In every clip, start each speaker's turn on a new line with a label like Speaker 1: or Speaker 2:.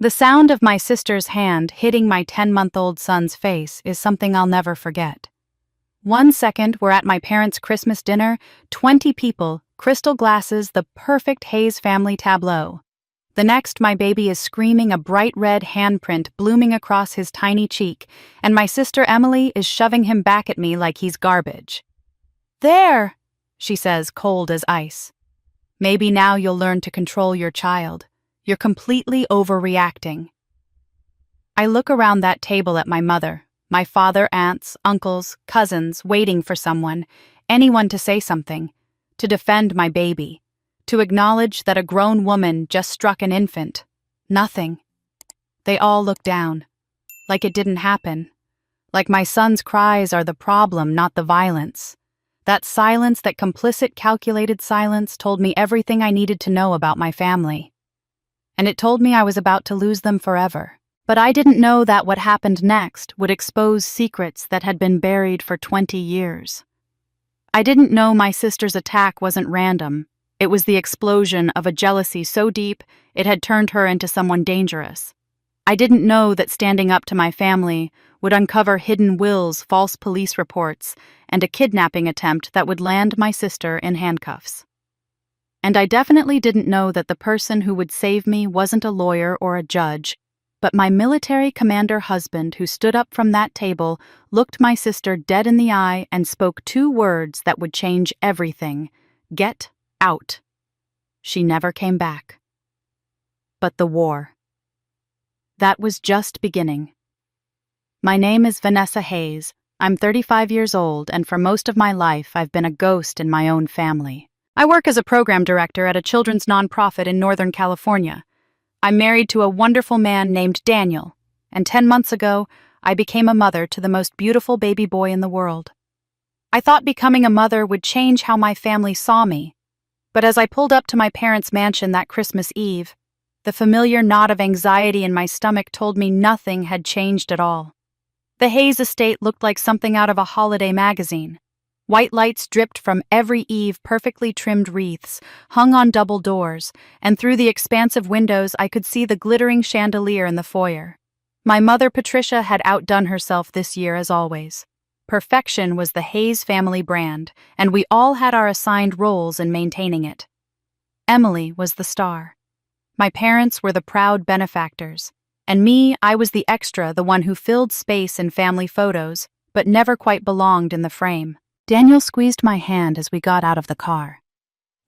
Speaker 1: The sound of my sister's hand hitting my 10-month-old son's face is something I'll never forget. One second, we're at my parents' Christmas dinner, 20 people, crystal glasses, the perfect Hayes family tableau. The next, my baby is screaming, a bright red handprint blooming across his tiny cheek, and my sister Emily is shoving him back at me like he's garbage. "There," she says, cold as ice. "Maybe now you'll learn to control your child. You're completely overreacting." I look around that table at my mother, my father, aunts, uncles, cousins, waiting for someone, anyone to say something, to defend my baby, to acknowledge that a grown woman just struck an infant. Nothing. They all look down, like it didn't happen, like my son's cries are the problem, not the violence. That silence, that complicit, calculated silence, told me everything I needed to know about my family. And it told me I was about to lose them forever. But I didn't know that what happened next would expose secrets that had been buried for 20 years. I didn't know my sister's attack wasn't random. It was the explosion of a jealousy so deep it had turned her into someone dangerous. I didn't know that standing up to my family would uncover hidden wills, false police reports, and a kidnapping attempt that would land my sister in handcuffs. And I definitely didn't know that the person who would save me wasn't a lawyer or a judge, but my military commander husband who stood up from that table, looked my sister dead in the eye, and spoke 2 words that would change everything: "Get out." She never came back. But the war. That was just beginning. My name is Vanessa Hayes. I'm 35 years old, and for most of my life I've been a ghost in my own family. I work as a program director at a children's nonprofit in Northern California. I'm married to a wonderful man named Daniel, and 10 months ago, I became a mother to the most beautiful baby boy in the world. I thought becoming a mother would change how my family saw me, but as I pulled up to my parents' mansion that Christmas Eve, the familiar knot of anxiety in my stomach told me nothing had changed at all. The Hayes estate looked like something out of a holiday magazine. White lights dripped from every eave, perfectly trimmed wreaths hung on double doors, and through the expansive windows I could see the glittering chandelier in the foyer. My mother, Patricia, had outdone herself this year as always. Perfection was the Hayes family brand, and we all had our assigned roles in maintaining it. Emily was the star. My parents were the proud benefactors, and me, I was the extra, the one who filled space in family photos, but never quite belonged in the frame. Daniel squeezed my hand as we got out of the car.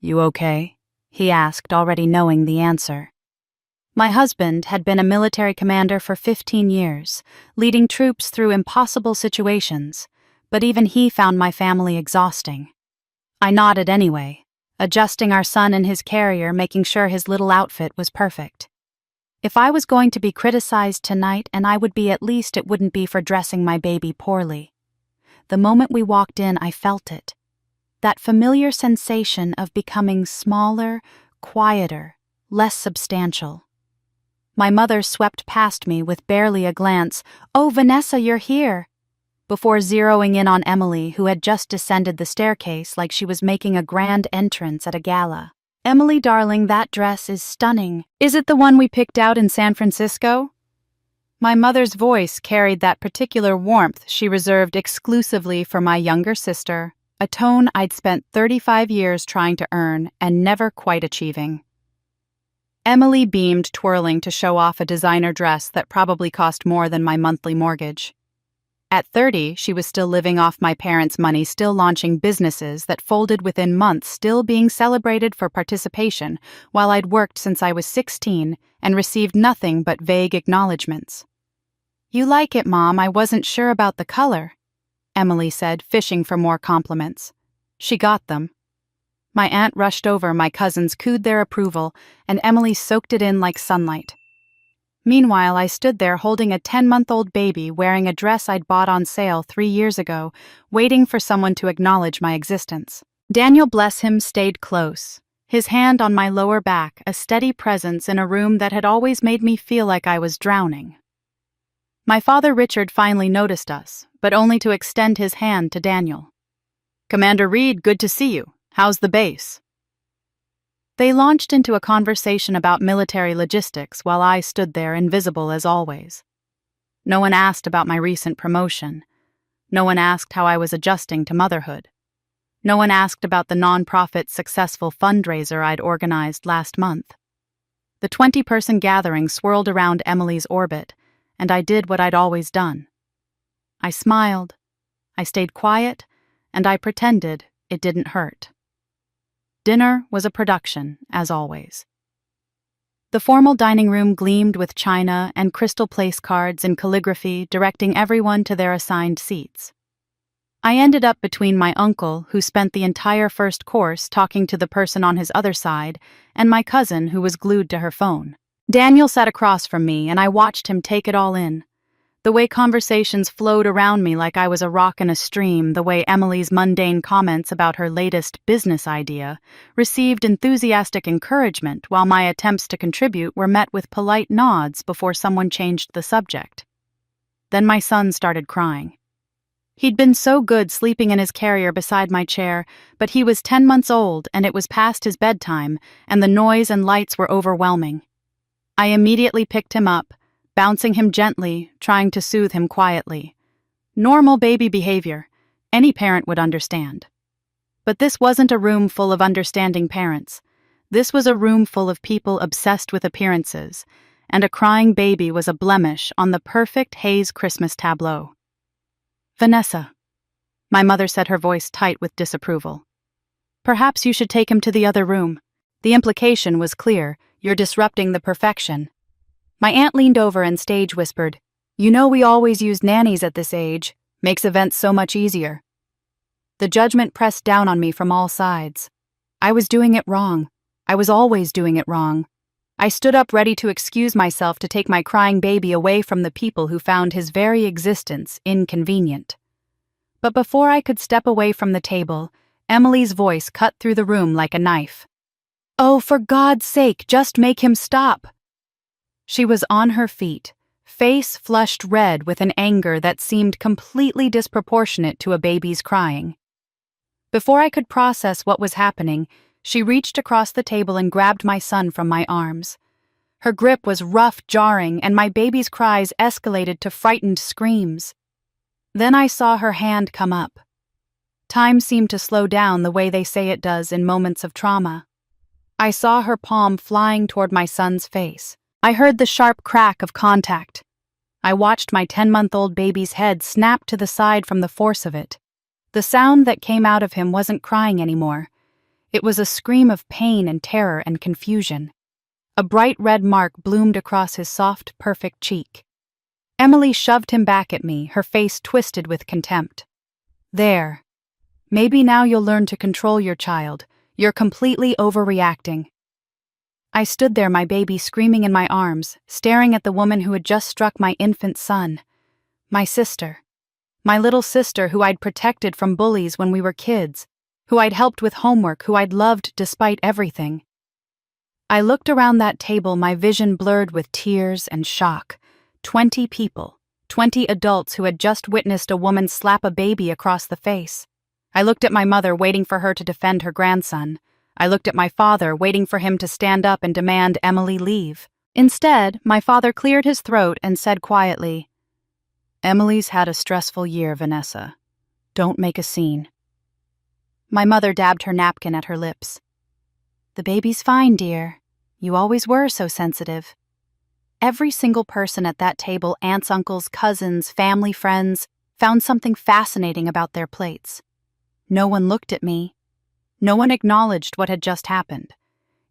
Speaker 1: "You okay?" he asked, already knowing the answer. My husband had been a military commander for 15 years, leading troops through impossible situations, but even he found my family exhausting. I nodded anyway, adjusting our son in his carrier, making sure his little outfit was perfect. If I was going to be criticized tonight, and I would be, at least it wouldn't be for dressing my baby poorly. The moment we walked in, I felt it. That familiar sensation of becoming smaller, quieter, less substantial. My mother swept past me with barely a glance. "Oh, Vanessa, you're here," before zeroing in on Emily, who had just descended the staircase like she was making a grand entrance at a gala. "Emily, darling, that dress is stunning. Is it the one we picked out in San Francisco?" My mother's voice carried that particular warmth she reserved exclusively for my younger sister, a tone I'd spent 35 years trying to earn and never quite achieving. Emily beamed, twirling to show off a designer dress that probably cost more than my monthly mortgage. At 30, she was still living off my parents' money, still launching businesses that folded within months, still being celebrated for participation, while I'd worked since I was 16 and received nothing but vague acknowledgments. "You like it, Mom. I wasn't sure about the color," Emily said, fishing for more compliments. She got them. My aunt rushed over, my cousins cooed their approval, and Emily soaked it in like sunlight. Meanwhile, I stood there holding a 10-month-old baby wearing a dress I'd bought on sale 3 years ago, waiting for someone to acknowledge my existence. Daniel, bless him, stayed close, his hand on my lower back, a steady presence in a room that had always made me feel like I was drowning. My father, Richard, finally noticed us, but only to extend his hand to Daniel. "Commander Reed, good to see you. How's the base?" They launched into a conversation about military logistics while I stood there invisible as always. No one asked about my recent promotion. No one asked how I was adjusting to motherhood. No one asked about the nonprofit successful fundraiser I'd organized last month. The 20-person gathering swirled around Emily's orbit, and I did what I'd always done. I smiled, I stayed quiet, and I pretended it didn't hurt. Dinner was a production, as always. The formal dining room gleamed with china and crystal place cards in calligraphy directing everyone to their assigned seats. I ended up between my uncle, who spent the entire first course talking to the person on his other side, and my cousin, who was glued to her phone. Daniel sat across from me, and I watched him take it all in. The way conversations flowed around me like I was a rock in a stream, the way Emily's mundane comments about her latest business idea received enthusiastic encouragement while my attempts to contribute were met with polite nods before someone changed the subject. Then my son started crying. He'd been so good sleeping in his carrier beside my chair, but he was 10 months old and it was past his bedtime, and the noise and lights were overwhelming. I immediately picked him up, bouncing him gently, trying to soothe him quietly. Normal baby behavior. Any parent would understand. But this wasn't a room full of understanding parents. This was a room full of people obsessed with appearances, and a crying baby was a blemish on the perfect Haze Christmas tableau. "Vanessa," my mother said, her voice tight with disapproval. "Perhaps you should take him to the other room." The implication was clear: you're disrupting the perfection. My aunt leaned over and stage whispered, "You know we always used nannies at this age. Makes events so much easier." The judgment pressed down on me from all sides. I was doing it wrong. I was always doing it wrong. I stood up ready to excuse myself to take my crying baby away from the people who found his very existence inconvenient. But before I could step away from the table, Emily's voice cut through the room like a knife. "Oh, for God's sake, just make him stop!" She was on her feet, face flushed red with an anger that seemed completely disproportionate to a baby's crying. Before I could process what was happening, she reached across the table and grabbed my son from my arms. Her grip was rough, jarring, and my baby's cries escalated to frightened screams. Then I saw her hand come up. Time seemed to slow down the way they say it does in moments of trauma. I saw her palm flying toward my son's face. I heard the sharp crack of contact. I watched my 10-month-old baby's head snap to the side from the force of it. The sound that came out of him wasn't crying anymore. It was a scream of pain and terror and confusion. A bright red mark bloomed across his soft, perfect cheek. Emily shoved him back at me, her face twisted with contempt. "There. Maybe now you'll learn to control your child. You're completely overreacting." I stood there, my baby screaming in my arms, staring at the woman who had just struck my infant son. My sister. My little sister who I'd protected from bullies when we were kids, who I'd helped with homework, who I'd loved despite everything. I looked around that table, my vision blurred with tears and shock. 20 people, 20 adults who had just witnessed a woman slap a baby across the face. I looked at my mother, waiting for her to defend her grandson. I looked at my father, waiting for him to stand up and demand Emily leave. Instead, my father cleared his throat and said quietly, "Emily's had a stressful year, Vanessa. Don't make a scene." My mother dabbed her napkin at her lips. "The baby's fine, dear. You always were so sensitive." Every single person at that table, aunts, uncles, cousins, family, friends, found something fascinating about their plates. No one looked at me. No one acknowledged what had just happened.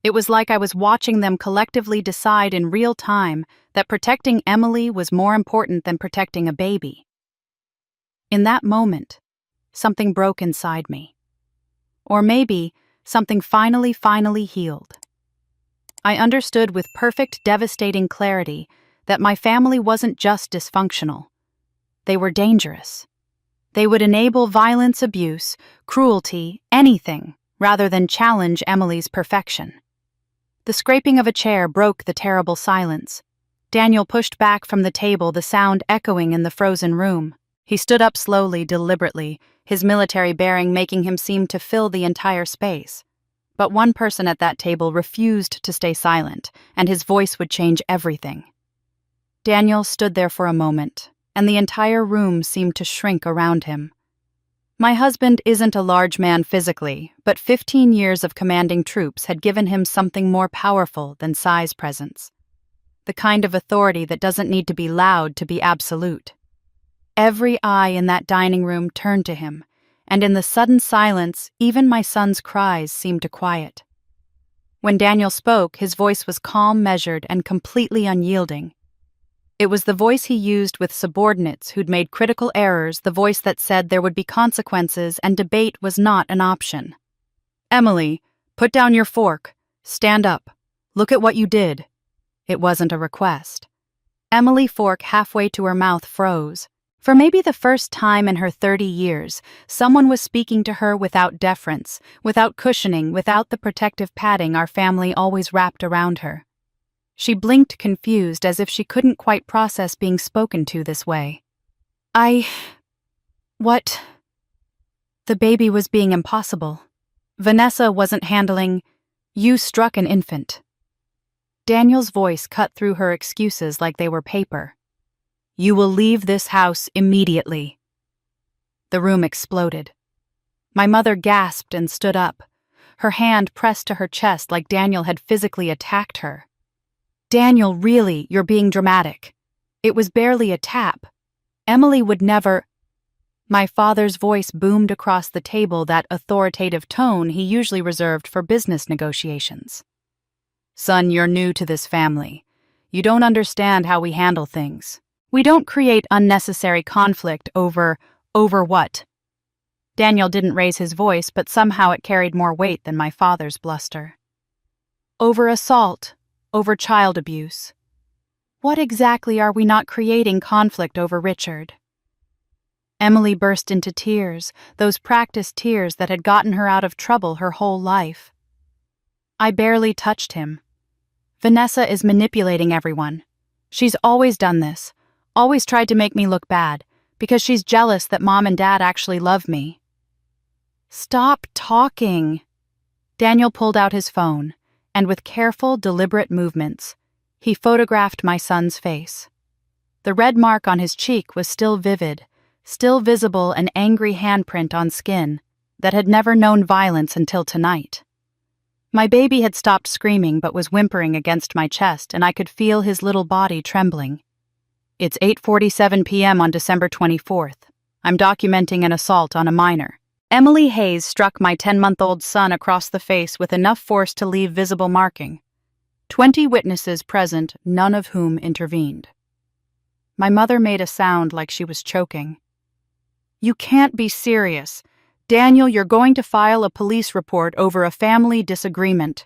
Speaker 1: It was like I was watching them collectively decide in real time that protecting Emily was more important than protecting a baby. In that moment, something broke inside me. Or maybe something finally healed. I understood with perfect, devastating clarity that my family wasn't just dysfunctional. They were dangerous. They would enable violence, abuse, cruelty, anything, rather than challenge Emily's perfection. The scraping of a chair broke the terrible silence. Daniel pushed back from the table, the sound echoing in the frozen room. He stood up slowly, deliberately, his military bearing making him seem to fill the entire space. But one person at that table refused to stay silent, and his voice would change everything. Daniel stood there for a moment, and the entire room seemed to shrink around him. My husband isn't a large man physically, but 15 years of commanding troops had given him something more powerful than size presence. The kind of authority that doesn't need to be loud to be absolute. Every eye in that dining room turned to him, and in the sudden silence, even my son's cries seemed to quiet. When Daniel spoke, his voice was calm, measured, and completely unyielding. It was the voice he used with subordinates who'd made critical errors, the voice that said there would be consequences and debate was not an option. "Emily, put down your fork. Stand up. Look at what you did." It wasn't a request. Emily's fork halfway to her mouth froze. For maybe the first time in her 30 years, someone was speaking to her without deference, without cushioning, without the protective padding our family always wrapped around her. She blinked confused as if she couldn't quite process being spoken to this way. What? The baby was being impossible. Vanessa wasn't handling, "You struck an infant." Daniel's voice cut through her excuses like they were paper. "You will leave this house immediately." The room exploded. My mother gasped and stood up, her hand pressed to her chest like Daniel had physically attacked her. "Daniel, really, you're being dramatic. It was barely a tap. Emily would never—" My father's voice boomed across the table, that authoritative tone he usually reserved for business negotiations. "Son, you're new to this family. You don't understand how we handle things. We don't create unnecessary conflict over what?" Daniel didn't raise his voice, but somehow it carried more weight than my father's bluster. "Over assault. Over child abuse. What exactly are we not creating conflict over, Richard?" Emily burst into tears, those practiced tears that had gotten her out of trouble her whole life. I barely touched him. "Vanessa is manipulating everyone. She's always done this, always tried to make me look bad, because she's jealous that Mom and Dad actually love me." "Stop talking." Daniel pulled out his phone, and with careful, deliberate movements, he photographed my son's face. The red mark on his cheek was still vivid, still visible, an angry handprint on skin that had never known violence until tonight. My baby had stopped screaming but was whimpering against my chest, and I could feel his little body trembling. "It's 8:47 p.m. on December 24th. I'm documenting an assault on a minor. Emily Hayes struck my 10-month-old son across the face with enough force to leave visible marking. 20 witnesses present, none of whom intervened." My mother made a sound like she was choking. "You can't be serious. Daniel, you're going to file a police report over a family disagreement."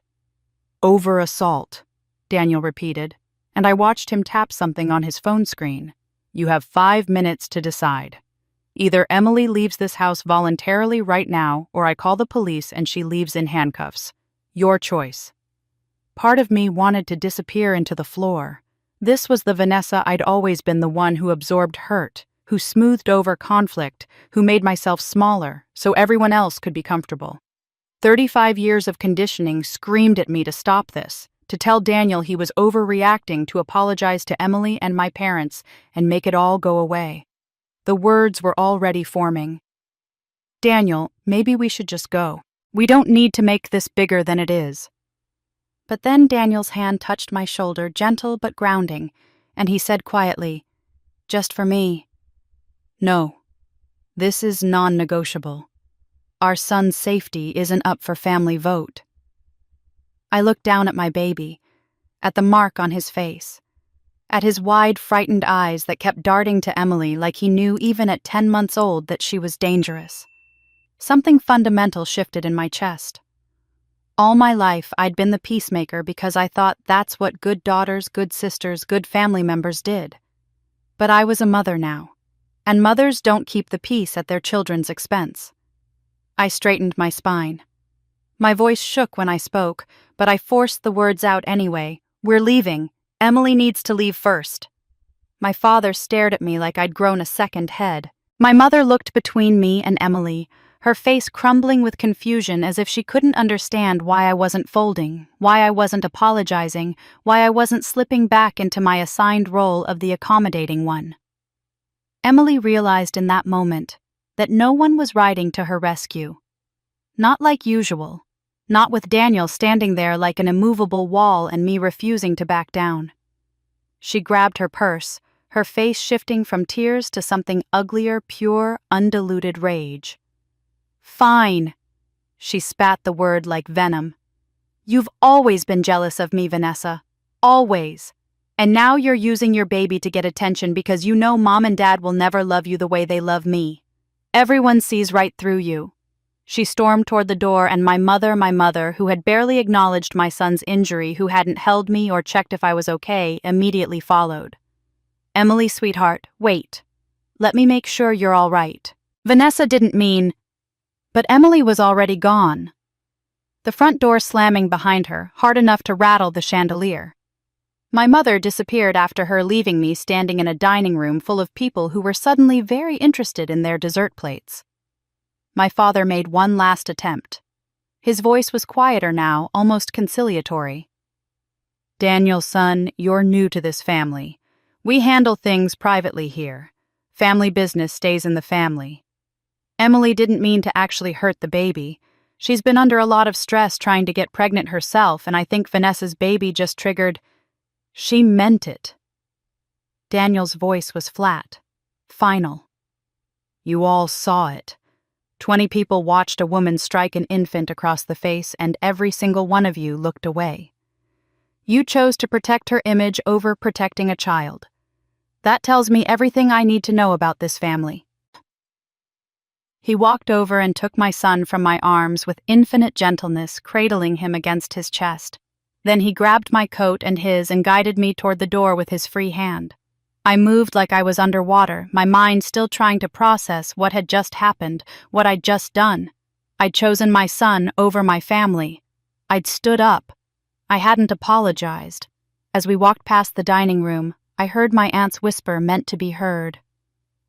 Speaker 1: "Over assault," Daniel repeated, and I watched him tap something on his phone screen. "You have 5 minutes to decide. Either Emily leaves this house voluntarily right now, or I call the police and she leaves in handcuffs. Your choice." Part of me wanted to disappear into the floor. This was the Vanessa I'd always been, the one who absorbed hurt, who smoothed over conflict, who made myself smaller so everyone else could be comfortable. 35 years of conditioning screamed at me to stop this, to tell Daniel he was overreacting, to apologize to Emily and my parents and make it all go away. The words were already forming. "Daniel, maybe we should just go. We don't need to make this bigger than it is." But then Daniel's hand touched my shoulder, gentle but grounding, and he said quietly, "Just for me." "No. This is non-negotiable. Our son's safety isn't up for family vote." I looked down at my baby, at the mark on his face, at his wide, frightened eyes that kept darting to Emily like he knew even at 10 months old that she was dangerous. Something fundamental shifted in my chest. All my life, I'd been the peacemaker because I thought that's what good daughters, good sisters, good family members did. But I was a mother now, and mothers don't keep the peace at their children's expense. I straightened my spine. My voice shook when I spoke, but I forced the words out anyway. "We're leaving. Emily needs to leave first." My father stared at me like I'd grown a second head. My mother looked between me and Emily, her face crumbling with confusion as if she couldn't understand why I wasn't folding, why I wasn't apologizing, why I wasn't slipping back into my assigned role of the accommodating one. Emily realized in that moment that no one was riding to her rescue. Not like usual. Not with Daniel standing there like an immovable wall and me refusing to back down. She grabbed her purse, her face shifting from tears to something uglier, pure, undiluted rage. "Fine." She spat the word like venom. "You've always been jealous of me, Vanessa. Always. And now you're using your baby to get attention because you know Mom and Dad will never love you the way they love me. Everyone sees right through you." She stormed toward the door, and my mother, who had barely acknowledged my son's injury, who hadn't held me or checked if I was okay, immediately followed. "Emily, sweetheart, wait. Let me make sure you're all right." Vanessa didn't mean... But Emily was already gone. The front door slamming behind her, hard enough to rattle the chandelier. My mother disappeared after her leaving me standing in a dining room full of people who were suddenly very interested in their dessert plates. My father made one last attempt. His voice was quieter now, almost conciliatory. "Daniel, son, you're new to this family. We handle things privately here. Family business stays in the family." Emily didn't mean to actually hurt the baby. She's been under a lot of stress trying to get pregnant herself, and I think Vanessa's baby just triggered... She meant it. Daniel's voice was flat, final. "You all saw it. 20 people watched a woman strike an infant across the face, and every single one of you looked away. You chose to protect her image over protecting a child. That tells me everything I need to know about this family." He walked over and took my son from my arms with infinite gentleness, cradling him against his chest. Then he grabbed my coat and his and guided me toward the door with his free hand. I moved like I was underwater, my mind still trying to process what had just happened, what I'd just done. I'd chosen my son over my family. I'd stood up. I hadn't apologized. As we walked past the dining room, I heard my aunt's whisper meant to be heard.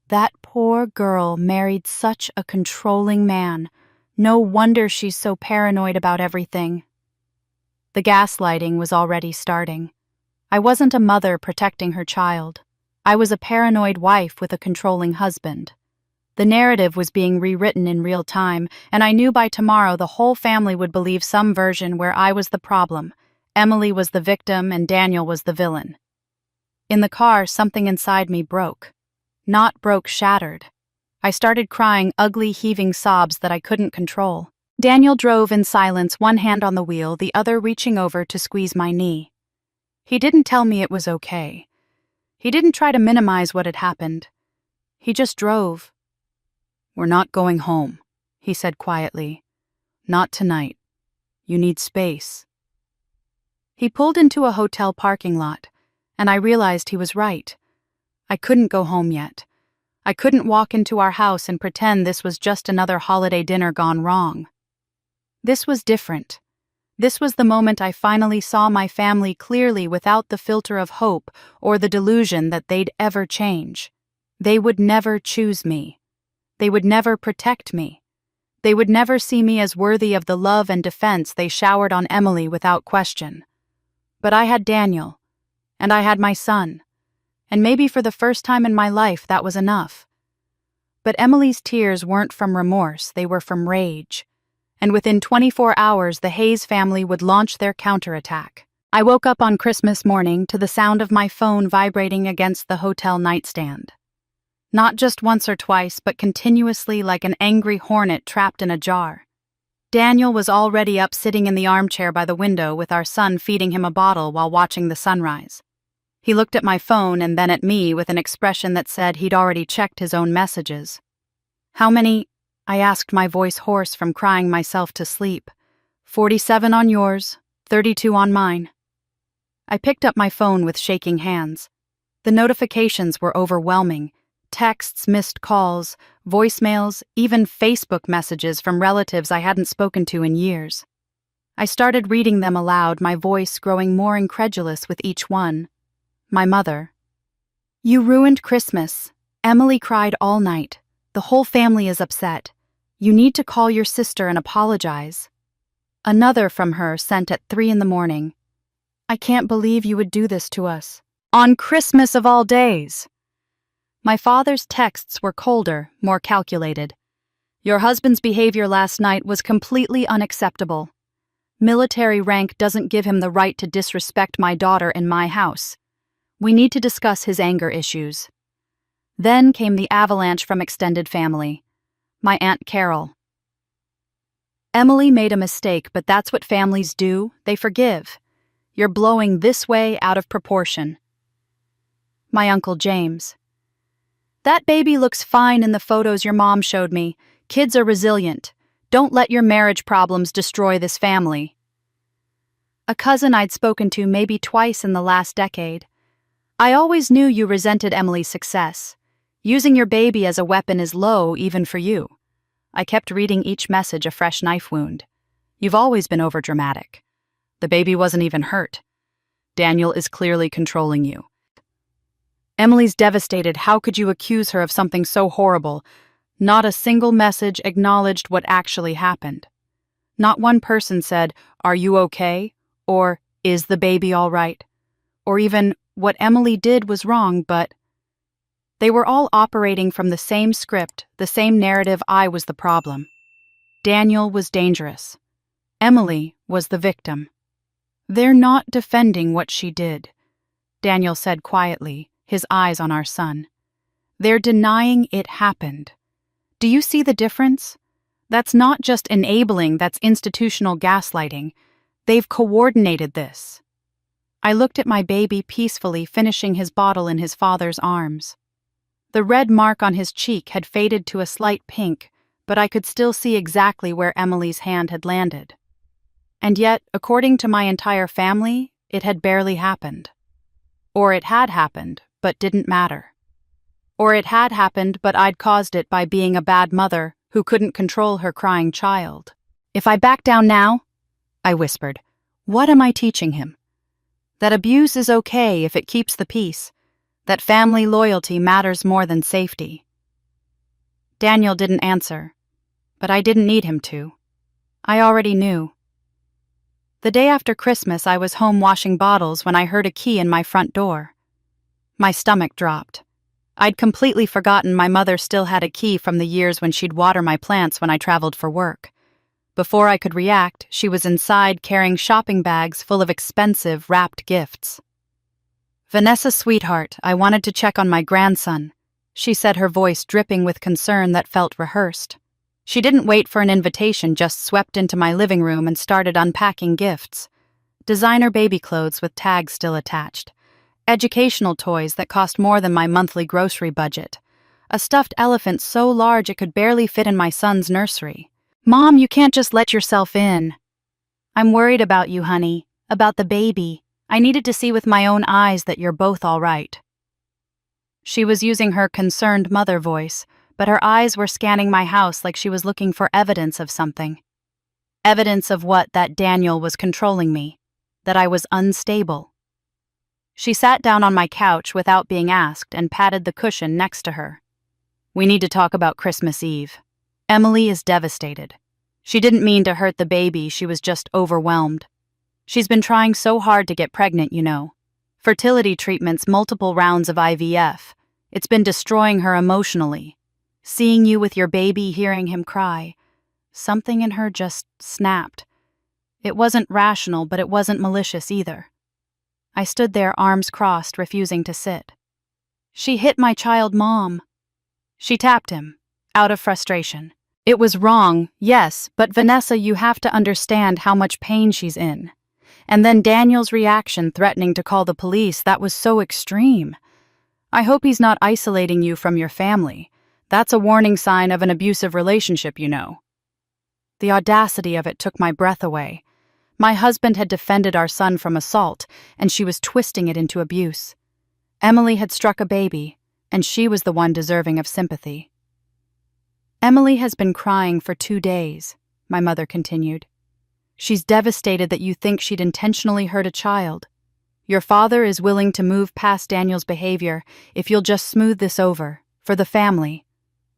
Speaker 1: "That poor girl married such a controlling man. No wonder she's so paranoid about everything." The gaslighting was already starting. I wasn't a mother protecting her child. I was a paranoid wife with a controlling husband. The narrative was being rewritten in real time, and I knew by tomorrow the whole family would believe some version where I was the problem, Emily was the victim, and Daniel was the villain. In the car, something inside me broke. Not broke, shattered. I started crying ugly, heaving sobs that I couldn't control. Daniel drove in silence, one hand on the wheel, the other reaching over to squeeze my knee. He didn't tell me it was okay. He didn't try to minimize what had happened. He just drove. "We're not going home," he said quietly. "Not tonight. You need space." He pulled into a hotel parking lot, and I realized he was right. I couldn't go home yet. I couldn't walk into our house and pretend this was just another holiday dinner gone wrong. This was different. This was the moment I finally saw my family clearly without the filter of hope or the delusion that they'd ever change. They would never choose me. They would never protect me. They would never see me as worthy of the love and defense they showered on Emily without question. But I had Daniel, and I had my son, and maybe for the first time in my life that was enough. But Emily's tears weren't from remorse, they were from rage. And within 24 hours the Hayes family would launch their counterattack. I woke up on Christmas morning to the sound of my phone vibrating against the hotel nightstand. Not just once or twice, but continuously like an angry hornet trapped in a jar. Daniel was already up sitting in the armchair by the window with our son feeding him a bottle while watching the sunrise. He looked at my phone and then at me with an expression that said he'd already checked his own messages. "How many?" I asked, my voice hoarse from crying myself to sleep. 47 on yours, 32 on mine." I picked up my phone with shaking hands. The notifications were overwhelming. Texts, missed calls, voicemails, even Facebook messages from relatives I hadn't spoken to in years. I started reading them aloud, my voice growing more incredulous with each one. My mother. "You ruined Christmas. Emily cried all night. The whole family is upset. You need to call your sister and apologize. Another from her sent at 3 in the morning. I can't believe you would do this to us. On Christmas of all days. My father's texts were colder, more calculated. Your husband's behavior last night was completely unacceptable. Military rank doesn't give him the right to disrespect my daughter in my house. We need to discuss his anger issues. Then came the avalanche from extended family. My Aunt Carol. Emily made a mistake, but that's what families do. They forgive. You're blowing this way out of proportion. My Uncle James. That baby looks fine in the photos your mom showed me. Kids are resilient. Don't let your marriage problems destroy this family. A cousin I'd spoken to maybe twice in the last decade. I always knew you resented Emily's success. Using your baby as a weapon is low even for you. I kept reading each message a fresh knife wound. You've always been overdramatic. The baby wasn't even hurt. Daniel is clearly controlling you. Emily's devastated. How could you accuse her of something so horrible? Not a single message acknowledged what actually happened. Not one person said, "Are you okay?" or "Is the baby all right?" or even, "What Emily did was wrong, but..." They were all operating from the same script, the same narrative. I was the problem. Daniel was dangerous. Emily was the victim. They're not defending what she did, Daniel said quietly, his eyes on our son. They're denying it happened. Do you see the difference? That's not just enabling, that's institutional gaslighting. They've coordinated this. I looked at my baby peacefully finishing his bottle in his father's arms. The red mark on his cheek had faded to a slight pink, but I could still see exactly where Emily's hand had landed. And yet, according to my entire family, it had barely happened. Or it had happened, but didn't matter. Or it had happened, but I'd caused it by being a bad mother who couldn't control her crying child. If I back down now, I whispered, what am I teaching him? That abuse is okay if it keeps the peace. That family loyalty matters more than safety. Daniel didn't answer, but I didn't need him to. I already knew. The day after Christmas, I was home washing bottles when I heard a key in my front door. My stomach dropped. I'd completely forgotten my mother still had a key from the years when she'd water my plants when I traveled for work. Before I could react, she was inside carrying shopping bags full of expensive, wrapped gifts. "Vanessa, sweetheart, I wanted to check on my grandson," she said, her voice dripping with concern that felt rehearsed. She didn't wait for an invitation, just swept into my living room and started unpacking gifts. Designer baby clothes with tags still attached. Educational toys that cost more than my monthly grocery budget. A stuffed elephant so large it could barely fit in my son's nursery. "Mom, you can't just let yourself in." "I'm worried about you, honey. About the baby. I needed to see with my own eyes that you're both all right." She was using her concerned mother voice, but her eyes were scanning my house like she was looking for evidence of something. Evidence of what? That Daniel was controlling me. That I was unstable. She sat down on my couch without being asked and patted the cushion next to her. "We need to talk about Christmas Eve. Emily is devastated. She didn't mean to hurt the baby, she was just overwhelmed. She's been trying so hard to get pregnant, you know. Fertility treatments, multiple rounds of IVF. It's been destroying her emotionally. Seeing you with your baby, hearing him cry. Something in her just snapped. It wasn't rational, but it wasn't malicious either." I stood there, arms crossed, refusing to sit. "She hit my child, Mom." She tapped him, out of frustration. "It was wrong, yes, but Vanessa, you have to understand how much pain she's in. And then Daniel's reaction, threatening to call the police, that was so extreme. I hope he's not isolating you from your family. That's a warning sign of an abusive relationship, you know." The audacity of it took my breath away. My husband had defended our son from assault, and she was twisting it into abuse. Emily had struck a baby, and she was the one deserving of sympathy. "Emily has been crying for 2 days, my mother continued. She's devastated that you think she'd intentionally hurt a child. Your father is willing to move past Daniel's behavior if you'll just smooth this over, for the family.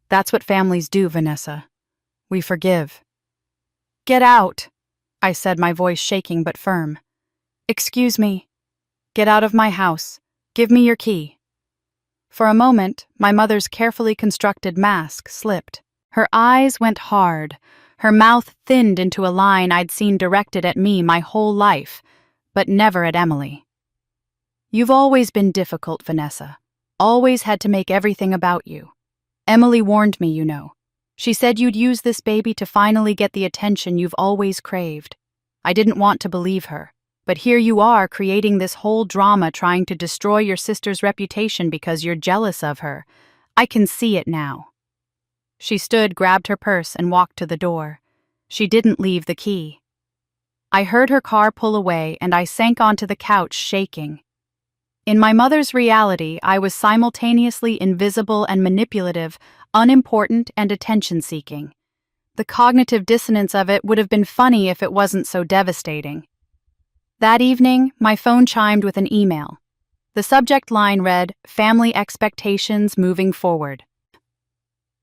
Speaker 1: That's what families do, Vanessa. We forgive. Get out, I said, my voice shaking but firm. Excuse me. Get out of my house. Give me your key. For a moment, my mother's carefully constructed mask slipped. Her eyes went hard. Her mouth thinned into a line I'd seen directed at me my whole life, but never at Emily. You've always been difficult, Vanessa. Always had to make everything about you. Emily warned me, you know. She said you'd use this baby to finally get the attention you've always craved. I didn't want to believe her, but here you are creating this whole drama trying to destroy your sister's reputation because you're jealous of her. I can see it now. She stood, grabbed her purse, and walked to the door. She didn't leave the key. I heard her car pull away, and I sank onto the couch, shaking. In my mother's reality, I was simultaneously invisible and manipulative, unimportant and attention-seeking. The cognitive dissonance of it would have been funny if it wasn't so devastating. That evening, my phone chimed with an email. The subject line read, "Family expectations moving forward."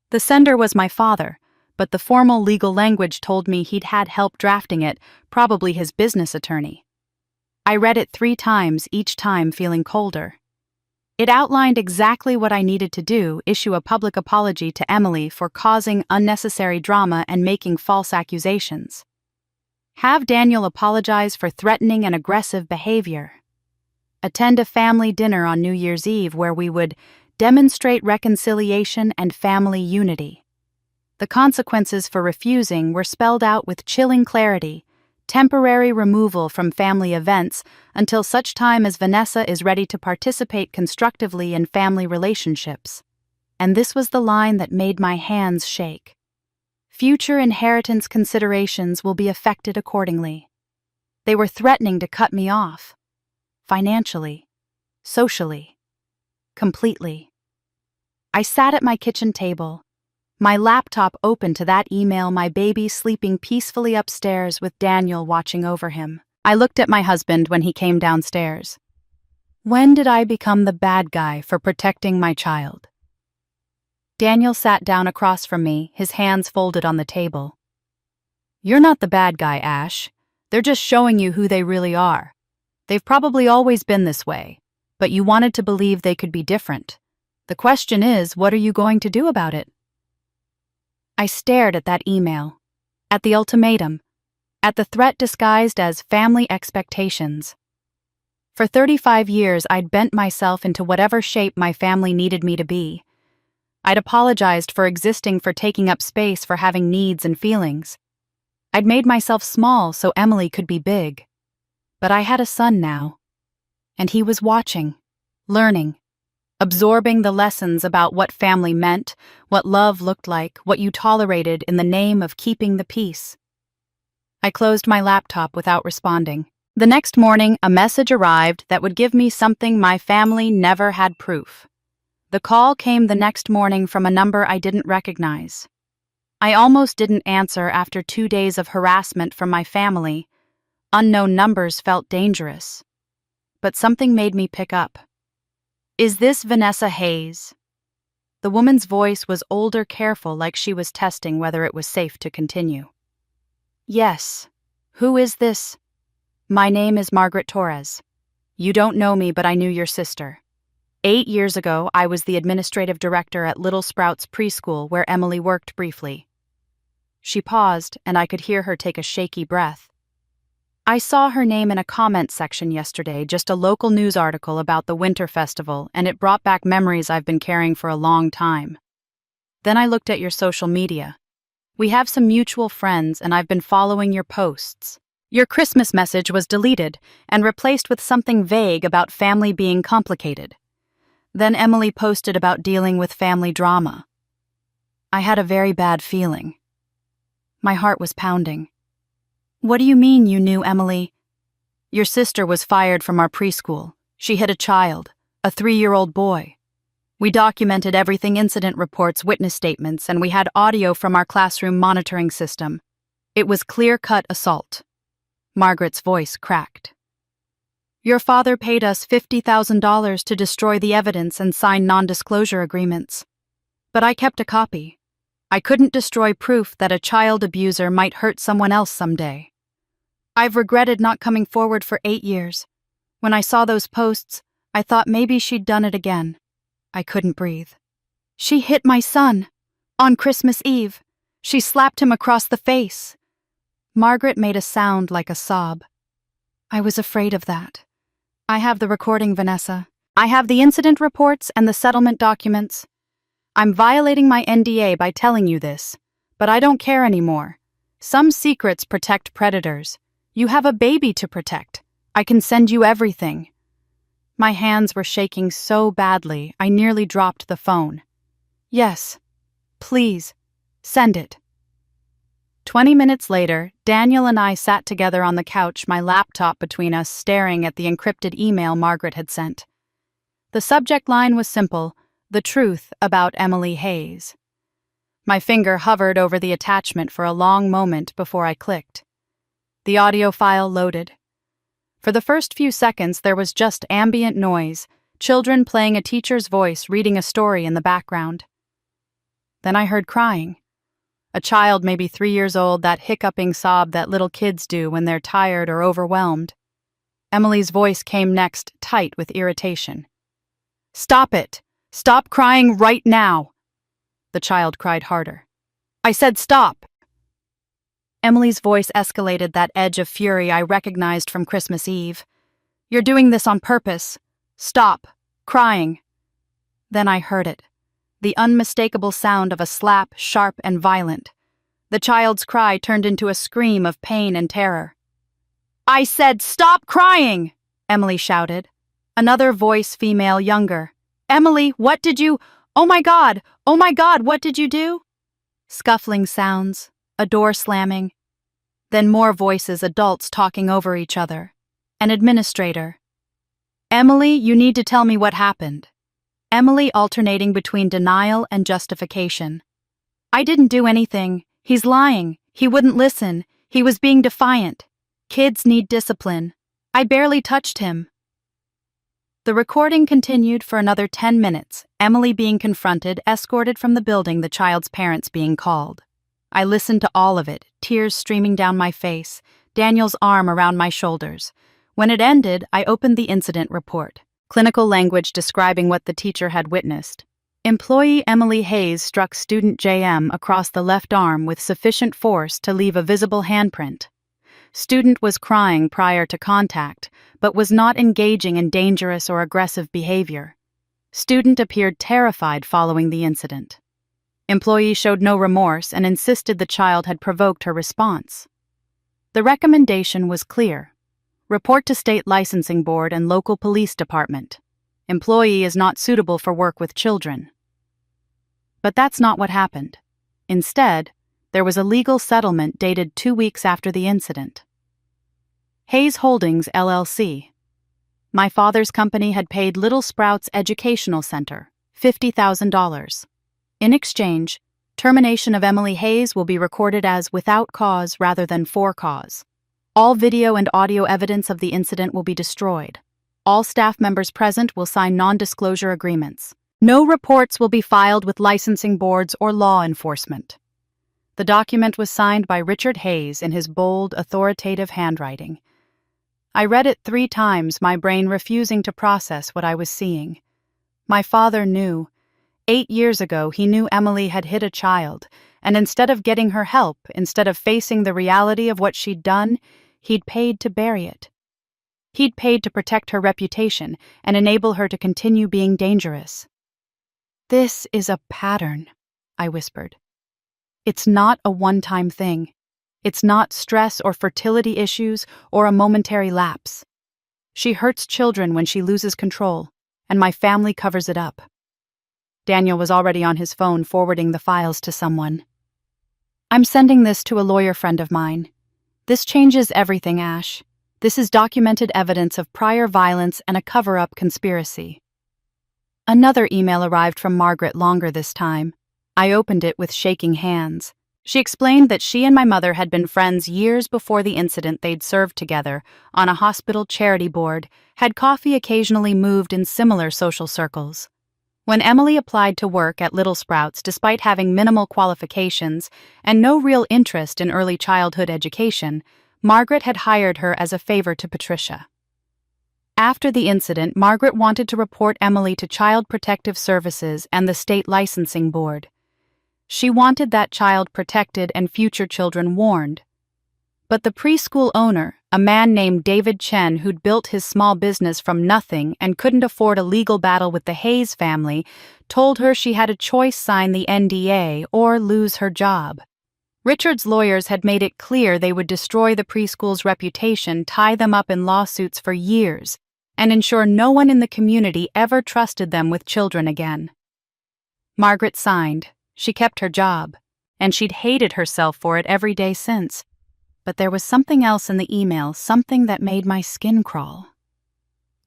Speaker 1: The sender was my father, but the formal legal language told me he'd had help drafting it, probably his business attorney. I read it 3 times, each time feeling colder. It outlined exactly what I needed to do: issue a public apology to Emily for causing unnecessary drama and making false accusations. Have Daniel apologize for threatening and aggressive behavior. Attend a family dinner on New Year's Eve where we would demonstrate reconciliation and family unity. The consequences for refusing were spelled out with chilling clarity: temporary removal from family events until such time as Vanessa is ready to participate constructively in family relationships. And this was the line that made my hands shake. Future inheritance considerations will be affected accordingly. They were threatening to cut me off. Financially. Socially. Completely. I sat at my kitchen table, my laptop open to that email, my baby sleeping peacefully upstairs with Daniel watching over him. I looked at my husband when he came downstairs. When did I become the bad guy for protecting my child? Daniel sat down across from me, his hands folded on the table. You're not the bad guy, Ash. They're just showing you who they really are. They've probably always been this way, but you wanted to believe they could be different. The question is, what are you going to do about it? I stared at that email, at the ultimatum, at the threat disguised as family expectations. For 35 years, I'd bent myself into whatever shape my family needed me to be. I'd apologized for existing, for taking up space, for having needs and feelings. I'd made myself small so Emily could be big. But I had a son now, and he was watching, learning, absorbing the lessons about what family meant, what love looked like, what you tolerated in the name of keeping the peace. I closed my laptop without responding. The next morning, a message arrived that would give me something my family never had proof. The call came the next morning from a number I didn't recognize. I almost didn't answer after 2 days of harassment from my family. Unknown numbers felt dangerous. But something made me pick up. Is this Vanessa Hayes? The woman's voice was older, careful, like she was testing whether it was safe to continue. Yes. Who is this? My name is Margaret Torres. You don't know me, but I knew your sister. 8 years ago, I was the administrative director at Little Sprouts Preschool, where Emily worked briefly. She paused, and I could hear her take a shaky breath. I saw her name in a comment section yesterday, just a local news article about the Winter Festival, and it brought back memories I've been carrying for a long time. Then I looked at your social media. We have some mutual friends, and I've been following your posts. Your Christmas message was deleted and replaced with something vague about family being complicated. Then Emily posted about dealing with family drama. I had a very bad feeling. My heart was pounding. What do you mean you knew Emily? Your sister was fired from our preschool. She hit a child, a 3-year-old boy. We documented everything: incident reports, witness statements, and we had audio from our classroom monitoring system. It was clear-cut assault. Margaret's voice cracked. Your father paid us $50,000 to destroy the evidence and sign non-disclosure agreements. But I kept a copy. I couldn't destroy proof that a child abuser might hurt someone else someday. I've regretted not coming forward for 8 years. When I saw those posts, I thought maybe she'd done it again. I couldn't breathe. She hit my son. On Christmas Eve. She slapped him across the face. Margaret made a sound like a sob. I was afraid of that. I have the recording, Vanessa. I have the incident reports and the settlement documents. I'm violating my NDA by telling you this, but I don't care anymore. Some secrets protect predators. You have a baby to protect. I can send you everything. My hands were shaking so badly, I nearly dropped the phone. Yes, please, send it. 20 minutes later, Daniel and I sat together on the couch, my laptop between us, staring at the encrypted email Margaret had sent. The subject line was simple: the truth about Emily Hayes. My finger hovered over the attachment for a long moment before I clicked. The audio file loaded. For the first few seconds, there was just ambient noise, children playing a teacher's voice reading a story in the background. Then I heard crying. A child maybe 3 years old, that hiccuping sob that little kids do when they're tired or overwhelmed. Emily's voice came next, tight with irritation. "Stop it! Stop crying right now!" The child cried harder. "I said stop!" Emily's voice escalated, that edge of fury I recognized from Christmas Eve. "You're doing this on purpose. Stop crying." Then I heard it. The unmistakable sound of a slap, sharp and violent. The child's cry turned into a scream of pain and terror. "I said stop crying!" Emily shouted. Another voice, female, younger. "Emily, what did you— Oh my God, what did you do?" Scuffling sounds, a door slamming. Then more voices, adults talking over each other. An administrator. "Emily, you need to tell me what happened." Emily alternating between denial and justification. "I didn't do anything. He's lying. He wouldn't listen. He was being defiant. Kids need discipline. I barely touched him." The recording continued for another 10 minutes, Emily being confronted, escorted from the building, the child's parents being called. I listened to all of it, tears streaming down my face, Daniel's arm around my shoulders. When it ended, I opened the incident report. Clinical language describing what the teacher had witnessed. Employee Emily Hayes struck student JM across the left arm with sufficient force to leave a visible handprint. Student was crying prior to contact, but was not engaging in dangerous or aggressive behavior. Student appeared terrified following the incident. Employee showed no remorse and insisted the child had provoked her response. The recommendation was clear. Report to State Licensing Board and local police department. Employee is not suitable for work with children. But that's not what happened. Instead, there was a legal settlement dated 2 weeks after the incident. Hayes Holdings, LLC. My father's company had paid Little Sprouts Educational Center $50,000. In exchange, termination of Emily Hayes will be recorded as without cause rather than for cause. All video and audio evidence of the incident will be destroyed. All staff members present will sign non-disclosure agreements. No reports will be filed with licensing boards or law enforcement. The document was signed by Richard Hayes in his bold, authoritative handwriting. I read it 3 times, my brain refusing to process what I was seeing. My father knew. 8 years ago, he knew Emily had hit a child, and instead of getting her help, instead of facing the reality of what she'd done, he'd paid to bury it. He'd paid to protect her reputation and enable her to continue being dangerous. "This is a pattern," I whispered. "It's not a one-time thing. It's not stress or fertility issues or a momentary lapse. She hurts children when she loses control, and my family covers it up." Daniel was already on his phone forwarding the files to someone. "I'm sending this to a lawyer friend of mine. This changes everything, Ash. This is documented evidence of prior violence and a cover-up conspiracy." Another email arrived from Margaret, longer this time. I opened it with shaking hands. She explained that she and my mother had been friends years before the incident. They'd served together on a hospital charity board, had coffee occasionally, moved in similar social circles. When Emily applied to work at Little Sprouts despite having minimal qualifications and no real interest in early childhood education, Margaret had hired her as a favor to Patricia. After the incident, Margaret wanted to report Emily to Child Protective Services and the State Licensing Board. She wanted that child protected and future children warned. But the preschool owner, a man named David Chen who'd built his small business from nothing and couldn't afford a legal battle with the Hayes family, told her she had a choice: sign the NDA or lose her job. Richard's lawyers had made it clear they would destroy the preschool's reputation, tie them up in lawsuits for years, and ensure no one in the community ever trusted them with children again. Margaret signed. She kept her job, and she'd hated herself for it every day since. But there was something else in the email, something that made my skin crawl.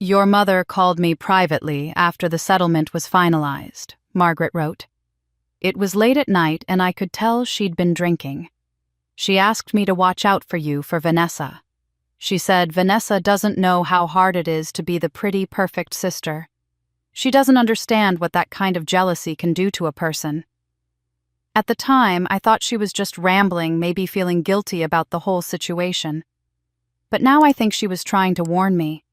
Speaker 1: "Your mother called me privately after the settlement was finalized," Margaret wrote. "It was late at night and I could tell she'd been drinking. She asked me to watch out for you for Vanessa. She said Vanessa doesn't know how hard it is to be the pretty, perfect sister. She doesn't understand what that kind of jealousy can do to a person. At the time, I thought she was just rambling, maybe feeling guilty about the whole situation. But now I think she was trying to warn me.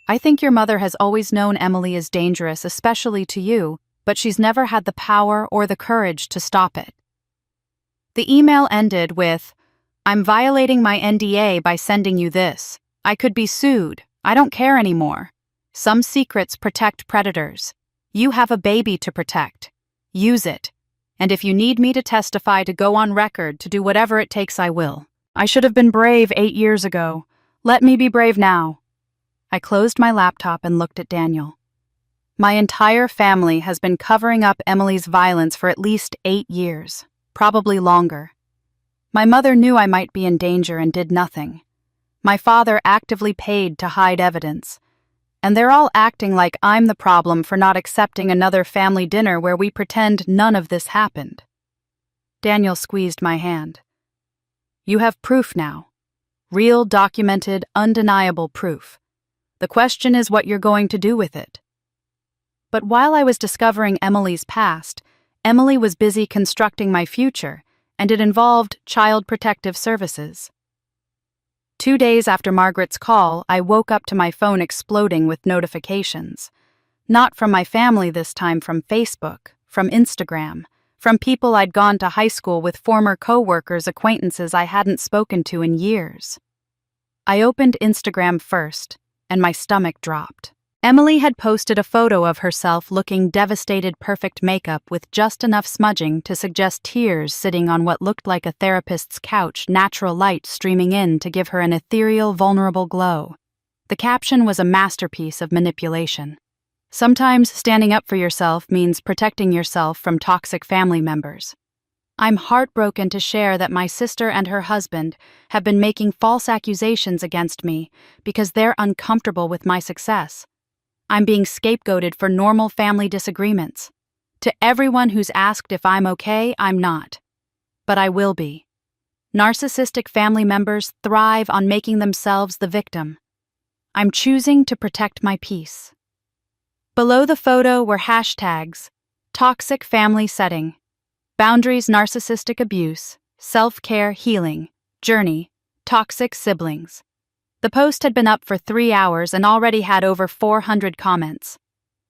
Speaker 1: I think your mother has always known Emily is dangerous, especially to you, but she's never had the power or the courage to stop it." The email ended with, "I'm violating my NDA by sending you this. I could be sued. I don't care anymore. Some secrets protect predators. You have a baby to protect. Use it. And if you need me to testify, to go on record, to do whatever it takes, I will. I should have been brave 8 years ago. Let me be brave now." I closed my laptop and looked at Daniel. My entire family has been covering up Emily's violence for at least 8 years, probably longer. My mother knew I might be in danger and did nothing. My father actively paid to hide evidence. And they're all acting like I'm the problem for not accepting another family dinner where we pretend none of this happened. Daniel squeezed my hand. "You have proof now. Real, documented, undeniable proof. The question is what you're going to do with it." But while I was discovering Emily's past, Emily was busy constructing my future, and it involved Child Protective Services. 2 days after Margaret's call, I woke up to my phone exploding with notifications. Not from my family this time, from Facebook, from Instagram, from people I'd gone to high school with, former co-workers, acquaintances I hadn't spoken to in years. I opened Instagram first, and my stomach dropped. Emily had posted a photo of herself looking devastated, perfect makeup with just enough smudging to suggest tears sitting on what looked like a therapist's couch, natural light streaming in to give her an ethereal, vulnerable glow. The caption was a masterpiece of manipulation. Sometimes standing up for yourself means protecting yourself from toxic family members. I'm heartbroken to share that my sister and her husband have been making false accusations against me because they're uncomfortable with my success. I'm being scapegoated for normal family disagreements. To everyone who's asked if I'm okay, I'm not. But I will be. Narcissistic family members thrive on making themselves the victim. I'm choosing to protect my peace. Below the photo were hashtags: toxic family setting, boundaries, narcissistic abuse, self-care, healing, journey, toxic siblings. The post had been up for 3 hours and already had over 400 comments.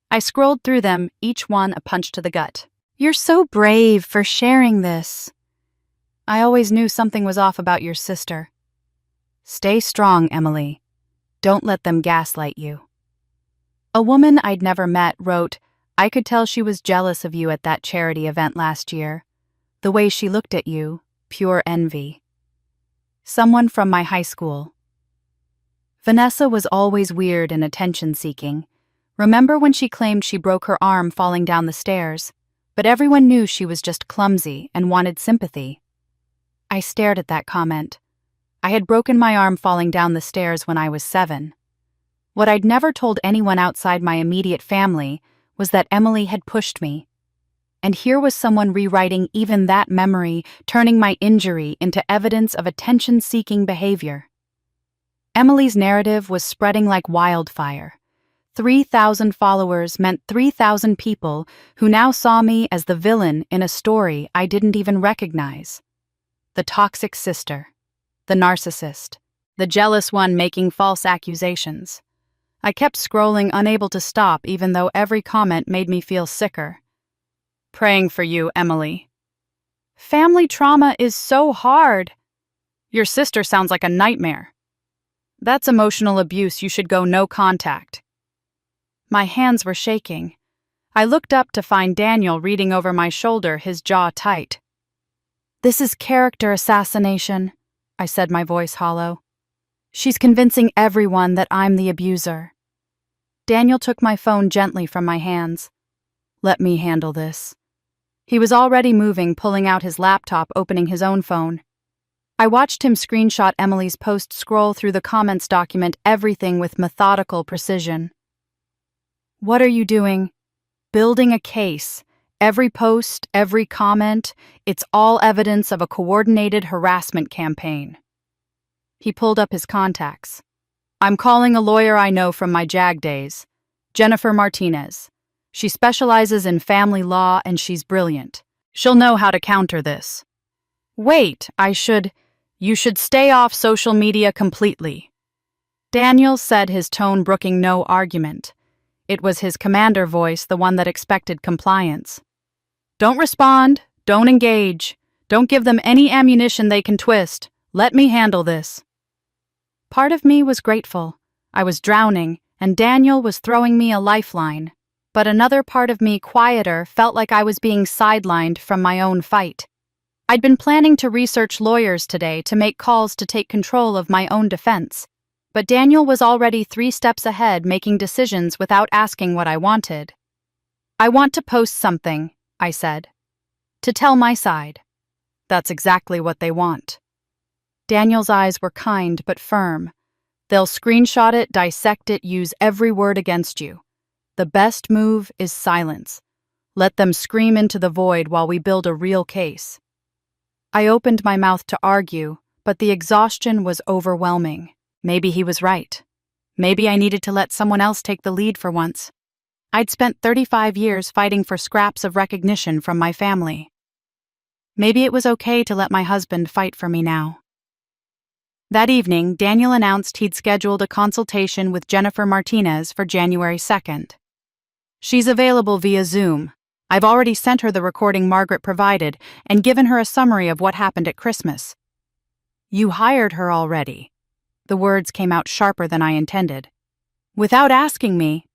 Speaker 1: I scrolled through them, each one a punch to the gut. "You're so brave for sharing this. I always knew something was off about your sister. Stay strong, Emily. Don't let them gaslight you." A woman I'd never met wrote, "I could tell she was jealous of you at that charity event last year. The way she looked at you, pure envy." Someone from my high school. "Vanessa was always weird and attention-seeking. Remember when she claimed she broke her arm falling down the stairs? But everyone knew she was just clumsy and wanted sympathy." I stared at that comment. I had broken my arm falling down the stairs when I was 7. What I'd never told anyone outside my immediate family was that Emily had pushed me. And here was someone rewriting even that memory, turning my injury into evidence of attention-seeking behavior. Emily's narrative was spreading like wildfire. 3,000 followers meant 3,000 people who now saw me as the villain in a story I didn't even recognize. The toxic sister, the narcissist, the jealous one making false accusations. I kept scrolling, unable to stop, even though every comment made me feel sicker. Praying for you, Emily. Family trauma is so hard. Your sister sounds like a nightmare. That's emotional abuse. You should go no contact. My hands were shaking. I looked up to find Daniel reading over my shoulder, his jaw tight. This is character assassination, I said, my voice hollow. She's convincing everyone that I'm the abuser. Daniel took my phone gently from my hands. Let me handle this. He was already moving, pulling out his laptop, opening his own phone. I watched him screenshot Emily's post, scroll through the comments, document everything with methodical precision. What are you doing? Building a case. Every post, every comment, it's all evidence of a coordinated harassment campaign. He pulled up his contacts. I'm calling a lawyer I know from my JAG days, Jennifer Martinez. She specializes in family law and she's brilliant. She'll know how to counter this. Wait, you should stay off social media completely. Daniel said, his tone brooking no argument. It was his commander voice, the one that expected compliance. Don't respond, don't engage, don't give them any ammunition they can twist. Let me handle this. Part of me was grateful. I was drowning, and Daniel was throwing me a lifeline. But another part of me, quieter, felt like I was being sidelined from my own fight. I'd been planning to research lawyers today, to make calls to take control of my own defense. But Daniel was already 3 steps ahead, making decisions without asking what I wanted. I want to post something, I said. To tell my side. That's exactly what they want. Daniel's eyes were kind but firm. They'll screenshot it, dissect it, use every word against you. The best move is silence. Let them scream into the void while we build a real case. I opened my mouth to argue, but the exhaustion was overwhelming. Maybe he was right. Maybe I needed to let someone else take the lead for once. I'd spent 35 years fighting for scraps of recognition from my family. Maybe it was okay to let my husband fight for me now. That evening, Daniel announced he'd scheduled a consultation with Jennifer Martinez for January 2nd. She's available via Zoom. I've already sent her the recording Margaret provided and given her a summary of what happened at Christmas. You hired her already. The words came out sharper than I intended. Without asking me.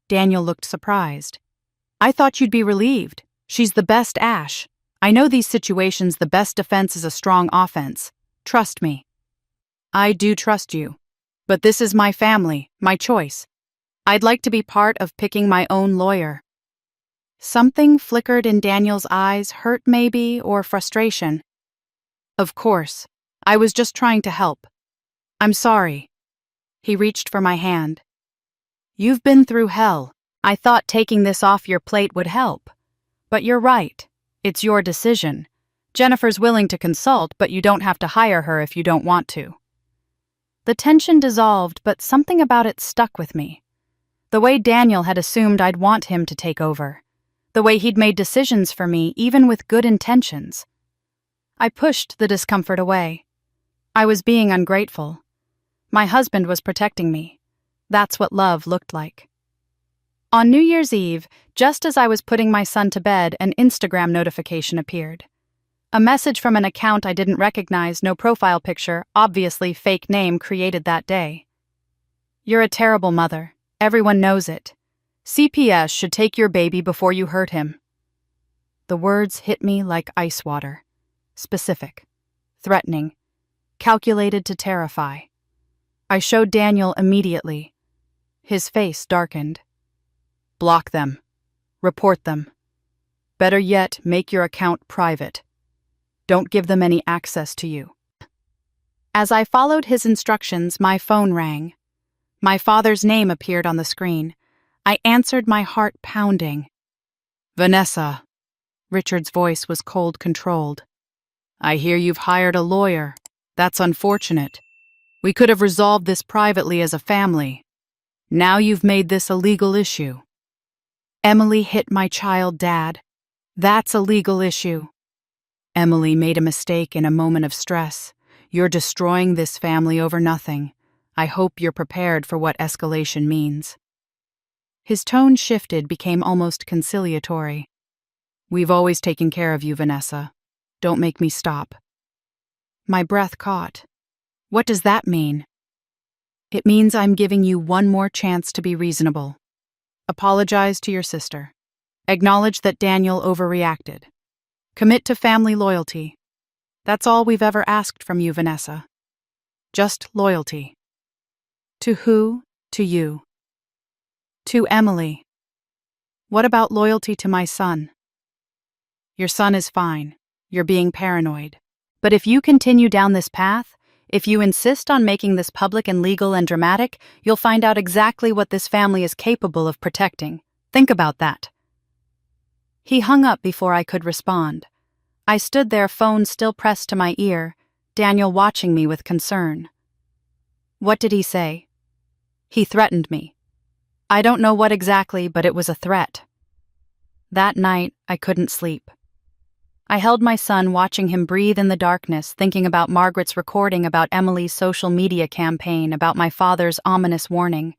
Speaker 1: Daniel looked surprised. I thought you'd be relieved. She's the best Ash. I know these situations, the best defense is a strong offense. Trust me. I do trust you. But this is my family, my choice. I'd like to be part of picking my own lawyer. Something flickered in Daniel's eyes, hurt maybe, or frustration. Of course. I was just trying to help. I'm sorry. He reached for my hand. You've been through hell. I thought taking this off your plate would help. But you're right. It's your decision. Jennifer's willing to consult, but you don't have to hire her if you don't want to. The tension dissolved, but something about it stuck with me. The way Daniel had assumed I'd want him to take over. The way he'd made decisions for me, even with good intentions. I pushed the discomfort away. I was being ungrateful. My husband was protecting me. That's what love looked like. On New Year's Eve, just as I was putting my son to bed, an Instagram notification appeared. A message from an account I didn't recognize, no profile picture, obviously fake name created that day. You're a terrible mother. Everyone knows it. CPS should take your baby before you hurt him. The words hit me like ice water. Specific. Threatening. Calculated to terrify. I showed Daniel immediately. His face darkened. Block them. Report them. Better yet, make your account private. Don't give them any access to you. As I followed his instructions, my phone rang. My father's name appeared on the screen. I answered, my heart pounding. Vanessa. Richard's voice was cold, controlled. I hear you've hired a lawyer. That's unfortunate. We could have resolved this privately as a family. Now you've made this a legal issue. Emily hit my child, Dad. That's a legal issue. Emily made a mistake in a moment of stress. You're destroying this family over nothing. I hope you're prepared for what escalation means. His tone shifted, became almost conciliatory. We've always taken care of you, Vanessa. Don't make me stop. My breath caught. What does that mean? It means I'm giving you one more chance to be reasonable. Apologize to your sister. Acknowledge that Daniel overreacted. Commit to family loyalty. That's all we've ever asked from you, Vanessa. Just loyalty. To who? To you. To Emily. What about loyalty to my son? Your son is fine. You're being paranoid. But if you continue down this path, if you insist on making this public and legal and dramatic, you'll find out exactly what this family is capable of protecting. Think about that. He hung up before I could respond. I stood there, phone still pressed to my ear, Daniel watching me with concern. What did he say? He threatened me. I don't know what exactly, but it was a threat. That night, I couldn't sleep. I held my son, watching him breathe in the darkness, thinking about Margaret's recording, about Emily's social media campaign, about my father's ominous warning.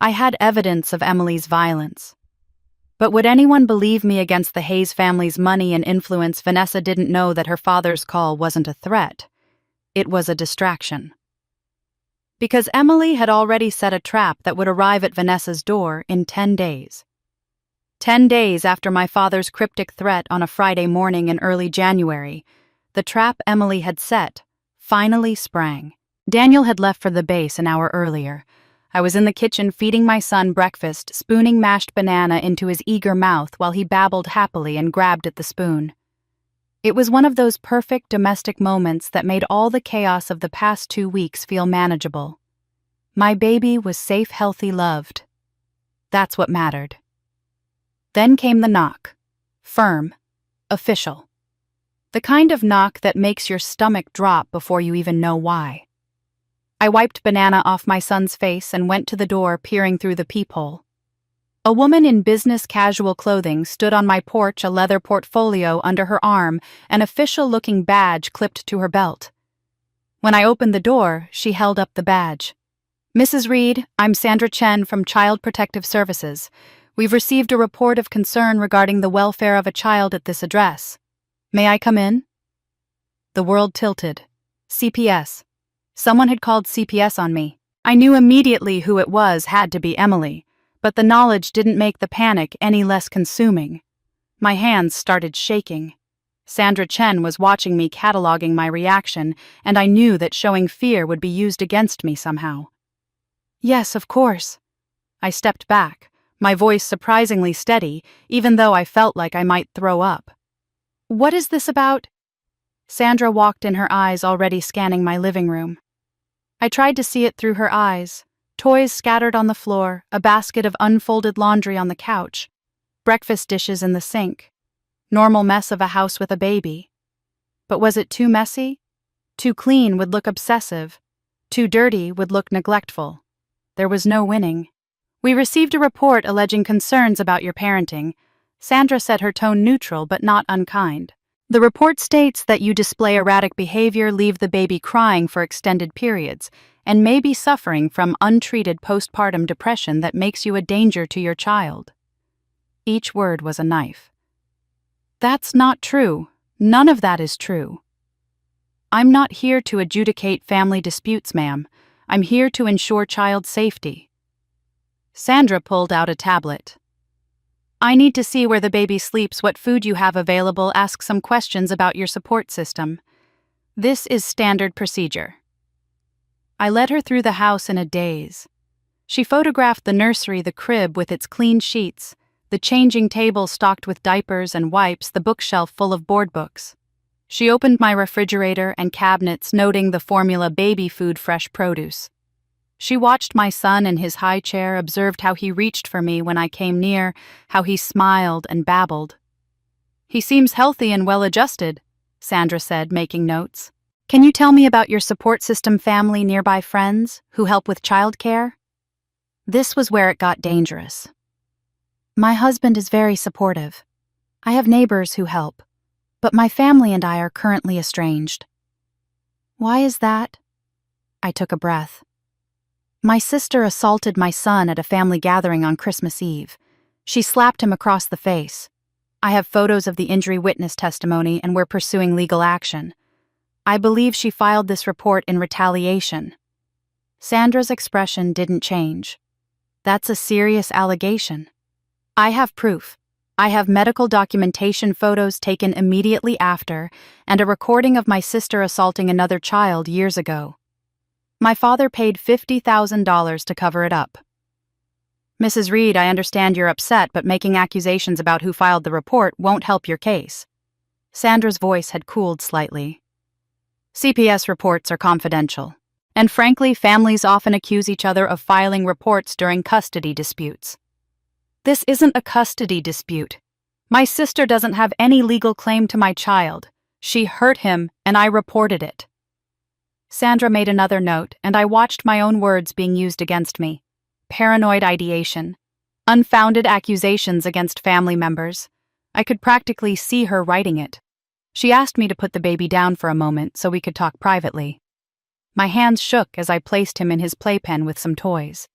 Speaker 1: I had evidence of Emily's violence. But would anyone believe me against the Hayes family's money and influence? Vanessa didn't know that her father's call wasn't a threat. It was a distraction. Because Emily had already set a trap that would arrive at Vanessa's door in 10 days. 10 days after my father's cryptic threat on a Friday morning in early January, the trap Emily had set finally sprang. Daniel had left for the base an hour earlier. I was in the kitchen feeding my son breakfast, spooning mashed banana into his eager mouth while he babbled happily and grabbed at the spoon. It was one of those perfect domestic moments that made all the chaos of the past 2 weeks feel manageable. My baby was safe, healthy, loved. That's what mattered. Then came the knock. Firm. Official. The kind of knock that makes your stomach drop before you even know why. I wiped banana off my son's face and went to the door, peering through the peephole. A woman in business casual clothing stood on my porch, a leather portfolio under her arm, an official-looking badge clipped to her belt. When I opened the door, she held up the badge. Mrs. Reed, I'm Sandra Chen from Child Protective Services. We've received a report of concern regarding the welfare of a child at this address. May I come in? The world tilted. CPS. Someone had called CPS on me. I knew immediately who it was, had to be Emily, but the knowledge didn't make the panic any less consuming. My hands started shaking. Sandra Chen was watching me, cataloging my reaction, and I knew that showing fear would be used against me somehow. Yes, of course. I stepped back, my voice surprisingly steady, even though I felt like I might throw up. What is this about? Sandra walked in, her eyes already scanning my living room. I tried to see it through her eyes. Toys scattered on the floor, a basket of unfolded laundry on the couch, breakfast dishes in the sink. Normal mess of a house with a baby. But was it too messy? Too clean would look obsessive. Too dirty would look neglectful. There was no winning. We received a report alleging concerns about your parenting. Sandra said, her tone neutral but not unkind. The report states that you display erratic behavior, leave the baby crying for extended periods, and may be suffering from untreated postpartum depression that makes you a danger to your child. Each word was a knife. That's not true. None of that is true. I'm not here to adjudicate family disputes, ma'am. I'm here to ensure child safety. Sandra pulled out a tablet. I need to see where the baby sleeps, what food you have available, ask some questions about your support system. This is standard procedure. I led her through the house in a daze. She photographed the nursery, the crib with its clean sheets, the changing table stocked with diapers and wipes, the bookshelf full of board books. She opened my refrigerator and cabinets, noting the formula baby food, fresh produce. She watched my son in his high chair, observed how he reached for me when I came near, how he smiled and babbled. He seems healthy and well-adjusted, Sandra said, making notes. Can you tell me about your support system, family, nearby friends who help with childcare? This was where it got dangerous. My husband is very supportive. I have neighbors who help, but my family and I are currently estranged. Why is that? I took a breath. My sister assaulted my son at a family gathering on Christmas Eve. She slapped him across the face. I have photos of the injury witness testimony, and we're pursuing legal action. I believe she filed this report in retaliation. Sandra's expression didn't change. That's a serious allegation. I have proof. I have medical documentation, photos taken immediately after, and a recording of my sister assaulting another child years ago. My father paid $50,000 to cover it up. Mrs. Reed, I understand you're upset, but making accusations about who filed the report won't help your case. Sandra's voice had cooled slightly. CPS reports are confidential, and frankly, families often accuse each other of filing reports during custody disputes. This isn't a custody dispute. My sister doesn't have any legal claim to my child. She hurt him, and I reported it. Sandra made another note, and I watched my own words being used against me. Paranoid ideation. Unfounded accusations against family members. I could practically see her writing it. She asked me to put the baby down for a moment so we could talk privately. My hands shook as I placed him in his playpen with some toys.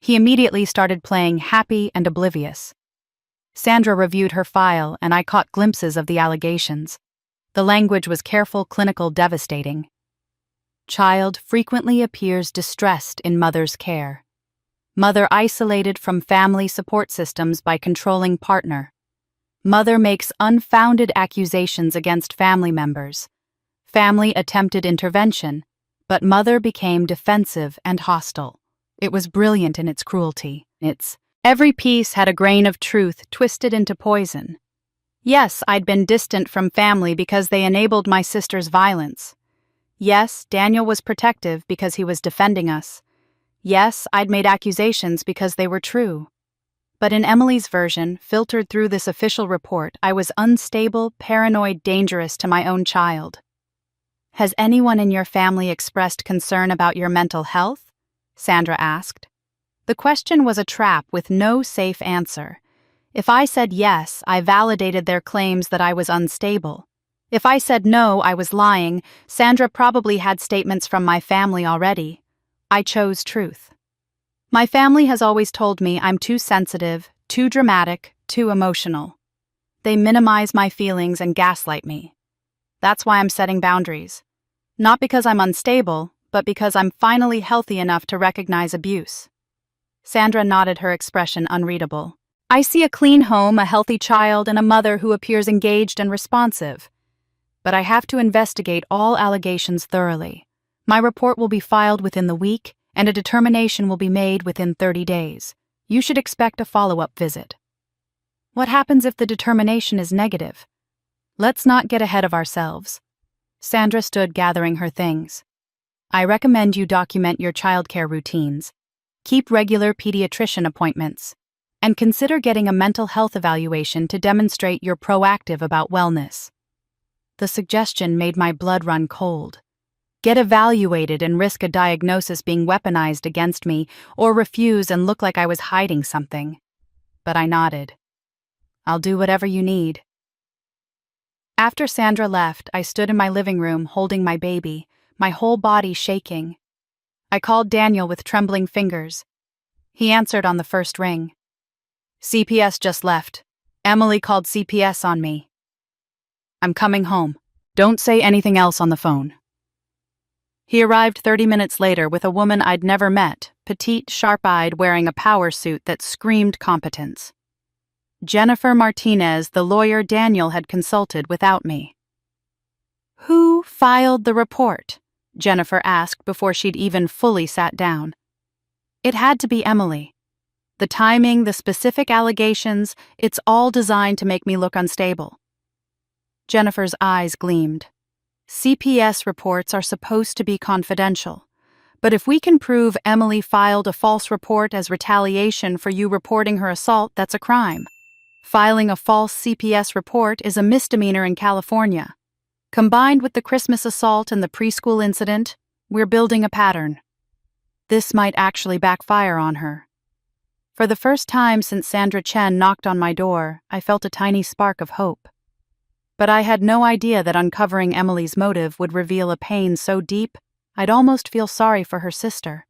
Speaker 1: He immediately started playing happy and oblivious. Sandra reviewed her file, and I caught glimpses of the allegations. The language was careful, clinical, devastating. Child frequently appears distressed in mother's care. Mother isolated from family support systems by controlling partner. Mother makes unfounded accusations against family members. Family attempted intervention, but mother became defensive and hostile. It was brilliant in its cruelty. Every piece had a grain of truth twisted into poison. Yes, I'd been distant from family because they enabled my sister's violence. Yes, Daniel was protective because he was defending us. Yes, I'd made accusations because they were true. But in Emily's version, filtered through this official report, I was unstable, paranoid, dangerous to my own child. Has anyone in your family expressed concern about your mental health? Sandra asked. The question was a trap with no safe answer. If I said yes, I validated their claims that I was unstable. If I said no, I was lying. Sandra probably had statements from my family already. I chose truth. My family has always told me I'm too sensitive, too dramatic, too emotional. They minimize my feelings and gaslight me. That's why I'm setting boundaries. Not because I'm unstable, but because I'm finally healthy enough to recognize abuse. Sandra nodded, her expression unreadable. I see a clean home, a healthy child, and a mother who appears engaged and responsive. But I have to investigate all allegations thoroughly. My report will be filed within the week, and a determination will be made within 30 days. You should expect a follow-up visit. What happens if the determination is negative? Let's not get ahead of ourselves. Sandra stood gathering her things. I recommend you document your childcare routines. Keep regular pediatrician appointments. And consider getting a mental health evaluation to demonstrate you're proactive about wellness. The suggestion made my blood run cold. Get evaluated and risk a diagnosis being weaponized against me, or refuse and look like I was hiding something. But I nodded. I'll do whatever you need. After Sandra left, I stood in my living room holding my baby, my whole body shaking. I called Daniel with trembling fingers. He answered on the first ring. CPS just left. Emily called CPS on me. I'm coming home. Don't say anything else on the phone. He arrived 30 minutes later with a woman I'd never met, petite, sharp-eyed, wearing a power suit that screamed competence. Jennifer Martinez, the lawyer Daniel had consulted without me. Who filed the report? Jennifer asked before she'd even fully sat down. It had to be Emily. The timing, the specific allegations, it's all designed to make me look unstable. Jennifer's eyes gleamed. CPS reports are supposed to be confidential, but if we can prove Emily filed a false report as retaliation for you reporting her assault, that's a crime. Filing a false CPS report is a misdemeanor in California. Combined with the Christmas assault and the preschool incident, we're building a pattern. This might actually backfire on her. For the first time since Sandra Chen knocked on my door, I felt a tiny spark of hope. But I had no idea that uncovering Emily's motive would reveal a pain so deep, I'd almost feel sorry for her sister.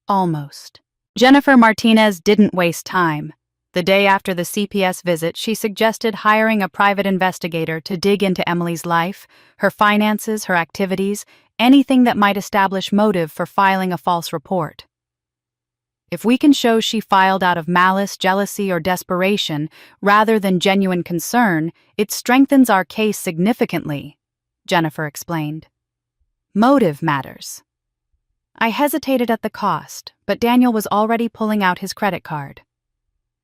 Speaker 1: Almost. Jennifer Martinez didn't waste time. The day after the CPS visit, she suggested hiring a private investigator to dig into Emily's life, her finances, her activities, anything that might establish motive for filing a false report. If we can show she filed out of malice, jealousy, or desperation, rather than genuine concern, it strengthens our case significantly, Jennifer explained. Motive matters. I hesitated at the cost, but Daniel was already pulling out his credit card.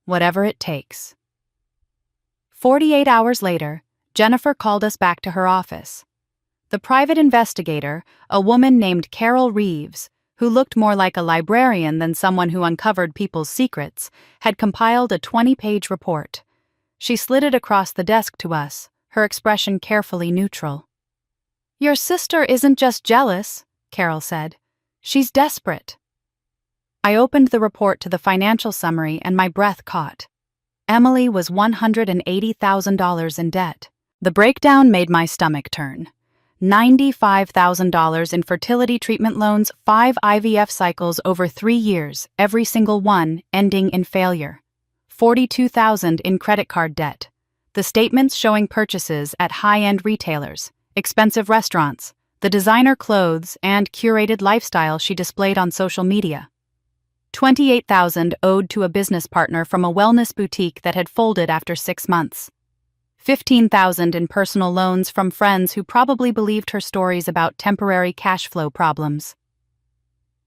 Speaker 1: Whatever it takes. 48 hours later, Jennifer called us back to her office. The private investigator, a woman named Carol Reeves, who looked more like a librarian than someone who uncovered people's secrets, had compiled a 20-page report. She slid it across the desk to us, her expression carefully neutral. "Your sister isn't just jealous," Carol said. "She's desperate." I opened the report to the financial summary and my breath caught. Emily was $180,000 in debt. The breakdown made my stomach turn. $95,000 in fertility treatment loans, 5 IVF cycles over 3 years, every single one ending in failure. $42,000 in credit card debt. The statements showing purchases at high-end retailers, expensive restaurants, the designer clothes and curated lifestyle she displayed on social media. $28,000 owed to a business partner from a wellness boutique that had folded after 6 months. $15,000 in personal loans from friends who probably believed her stories about temporary cash flow problems.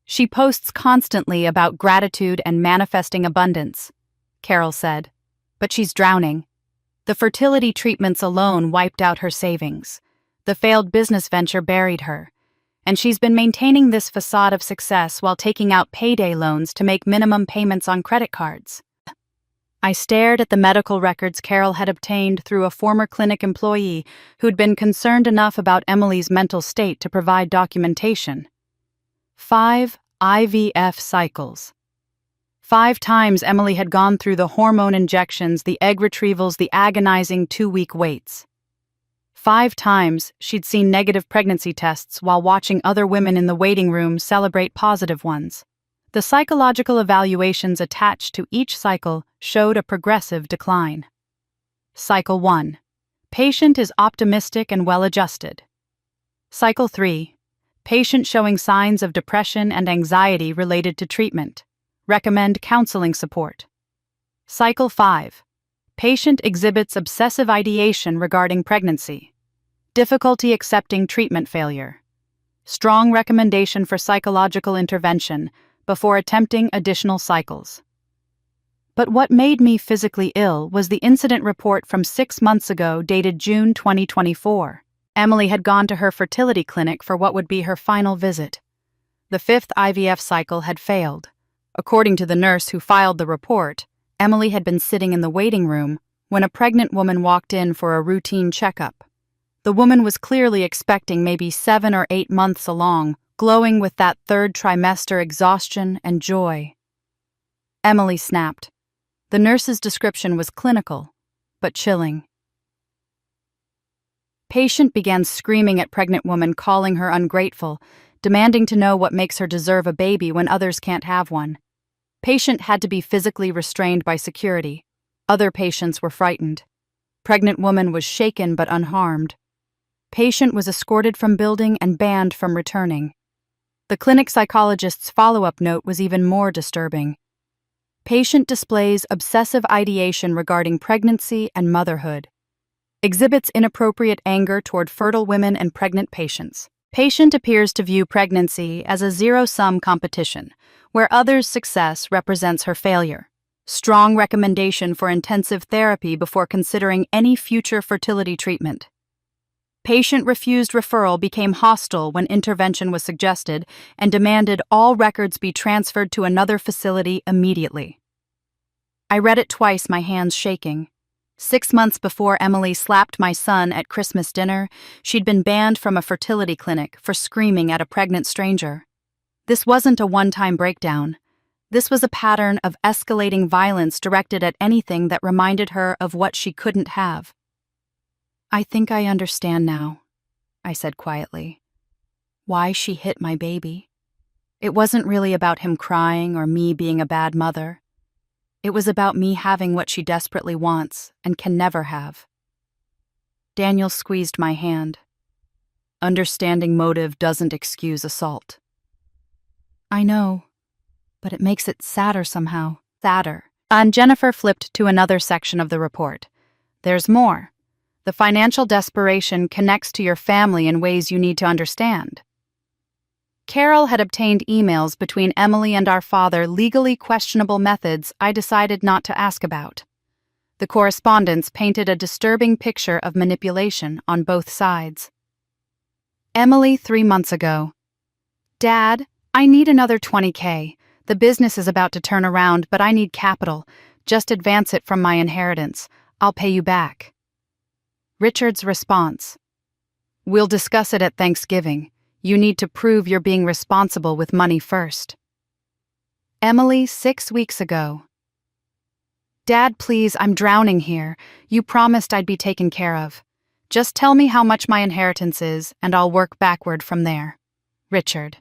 Speaker 1: She posts constantly about gratitude and manifesting abundance, Carol said, but she's drowning. The fertility treatments alone wiped out her savings. The failed business venture buried her. And she's been maintaining this facade of success while taking out payday loans to make minimum payments on credit cards. I stared at the medical records Carol had obtained through a former clinic employee who'd been concerned enough about Emily's mental state to provide documentation. 5 IVF cycles. 5 times Emily had gone through the hormone injections, the egg retrievals, the agonizing 2-week waits. 5 times she'd seen negative pregnancy tests while watching other women in the waiting room celebrate positive ones. The psychological evaluations attached to each cycle showed a progressive decline. Cycle 1. Patient is optimistic and well-adjusted. Cycle 3. Patient showing signs of depression and anxiety related to treatment. Recommend counseling support. Cycle 5. Patient exhibits obsessive ideation regarding pregnancy. Difficulty accepting treatment failure. Strong recommendation for psychological intervention before attempting additional cycles. But what made me physically ill was the incident report from 6 months ago dated June 2024. Emily had gone to her fertility clinic for what would be her final visit. The 5th IVF cycle had failed. According to the nurse who filed the report, Emily had been sitting in the waiting room when a pregnant woman walked in for a routine checkup. The woman was clearly expecting maybe 7 or 8 months along, glowing with that 3rd trimester exhaustion and joy. Emily snapped. The nurse's description was clinical, but chilling. Patient began screaming at pregnant woman, calling her ungrateful, demanding to know what makes her deserve a baby when others can't have one. Patient had to be physically restrained by security. Other patients were frightened. Pregnant woman was shaken but unharmed. Patient was escorted from building and banned from returning. The clinic psychologist's follow-up note was even more disturbing. Patient displays obsessive ideation regarding pregnancy and motherhood. Exhibits inappropriate anger toward fertile women and pregnant patients. Patient appears to view pregnancy as a zero-sum competition, where others' success represents her failure. Strong recommendation for intensive therapy before considering any future fertility treatment. Patient refused referral, became hostile when intervention was suggested, and demanded all records be transferred to another facility immediately. I read it twice, my hands shaking. 6 months before Emily slapped my son at Christmas dinner, she'd been banned from a fertility clinic for screaming at a pregnant stranger. This wasn't a one-time breakdown. This was a pattern of escalating violence directed at anything that reminded her of what she couldn't have. "I think I understand now," I said quietly. "Why she hit my baby. It wasn't really about him crying or me being a bad mother. It was about me having what she desperately wants and can never have." Daniel squeezed my hand. "Understanding motive doesn't excuse assault." "I know, but it makes it sadder somehow." Sadder. And Jennifer flipped to another section of the report. "There's more. The financial desperation connects to your family in ways you need to understand." Carol had obtained emails between Emily and our father, legally questionable methods I decided not to ask about. The correspondence painted a disturbing picture of manipulation on both sides. Emily, 3 months ago. "Dad, I need another $20K. The business is about to turn around, but I need capital. Just advance it from my inheritance. I'll pay you back." Richard's response: "We'll discuss it at Thanksgiving. You need to prove you're being responsible with money first." Emily, 6 weeks ago. "Dad, please, I'm drowning here. You promised I'd be taken care of. Just tell me how much my inheritance is, and I'll work backward from there." Richard: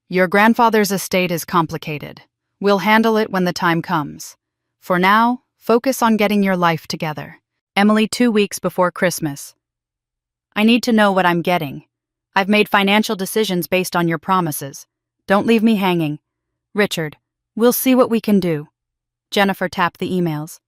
Speaker 1: "Your grandfather's estate is complicated. We'll handle it when the time comes. For now, focus on getting your life together." Emily, 2 weeks before Christmas. "I need to know what I'm getting. I've made financial decisions based on your promises. Don't leave me hanging." Richard: "We'll see what we can do." Jennifer tapped the emails.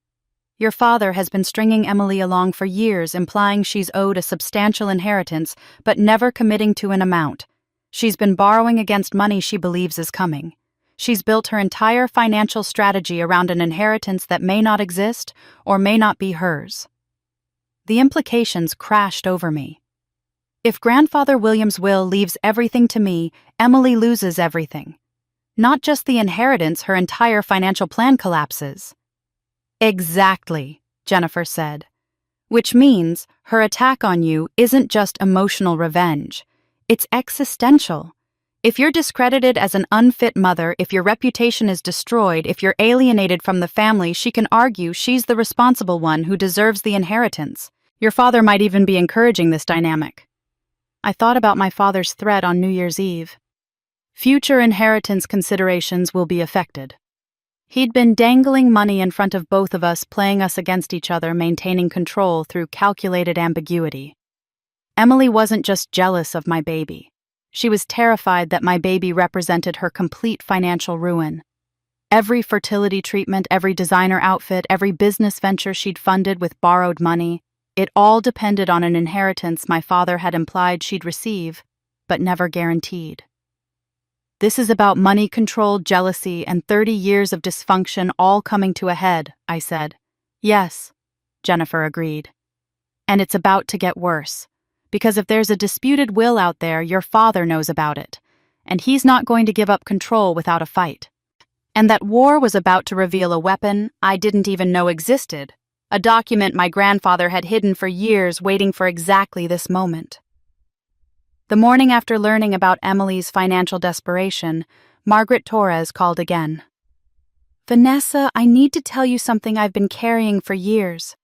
Speaker 1: "Your father has been stringing Emily along for years, implying she's owed a substantial inheritance, but never committing to an amount. She's been borrowing against money she believes is coming. She's built her entire financial strategy around an inheritance that may not exist or may not be hers." The implications crashed over me. If Grandfather William's will leaves everything to me, Emily loses everything. Not just the inheritance, her entire financial plan collapses. "Exactly," Jennifer said. "Which means her attack on you isn't just emotional revenge. It's existential. If you're discredited as an unfit mother, if your reputation is destroyed, if you're alienated from the family, she can argue she's the responsible one who deserves the inheritance. Your father might even be encouraging this dynamic." I thought about my father's threat on New Year's Eve. Future inheritance considerations will be affected. He'd been dangling money in front of both of us, playing us against each other, maintaining control through calculated ambiguity. Emily wasn't just jealous of my baby. She was terrified that my baby represented her complete financial ruin. Every fertility treatment, every designer outfit, every business venture she'd funded with borrowed money, it all depended on an inheritance my father had implied she'd receive, but never guaranteed. "This is about money control, jealousy, and 30 years of dysfunction all coming to a head," I said. "Yes," Jennifer agreed. "And it's about to get worse. Because if there's a disputed will out there, your father knows about it, and he's not going to give up control without a fight. And that war was about to reveal a weapon I didn't even know existed, a document my grandfather had hidden for years, waiting for exactly this moment." The morning after learning about Emily's financial desperation, Margaret Torres called again. "Vanessa, I need to tell you something I've been carrying for years."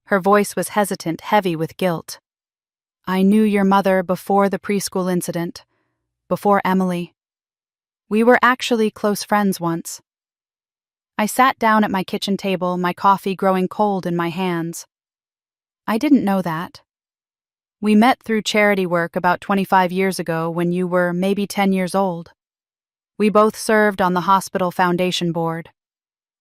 Speaker 1: Her voice was hesitant, heavy with guilt. "I knew your mother before the preschool incident, before Emily. We were actually close friends once." I sat down at my kitchen table, my coffee growing cold in my hands. "I didn't know that. We met through charity work about 25 years ago when you were maybe 10 years old. We both served on the hospital foundation board.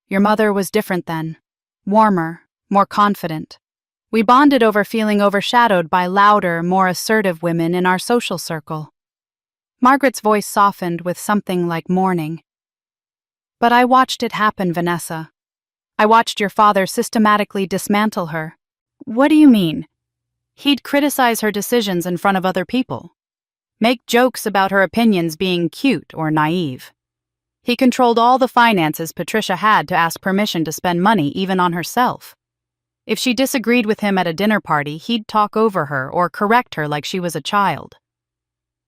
Speaker 1: Your mother was different then, warmer, more confident. We bonded over feeling overshadowed by louder, more assertive women in our social circle." Margaret's voice softened with something like mourning. "But I watched it happen, Vanessa. I watched your father systematically dismantle her." "What do you mean?" "He'd criticize her decisions in front of other people. Make jokes about her opinions being cute or naive. He controlled all the finances Patricia had to ask permission to spend money even on herself. If she disagreed with him at a dinner party, he'd talk over her or correct her like she was a child.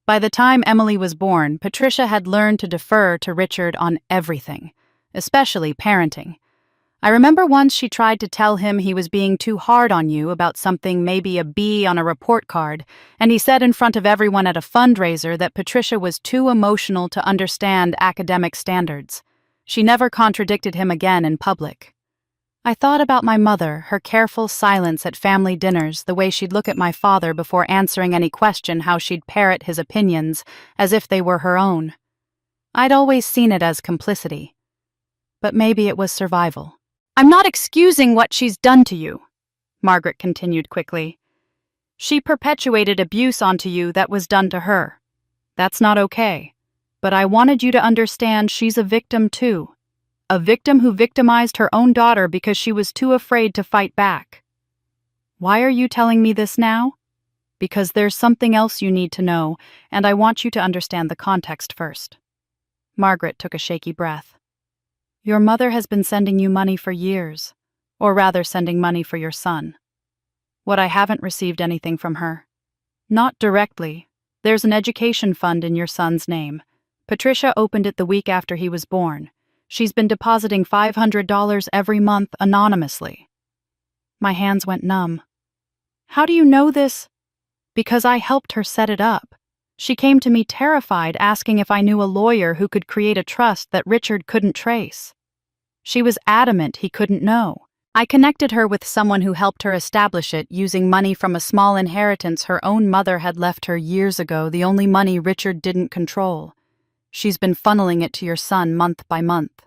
Speaker 1: By the time Emily was born, Patricia had learned to defer to Richard on everything, especially parenting. I remember once she tried to tell him he was being too hard on you about something, maybe a B on a report card, and he said in front of everyone at a fundraiser that Patricia was too emotional to understand academic standards. She never contradicted him again in public. I thought about my mother, her careful silence at family dinners, the way she'd look at my father before answering any question, how she'd parrot his opinions as if they were her own. I'd always seen it as complicity. But maybe it was survival. "I'm not excusing what she's done to you," Margaret continued quickly. "She perpetuated abuse onto you that was done to her. That's not okay. But I wanted you to understand she's a victim too. A victim who victimized her own daughter because she was too afraid to fight back. Why are you telling me this now? Because there's something else you need to know, and I want you to understand the context first." Margaret took a shaky breath. "Your mother has been sending you money for years, or rather sending money for your son. What I haven't received anything from her. Not directly. There's an education fund in your son's name. Patricia opened it the week after he was born. She's been depositing $500 every month anonymously." My hands went numb. "How do you know this?" "Because I helped her set it up. She came to me terrified, asking if I knew a lawyer who could create a trust that Richard couldn't trace. She was adamant he couldn't know. I connected her with someone who helped her establish it using money from a small inheritance her own mother had left her years ago, the only money Richard didn't control. She's been funneling it to your son month by month."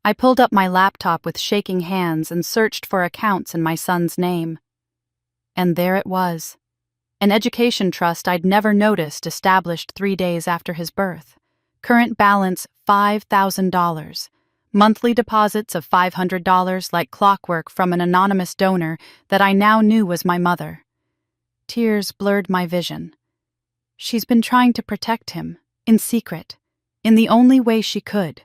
Speaker 1: I pulled up my laptop with shaking hands and searched for accounts in my son's name. And there it was. An education trust I'd never noticed, established 3 days after his birth. Current balance $5,000. Monthly deposits of $500 like clockwork from an anonymous donor that I now knew was my mother. Tears blurred my vision. She's been trying to protect him, in secret, in the only way she could.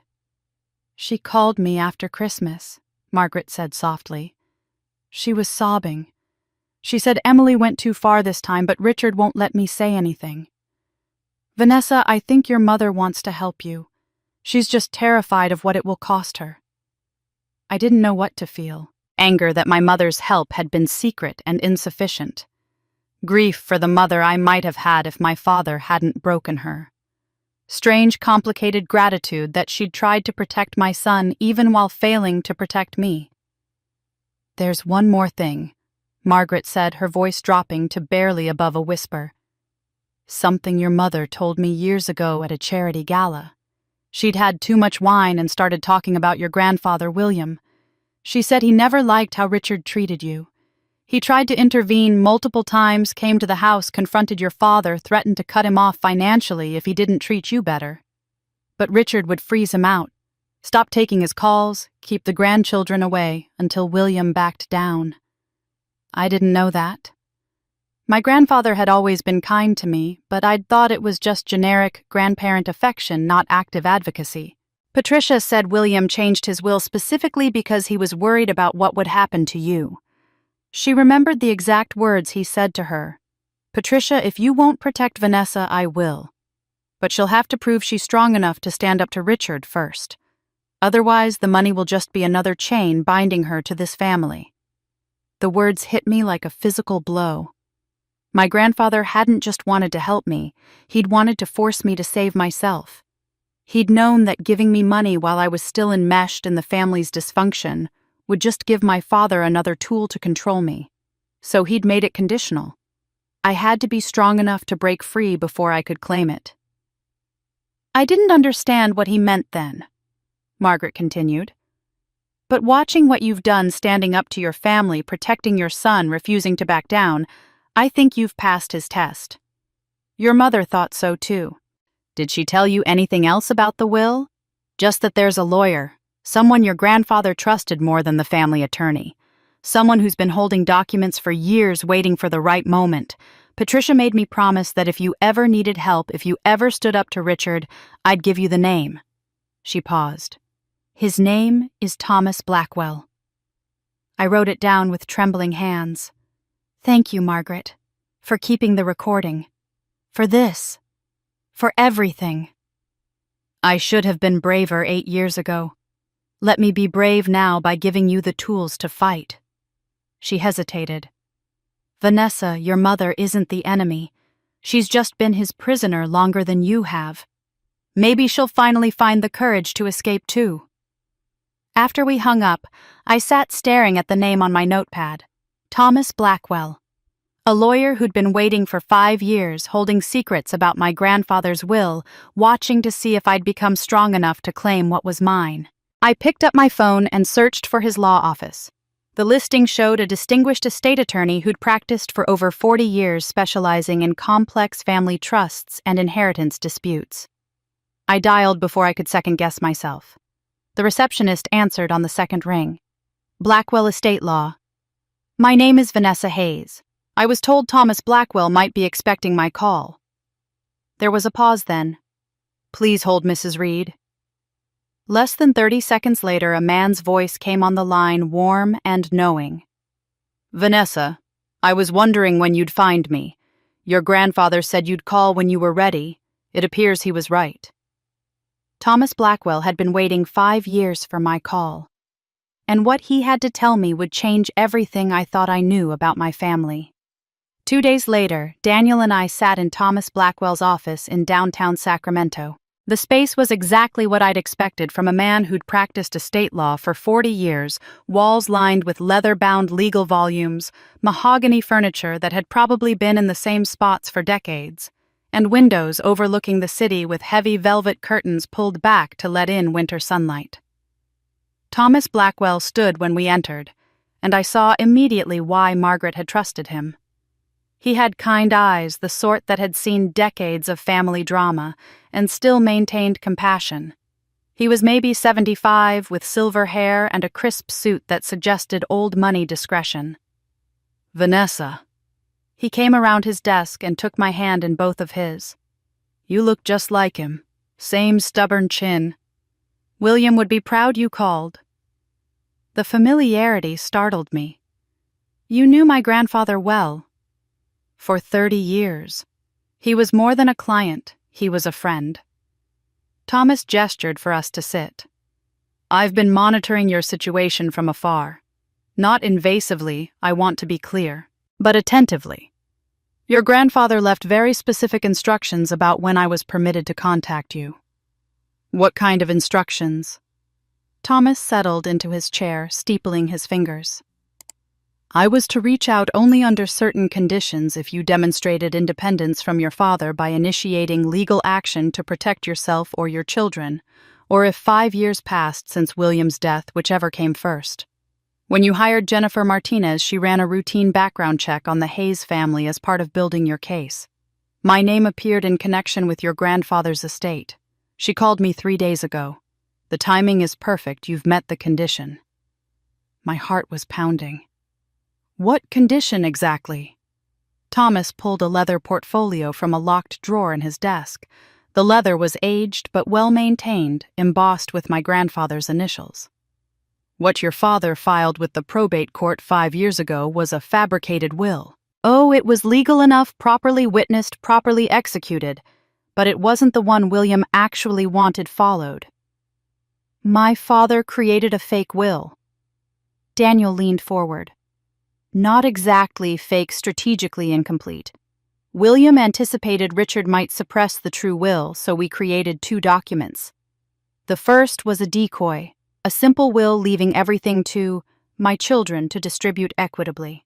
Speaker 1: "She called me after Christmas," Margaret said softly. She was sobbing. She said Emily went too far this time, but Richard won't let me say anything. "Vanessa, I think your mother wants to help you. She's just terrified of what it will cost her." I didn't know what to feel. Anger that my mother's help had been secret and insufficient. Grief for the mother I might have had if my father hadn't broken her. Strange, complicated gratitude that she'd tried to protect my son even while failing to protect me. "There's one more thing," Margaret said, her voice dropping to barely above a whisper. "Something your mother told me years ago at a charity gala. She'd had too much wine and started talking about your grandfather, William. She said he never liked how Richard treated you. He tried to intervene multiple times, came to the house, confronted your father, threatened to cut him off financially if he didn't treat you better. But Richard would freeze him out, stop taking his calls, keep the grandchildren away until William backed down. I didn't know that. My grandfather had always been kind to me, but I'd thought it was just generic grandparent affection, not active advocacy. Patricia said William changed his will specifically because he was worried about what would happen to you. She remembered the exact words he said to her. "Patricia, if you won't protect Vanessa, I will. But she'll have to prove she's strong enough to stand up to Richard first. Otherwise, the money will just be another chain binding her to this family." The words hit me like a physical blow. My grandfather hadn't just wanted to help me, he'd wanted to force me to save myself. He'd known that giving me money while I was still enmeshed in the family's dysfunction would just give my father another tool to control me. So he'd made it conditional. I had to be strong enough to break free before I could claim it. "I didn't understand what he meant then," Margaret continued. "But watching what you've done, standing up to your family, protecting your son, refusing to back down, I think you've passed his test. Your mother thought so too. Did she tell you anything else about the will? Just that there's a lawyer, someone your grandfather trusted more than the family attorney. Someone who's been holding documents for years waiting for the right moment. Patricia made me promise that if you ever needed help, if you ever stood up to Richard, I'd give you the name." She paused. "His name is Thomas Blackwell." I wrote it down with trembling hands. "Thank you, Margaret, for keeping the recording. For this, For everything. I should have been braver 8 years ago. Let me be brave now by giving you the tools to fight. She hesitated. Vanessa, your mother isn't the enemy. She's just been his prisoner longer than you have. Maybe she'll finally find the courage to escape too. After we hung up, I sat staring at the name on my notepad. Thomas Blackwell. A lawyer who'd been waiting for 5 years, holding secrets about my grandfather's will, watching to see if I'd become strong enough to claim what was mine. I picked up my phone and searched for his law office. The listing showed a distinguished estate attorney who'd practiced for over 40 years, specializing in complex family trusts and inheritance disputes. I dialed before I could second-guess myself. The receptionist answered on the second ring. Blackwell Estate Law. My name is Vanessa Hayes. I was told Thomas Blackwell might be expecting my call. There was a pause then. Please hold, Mrs. Reed. Less than 30 seconds later, a man's voice came on the line, warm and knowing. Vanessa, I was wondering when you'd find me. Your grandfather said you'd call when you were ready. It appears he was right. Thomas Blackwell had been waiting 5 years for my call. And what he had to tell me would change everything I thought I knew about my family. 2 days later, Daniel and I sat in Thomas Blackwell's office in downtown Sacramento. The space was exactly what I'd expected from a man who'd practiced estate law for 40 years, walls lined with leather-bound legal volumes, mahogany furniture that had probably been in the same spots for decades, and windows overlooking the city with heavy velvet curtains pulled back to let in winter sunlight. Thomas Blackwell stood when we entered, and I saw immediately why Margaret had trusted him. He had kind eyes, the sort that had seen decades of family drama, and still maintained compassion. He was maybe 75, with silver hair and a crisp suit that suggested old money discretion. Vanessa. He came around his desk and took my hand in both of his. You look just like him. Same stubborn chin. William would be proud you called. The familiarity startled me. You knew my grandfather well. For 30 years. He was more than a client, he was a friend. Thomas gestured for us to sit. I've been monitoring your situation from afar. Not invasively, I want to be clear, but attentively. Your grandfather left very specific instructions about when I was permitted to contact you. What kind of instructions? Thomas settled into his chair, steepling his fingers. I was to reach out only under certain conditions if you demonstrated independence from your father by initiating legal action to protect yourself or your children, or if 5 years passed since William's death, whichever came first. When you hired Jennifer Martinez, she ran a routine background check on the Hayes family as part of building your case. My name appeared in connection with your grandfather's estate. She called me 3 days ago. The timing is perfect, you've met the condition. My heart was pounding. What condition exactly? Thomas pulled a leather portfolio from a locked drawer in his desk. The leather was aged but well-maintained, embossed with my grandfather's initials. What your father filed with the probate court 5 years ago was a fabricated will. Oh, it was legal enough, properly witnessed, properly executed, but it wasn't the one William actually wanted followed. My father created a fake will. Daniel leaned forward. Not exactly fake, strategically incomplete. William anticipated Richard might suppress the true will, so we created 2 documents. The first was a decoy, a simple will leaving everything to my children to distribute equitably.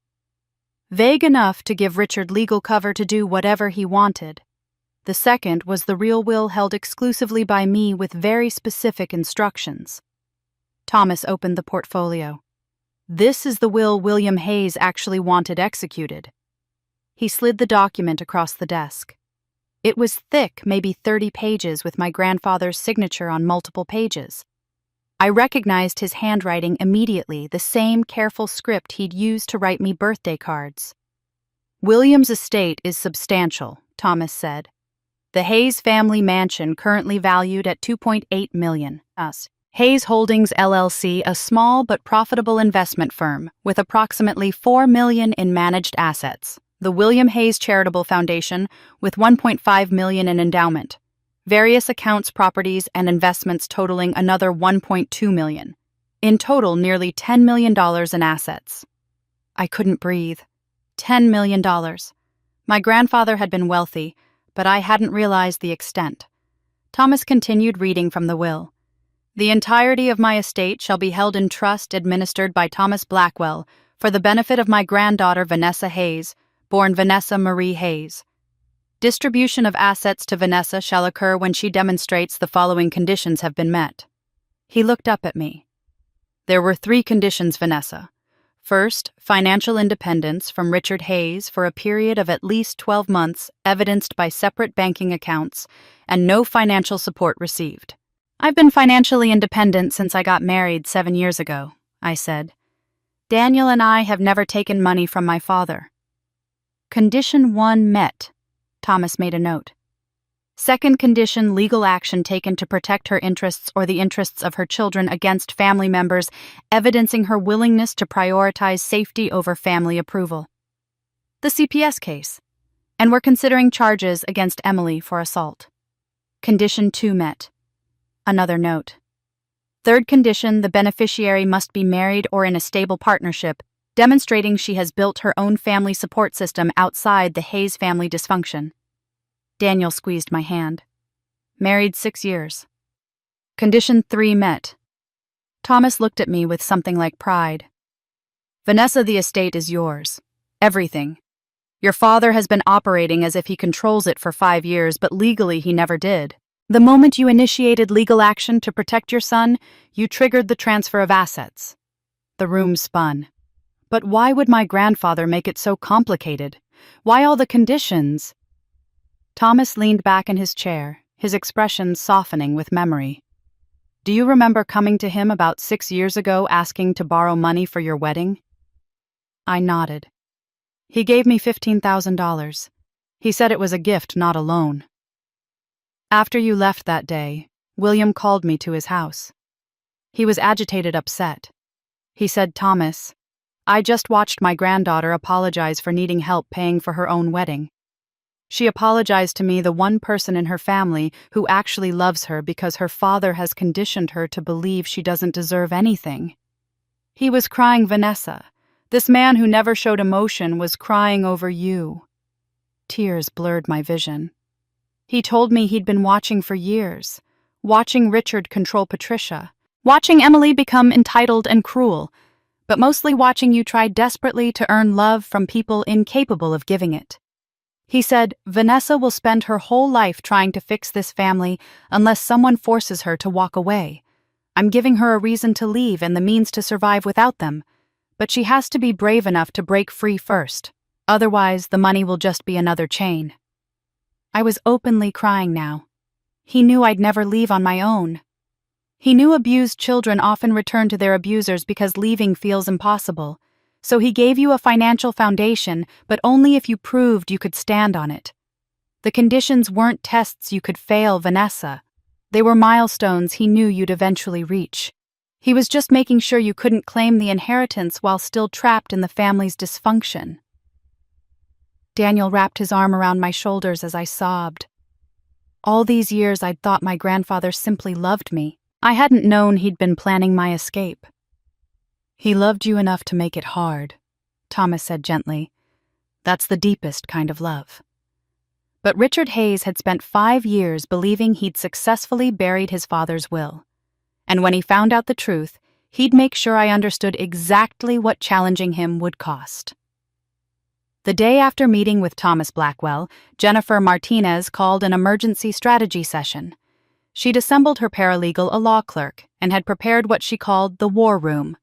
Speaker 1: Vague enough to give Richard legal cover to do whatever he wanted. The second was the real will held exclusively by me with very specific instructions. Thomas opened the portfolio. This is the will William Hayes actually wanted executed. He slid the document across the desk. It was thick, maybe 30 pages, with my grandfather's signature on multiple pages. I recognized his handwriting immediately, the same careful script he'd used to write me birthday cards. William's estate is substantial, Thomas said. The Hayes family mansion currently valued at $2.8 million. Hayes Holdings LLC, a small but profitable investment firm with approximately $4 million in managed assets. the William Hayes Charitable Foundation with $1.5 million in endowment, various accounts, properties, and investments totaling another $1.2 million. In total, nearly $10 million in assets. I couldn't breathe. $10 million. My grandfather had been wealthy, but I hadn't realized the extent. Thomas continued reading from the will. The entirety of my estate shall be held in trust administered by Thomas Blackwell for the benefit of my granddaughter Vanessa Hayes, born Vanessa Marie Hayes. Distribution of assets to Vanessa shall occur when she demonstrates the following conditions have been met. He looked up at me. There were 3 conditions, Vanessa. First, financial independence from Richard Hayes for a period of at least 12 months, evidenced by separate banking accounts, and no financial support received. I've been financially independent since I got married 7 years ago, I said. Daniel and I have never taken money from my father. Condition 1 met. Thomas made a note. Second condition, legal action taken to protect her interests or the interests of her children against family members, evidencing her willingness to prioritize safety over family approval. The CPS case. And we're considering charges against Emily for assault. Condition 2 met. Another note. Third condition, the beneficiary must be married or in a stable partnership, demonstrating she has built her own family support system outside the Hayes family dysfunction. Daniel squeezed my hand. Married 6 years. Condition 3 met. Thomas looked at me with something like pride. Vanessa, the estate is yours. Everything. Your father has been operating as if he controls it for 5 years, but legally he never did. The moment you initiated legal action to protect your son, you triggered the transfer of assets. The room spun. But why would my grandfather make it so complicated? Why all the conditions? Thomas leaned back in his chair, his expression softening with memory. Do you remember coming to him about 6 years ago asking to borrow money for your wedding? I nodded. He gave me $15,000. He said it was a gift, not a loan. After you left that day, William called me to his house. He was agitated, upset. He said, Thomas, I just watched my granddaughter apologize for needing help paying for her own wedding. She apologized to me, the one person in her family who actually loves her, because her father has conditioned her to believe she doesn't deserve anything. He was crying, Vanessa. This man who never showed emotion was crying over you. Tears blurred my vision. He told me he'd been watching for years, watching Richard control Patricia, watching Emily become entitled and cruel, but mostly watching you try desperately to earn love from people incapable of giving it. He said, Vanessa will spend her whole life trying to fix this family unless someone forces her to walk away. I'm giving her a reason to leave and the means to survive without them, but she has to be brave enough to break free first. Otherwise, the money will just be another chain. I was openly crying now. He knew I'd never leave on my own. He knew abused children often return to their abusers because leaving feels impossible. So he gave you a financial foundation, but only if you proved you could stand on it. The conditions weren't tests you could fail, Vanessa. They were milestones he knew you'd eventually reach. He was just making sure you couldn't claim the inheritance while still trapped in the family's dysfunction. Daniel wrapped his arm around my shoulders as I sobbed. All these years I'd thought my grandfather simply loved me. I hadn't known he'd been planning my escape. He loved you enough to make it hard, Thomas said gently. That's the deepest kind of love. But Richard Hayes had spent 5 years believing he'd successfully buried his father's will. And when he found out the truth, he'd make sure I understood exactly what challenging him would cost. The day after meeting with Thomas Blackwell, Jennifer Martinez called an emergency strategy session. She'd assembled her paralegal, a law clerk, and had prepared what she called the war room.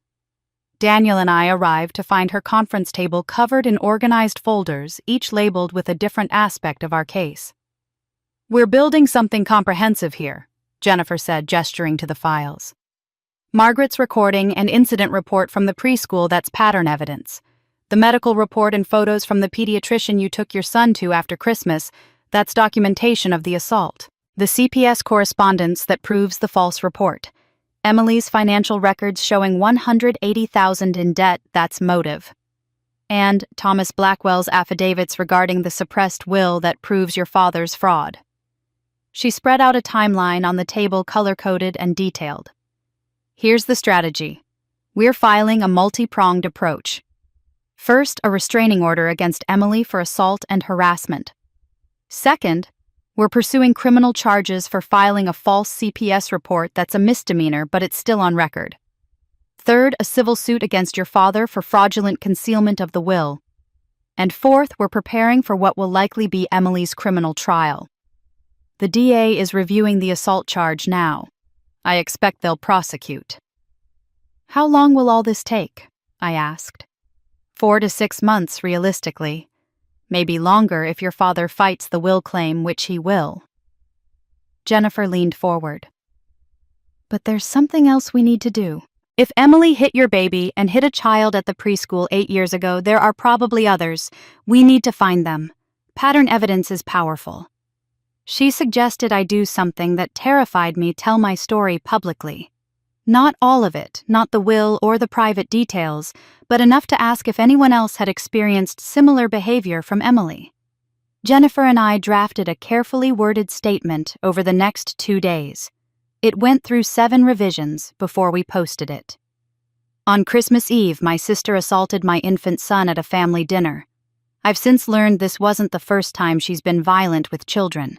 Speaker 1: Daniel and I arrived to find her conference table covered in organized folders, each labeled with a different aspect of our case. We're building something comprehensive here, Jennifer said, gesturing to the files. Margaret's recording and incident report from the preschool, that's pattern evidence. The medical report and photos from the pediatrician you took your son to after Christmas, that's documentation of the assault. The CPS correspondence that proves the false report. Emily's financial records showing $180,000 in debt, that's motive. and Thomas Blackwell's affidavits regarding the suppressed will that proves your father's fraud. She spread out a timeline on the table, color-coded and detailed. Here's the strategy. We're filing a multi-pronged approach. First, a restraining order against Emily for assault and harassment. Second, we're pursuing criminal charges for filing a false CPS report that's a misdemeanor, but it's still on record. Third, a civil suit against your father for fraudulent concealment of the will. And fourth, we're preparing for what will likely be Emily's criminal trial. The DA is reviewing the assault charge now. I expect they'll prosecute. How long will all this take? I asked. 4 to 6 months, realistically. Maybe longer if your father fights the will claim, which he will. Jennifer leaned forward. But there's something else we need to do. If Emily hit your baby and hit a child at the preschool 8 years ago, there are probably others. We need to find them. Pattern evidence is powerful. She suggested I do something that terrified me: tell my story publicly. Not all of it, not the will or the private details, but enough to ask if anyone else had experienced similar behavior from Emily. Jennifer and I drafted a carefully worded statement over the next 2 days. It went through 7 revisions before we posted it. On Christmas Eve, my sister assaulted my infant son at a family dinner. I've since learned this wasn't the first time she's been violent with children.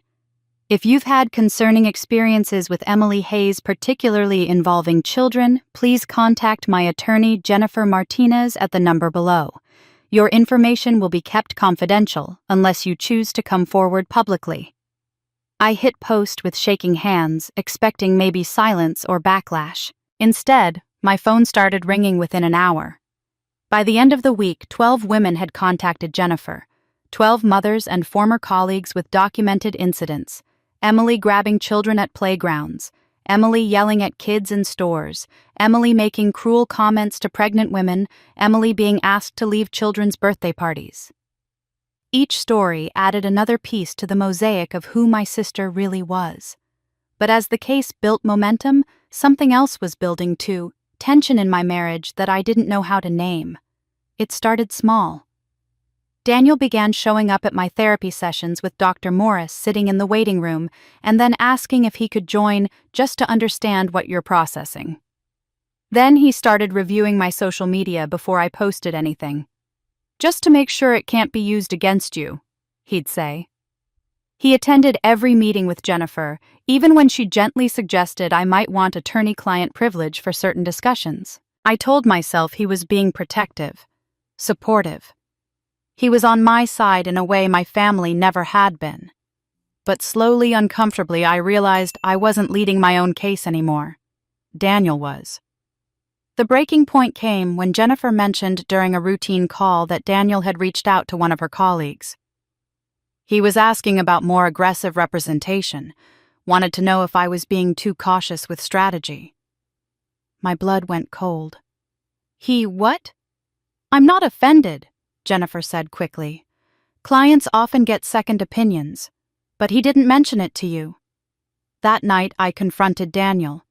Speaker 1: If you've had concerning experiences with Emily Hayes, particularly involving children, please contact my attorney, Jennifer Martinez, at the number below. Your information will be kept confidential unless you choose to come forward publicly. I hit post with shaking hands, expecting maybe silence or backlash. Instead, my phone started ringing within an hour. By the end of the week, 12 women had contacted Jennifer. 12 mothers and former colleagues with documented incidents. Emily grabbing children at playgrounds, Emily yelling at kids in stores, Emily making cruel comments to pregnant women, Emily being asked to leave children's birthday parties. Each story added another piece to the mosaic of who my sister really was. But as the case built momentum, something else was building too, tension in my marriage that I didn't know how to name. It started small. Daniel began showing up at my therapy sessions with Dr. Morris sitting in the waiting room and then asking if he could join just to understand what you're processing. Then he started reviewing my social media before I posted anything. Just to make sure it can't be used against you, he'd say. He attended every meeting with Jennifer, even when she gently suggested I might want attorney-client privilege for certain discussions. I told myself he was being protective, supportive. He was on my side in a way my family never had been. But slowly, uncomfortably, I realized I wasn't leading my own case anymore. Daniel was. The breaking point came when Jennifer mentioned during a routine call that Daniel had reached out to one of her colleagues. He was asking about more aggressive representation, wanted to know if I was being too cautious with strategy. My blood went cold. What? I'm not offended, Jennifer said quickly. Clients often get second opinions, but he didn't mention it to you. That night, I confronted Daniel.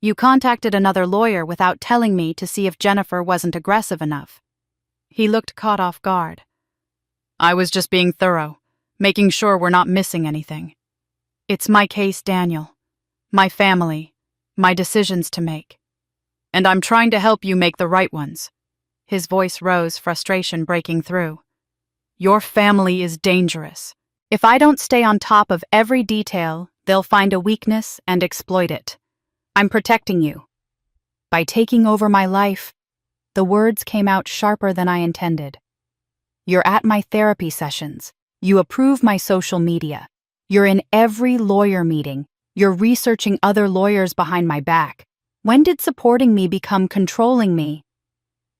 Speaker 1: You contacted another lawyer without telling me to see if Jennifer wasn't aggressive enough. He looked caught off guard. I was just being thorough, making sure we're not missing anything. It's my case, Daniel. My family. My decisions to make. And I'm trying to help you make the right ones. His voice rose, frustration breaking through. Your family is dangerous. If I don't stay on top of every detail, they'll find a weakness and exploit it. I'm protecting you. By taking over my life, the words came out sharper than I intended. You're at my therapy sessions. You approve my social media. You're in every lawyer meeting. You're researching other lawyers behind my back. When did supporting me become controlling me?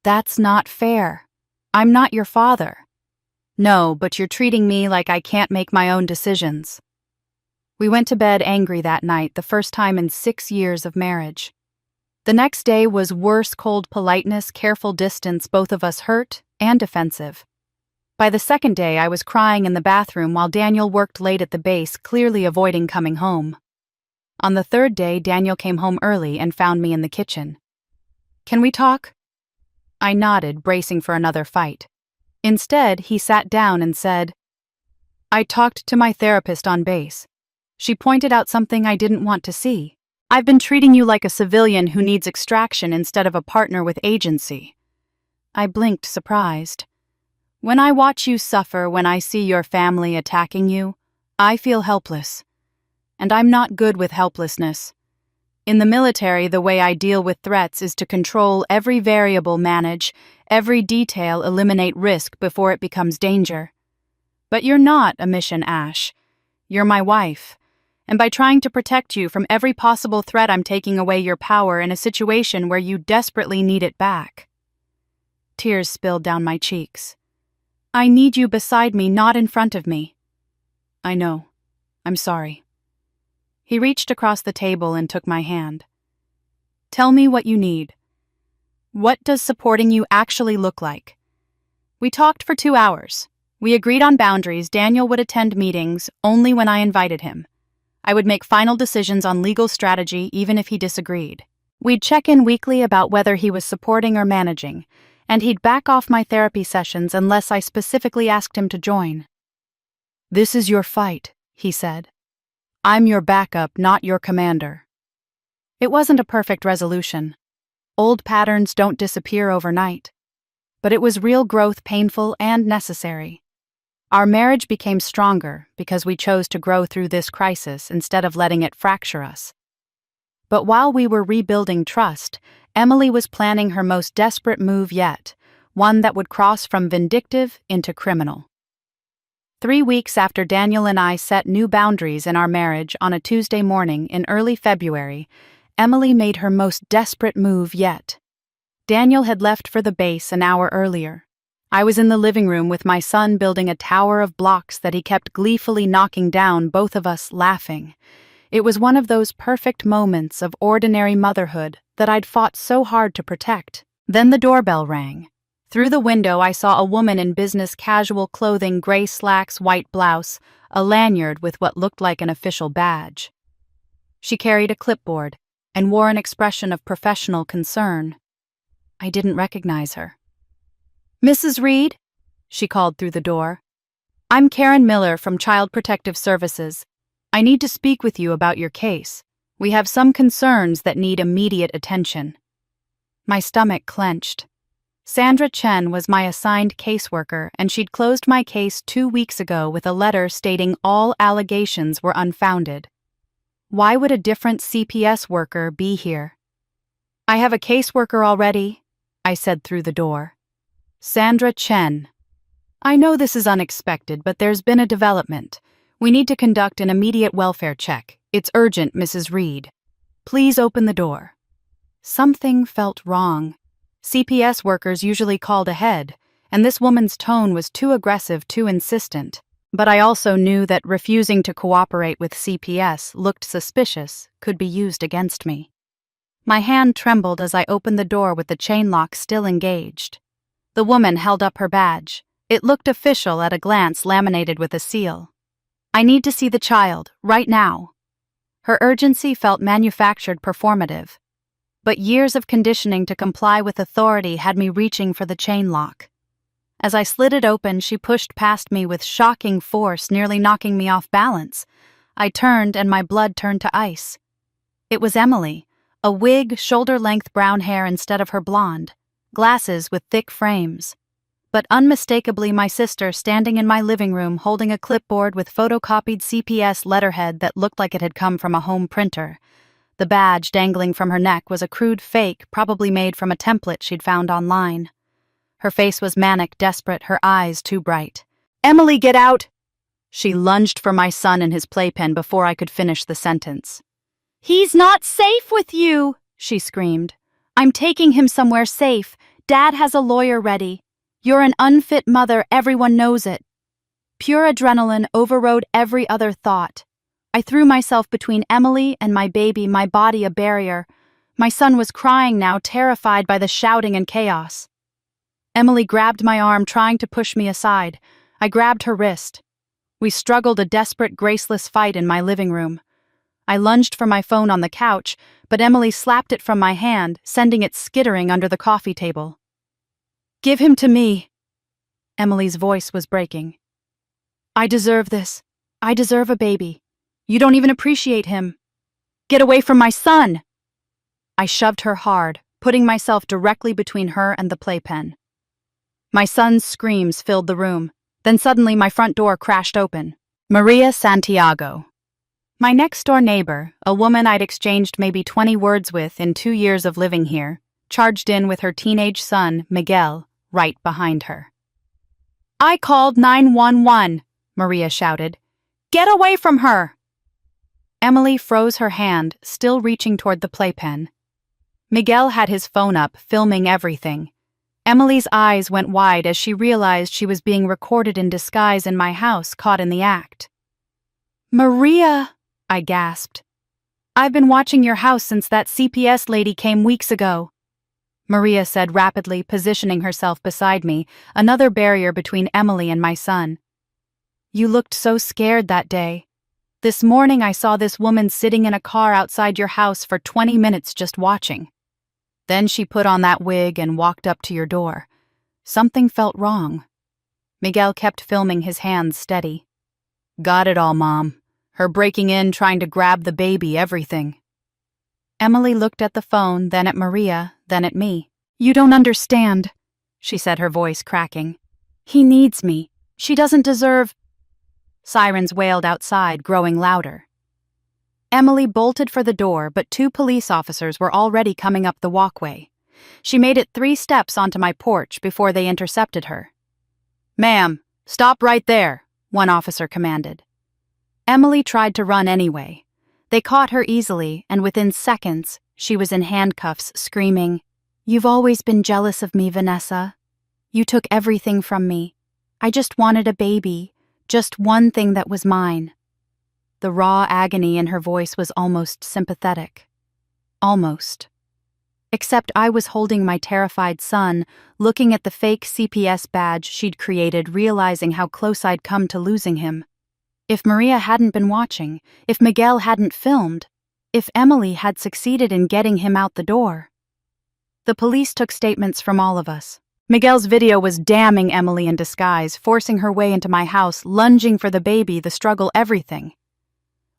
Speaker 1: That's not fair. I'm not your father. No, but you're treating me like I can't make my own decisions. We went to bed angry that night, the first time in 6 years of marriage. The next day was worse: cold politeness, careful distance, both of us hurt and defensive. By the second day, I was crying in the bathroom while Daniel worked late at the base, clearly avoiding coming home. On the third day, Daniel came home early and found me in the kitchen. Can we talk? I nodded, bracing for another fight. Instead, he sat down and said, "I talked to my therapist on base. She pointed out something I didn't want to see. I've been treating you like a civilian who needs extraction instead of a partner with agency." I blinked, surprised. When I watch you suffer, when I see your family attacking you, I feel helpless. And I'm not good with helplessness. In the military, the way I deal with threats is to control every variable, manage every detail, eliminate risk before it becomes danger. But you're not a mission, Ash. You're my wife. And by trying to protect you from every possible threat, I'm taking away your power in a situation where you desperately need it back. Tears spilled down my cheeks. I need you beside me, not in front of me. I know. I'm sorry. He reached across the table and took my hand. Tell me what you need. What does supporting you actually look like? We talked for 2 hours. We agreed on boundaries. Daniel would attend meetings only when I invited him. I would make final decisions on legal strategy even if he disagreed. We'd check in weekly about whether he was supporting or managing, and he'd back off my therapy sessions unless I specifically asked him to join. This is your fight, he said. I'm your backup, not your commander. It wasn't a perfect resolution. Old patterns don't disappear overnight. But it was real growth, painful and necessary. Our marriage became stronger because we chose to grow through this crisis instead of letting it fracture us. But while we were rebuilding trust, Emily was planning her most desperate move yet, one that would cross from vindictive into criminal. 3 weeks after Daniel and I set new boundaries in our marriage on a Tuesday morning in early February, Emily made her most desperate move yet. Daniel had left for the base an hour earlier. I was in the living room with my son building a tower of blocks that he kept gleefully knocking down, both of us laughing. It was one of those perfect moments of ordinary motherhood that I'd fought so hard to protect. Then the doorbell rang. Through the window, I saw a woman in business casual clothing, gray slacks, white blouse, a lanyard with what looked like an official badge. She carried a clipboard and wore an expression of professional concern. I didn't recognize her. "Mrs. Reed?" she called through the door. "I'm Karen Miller from Child Protective Services. I need to speak with you about your case. We have some concerns that need immediate attention." My stomach clenched. Sandra Chen was my assigned caseworker, and she'd closed my case 2 weeks ago with a letter stating all allegations were unfounded. Why would a different CPS worker be here? "I have a caseworker already," I said through the door. "Sandra Chen. I know this is unexpected, but there's been a development. We need to conduct an immediate welfare check. It's urgent, Mrs. Reed. Please open the door." Something felt wrong. CPS workers usually called ahead, and this woman's tone was too aggressive, too insistent. But I also knew that refusing to cooperate with CPS looked suspicious, could be used against me. My hand trembled as I opened the door with the chain lock still engaged. The woman held up her badge. It looked official at a glance, laminated with a seal. "I need to see the child, right now." Her urgency felt manufactured, performative. But years of conditioning to comply with authority had me reaching for the chain lock. As I slid it open, she pushed past me with shocking force, nearly knocking me off balance. I turned and my blood turned to ice. It was Emily, a wig, shoulder-length brown hair instead of her blonde, glasses with thick frames. But unmistakably my sister, standing in my living room holding a clipboard with photocopied CPS letterhead that looked like it had come from a home printer. The badge dangling from her neck was a crude fake, probably made from a template she'd found online. Her face was manic, desperate, her eyes too bright. "Emily, get out!" She lunged for my son and his playpen before I could finish the sentence. "He's not safe with you!" she screamed. "I'm taking him somewhere safe. Dad has a lawyer ready. You're an unfit mother, everyone knows it." Pure adrenaline overrode every other thought. I threw myself between Emily and my baby, my body a barrier. My son was crying now, terrified by the shouting and chaos. Emily grabbed my arm, trying to push me aside. I grabbed her wrist. We struggled a desperate, graceless fight in my living room. I lunged for my phone on the couch, but Emily slapped it from my hand, sending it skittering under the coffee table. "Give him to me." Emily's voice was breaking. "I deserve this. I deserve a baby. You don't even appreciate him. Get away from my son!" I shoved her hard, putting myself directly between her and the playpen. My son's screams filled the room. Then suddenly my front door crashed open. Maria Santiago. My next-door neighbor, a woman I'd exchanged maybe 20 words with in 2 years of living here, charged in with her teenage son, Miguel, right behind her. "I called 911, Maria shouted. "Get away from her!" Emily froze her hand, still reaching toward the playpen. Miguel had his phone up, filming everything. Emily's eyes went wide as she realized she was being recorded in disguise in my house, caught in the act. "Maria," I gasped. "I've been watching your house since that CPS lady came weeks ago," Maria said rapidly, positioning herself beside me, another barrier between Emily and my son. "You looked so scared that day. This morning I saw this woman sitting in a car outside your house for 20 minutes just watching. Then she put on that wig and walked up to your door. Something felt wrong." Miguel kept filming, his hands steady. "Got it all, Mom. Her breaking in, trying to grab the baby, everything." Emily looked at the phone, then at Maria, then at me. "You don't understand," she said, her voice cracking. "He needs me. She doesn't deserve—" Sirens wailed outside, growing louder. Emily bolted for the door, but 2 police officers were already coming up the walkway. She made it 3 steps onto my porch before they intercepted her. "Ma'am, stop right there," one officer commanded. Emily tried to run anyway. They caught her easily, and within seconds, she was in handcuffs, screaming, "You've always been jealous of me, Vanessa. You took everything from me. I just wanted a baby, just one thing that was mine." The raw agony in her voice was almost sympathetic. Almost. Except I was holding my terrified son, looking at the fake CPS badge she'd created, realizing how close I'd come to losing him. If Maria hadn't been watching, if Miguel hadn't filmed, if Emily had succeeded in getting him out the door. The police took statements from all of us. Miguel's video was damning Emily in disguise, forcing her way into my house, lunging for the baby, the struggle, everything.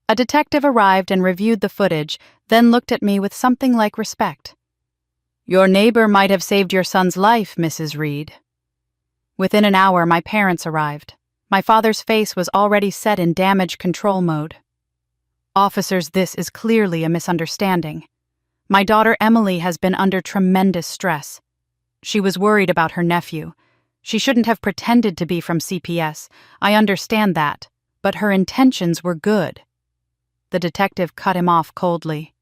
Speaker 1: A detective arrived and reviewed the footage, then looked at me with something like respect. "Your neighbor might have saved your son's life, Mrs. Reed." Within an hour, my parents arrived. My father's face was already set in damage control mode. "Officers, this is clearly a misunderstanding. My daughter Emily has been under tremendous stress. She was worried about her nephew. She shouldn't have pretended to be from CPS. I understand that, but her intentions were good." The detective cut him off coldly.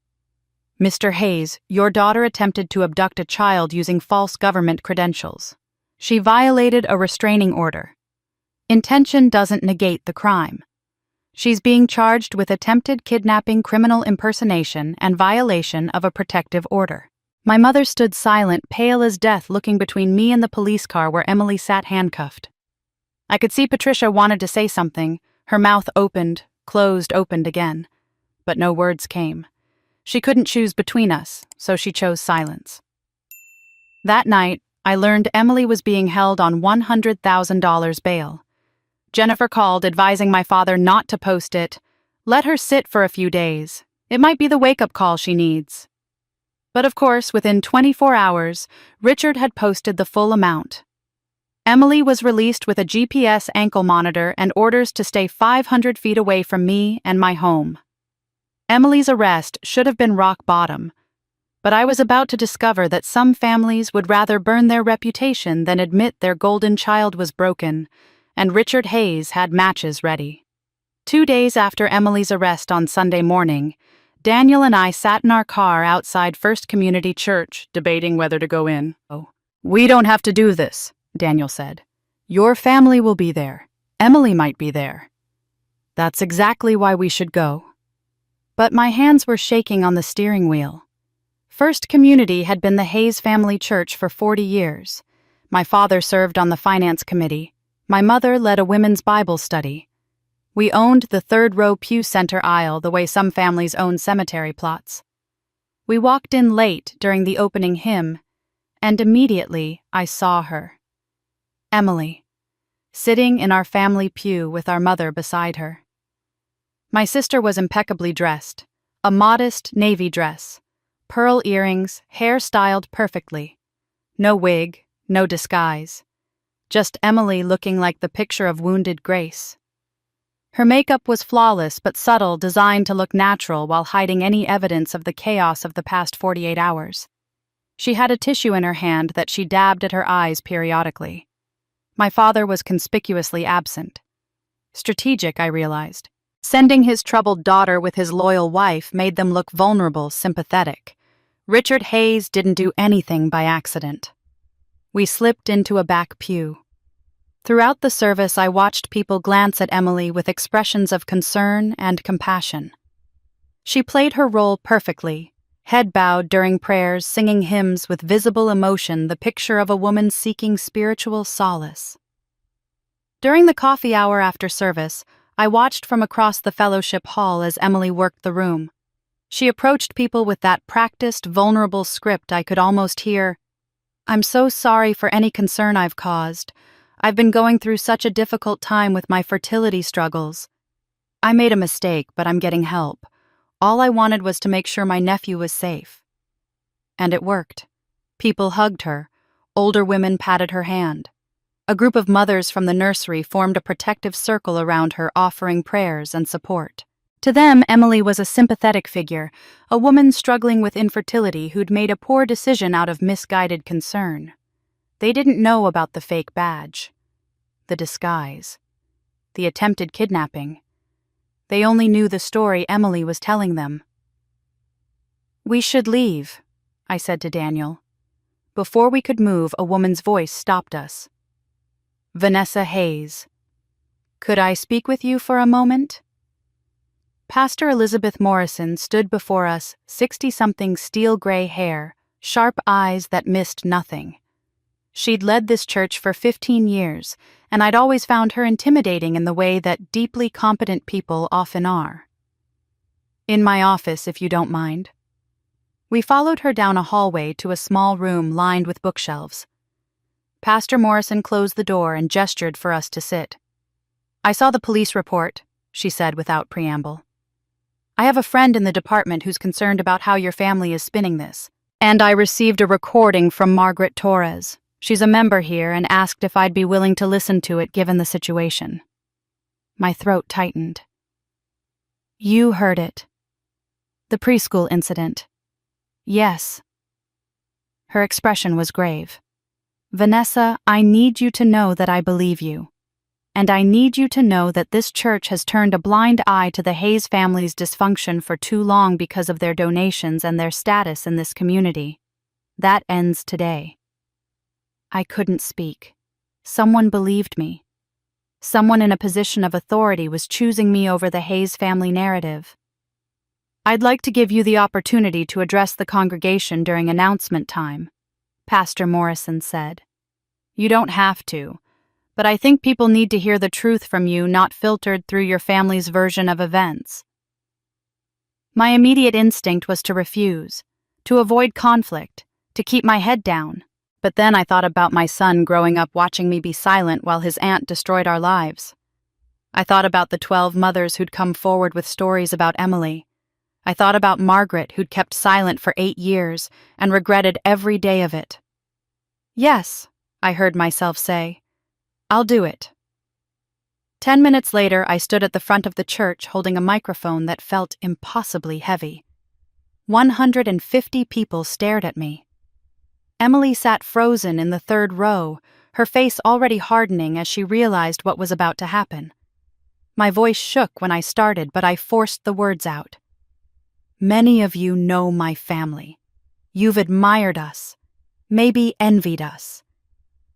Speaker 1: "Mr. Hayes, your daughter attempted to abduct a child using false government credentials. She violated a restraining order. Intention doesn't negate the crime. She's being charged with attempted kidnapping, criminal impersonation, and violation of a protective order." My mother stood silent, pale as death, looking between me and the police car where Emily sat handcuffed. I could see Patricia wanted to say something. Her mouth opened, closed, opened again. But no words came. She couldn't choose between us, so she chose silence. That night, I learned Emily was being held on $100,000 bail. Jennifer called, advising my father not to post it. Let her sit for a few days. It might be the wake-up call she needs. But of course, within 24 hours, Richard had posted the full amount. Emily was released with a GPS ankle monitor and orders to stay 500 feet away from me and my home. Emily's arrest should have been rock bottom, but I was about to discover that some families would rather burn their reputation than admit their golden child was broken, and Richard Hayes had matches ready. 2 days after Emily's arrest on Sunday morning, Daniel and I sat in our car outside First Community Church, debating whether to go in. "Oh, we don't have to do this," Daniel said. "Your family will be there. Emily might be there. That's exactly why we should go." But my hands were shaking on the steering wheel. First Community had been the Hayes family church for 40 years. My father served on the finance committee. My mother led a women's Bible study. We owned the third-row pew center aisle the way some families own cemetery plots. We walked in late during the opening hymn, and immediately I saw her. Emily. sitting in our family pew with our mother beside her. My sister was impeccably dressed, a modest navy dress, pearl earrings, hair styled perfectly. No wig, no disguise. Just Emily looking like the picture of wounded grace. Her makeup was flawless but subtle, designed to look natural while hiding any evidence of the chaos of the past 48 hours. She had a tissue in her hand that she dabbed at her eyes periodically. My father was conspicuously absent. Strategic, I realized. Sending his troubled daughter with his loyal wife made them look vulnerable, sympathetic. Richard Hayes didn't do anything by accident. We slipped into a back pew. Throughout the service, I watched people glance at Emily with expressions of concern and compassion. She played her role perfectly, head bowed during prayers, singing hymns with visible emotion, the picture of a woman seeking spiritual solace. During the coffee hour after service, I watched from across the fellowship hall as Emily worked the room. She approached people with that practiced, vulnerable script I could almost hear. "I'm so sorry for any concern I've caused. I've been going through such a difficult time with my fertility struggles. I made a mistake, but I'm getting help. All I wanted was to make sure my nephew was safe." And it worked. People hugged her. Older women patted her hand. A group of mothers from the nursery formed a protective circle around her, offering prayers and support. To them, Emily was a sympathetic figure, a woman struggling with infertility who'd made a poor decision out of misguided concern. They didn't know about the fake badge, the disguise, the attempted kidnapping. They only knew the story Emily was telling them. "We should leave," I said to Daniel. Before we could move, a woman's voice stopped us. "Vanessa Hayes. Could I speak with you for a moment?" Pastor Elizabeth Morrison stood before us, 60-something steel-gray hair, sharp eyes that missed nothing. She'd led this church for 15 years, and I'd always found her intimidating in the way that deeply competent people often are. "In my office, if you don't mind." We followed her down a hallway to a small room lined with bookshelves. Pastor Morrison closed the door and gestured for us to sit. "I saw the police report," she said without preamble. "I have a friend in the department who's concerned about how your family is spinning this. And I received a recording from Margaret Torres. She's a member here and asked if I'd be willing to listen to it given the situation." My throat tightened. "You heard it. The preschool incident." "Yes." Her expression was grave. "Vanessa, I need you to know that I believe you. And I need you to know that this church has turned a blind eye to the Hayes family's dysfunction for too long because of their donations and their status in this community. That ends today." I couldn't speak. Someone believed me. Someone in a position of authority was choosing me over the Hayes family narrative. "I'd like to give you the opportunity to address the congregation during announcement time," Pastor Morrison said. "You don't have to, but I think people need to hear the truth from you, not filtered through your family's version of events." My immediate instinct was to refuse, to avoid conflict, to keep my head down. But then I thought about my son growing up watching me be silent while his aunt destroyed our lives. I thought about the 12 mothers who'd come forward with stories about Emily. I thought about Margaret, who'd kept silent for 8 years and regretted every day of it. "Yes," I heard myself say. "I'll do it." 10 minutes later, I stood at the front of the church holding a microphone that felt impossibly heavy. 150 people stared at me. Emily sat frozen in the third row, her face already hardening as she realized what was about to happen. My voice shook when I started, but I forced the words out. "Many of you know my family. You've admired us, maybe envied us.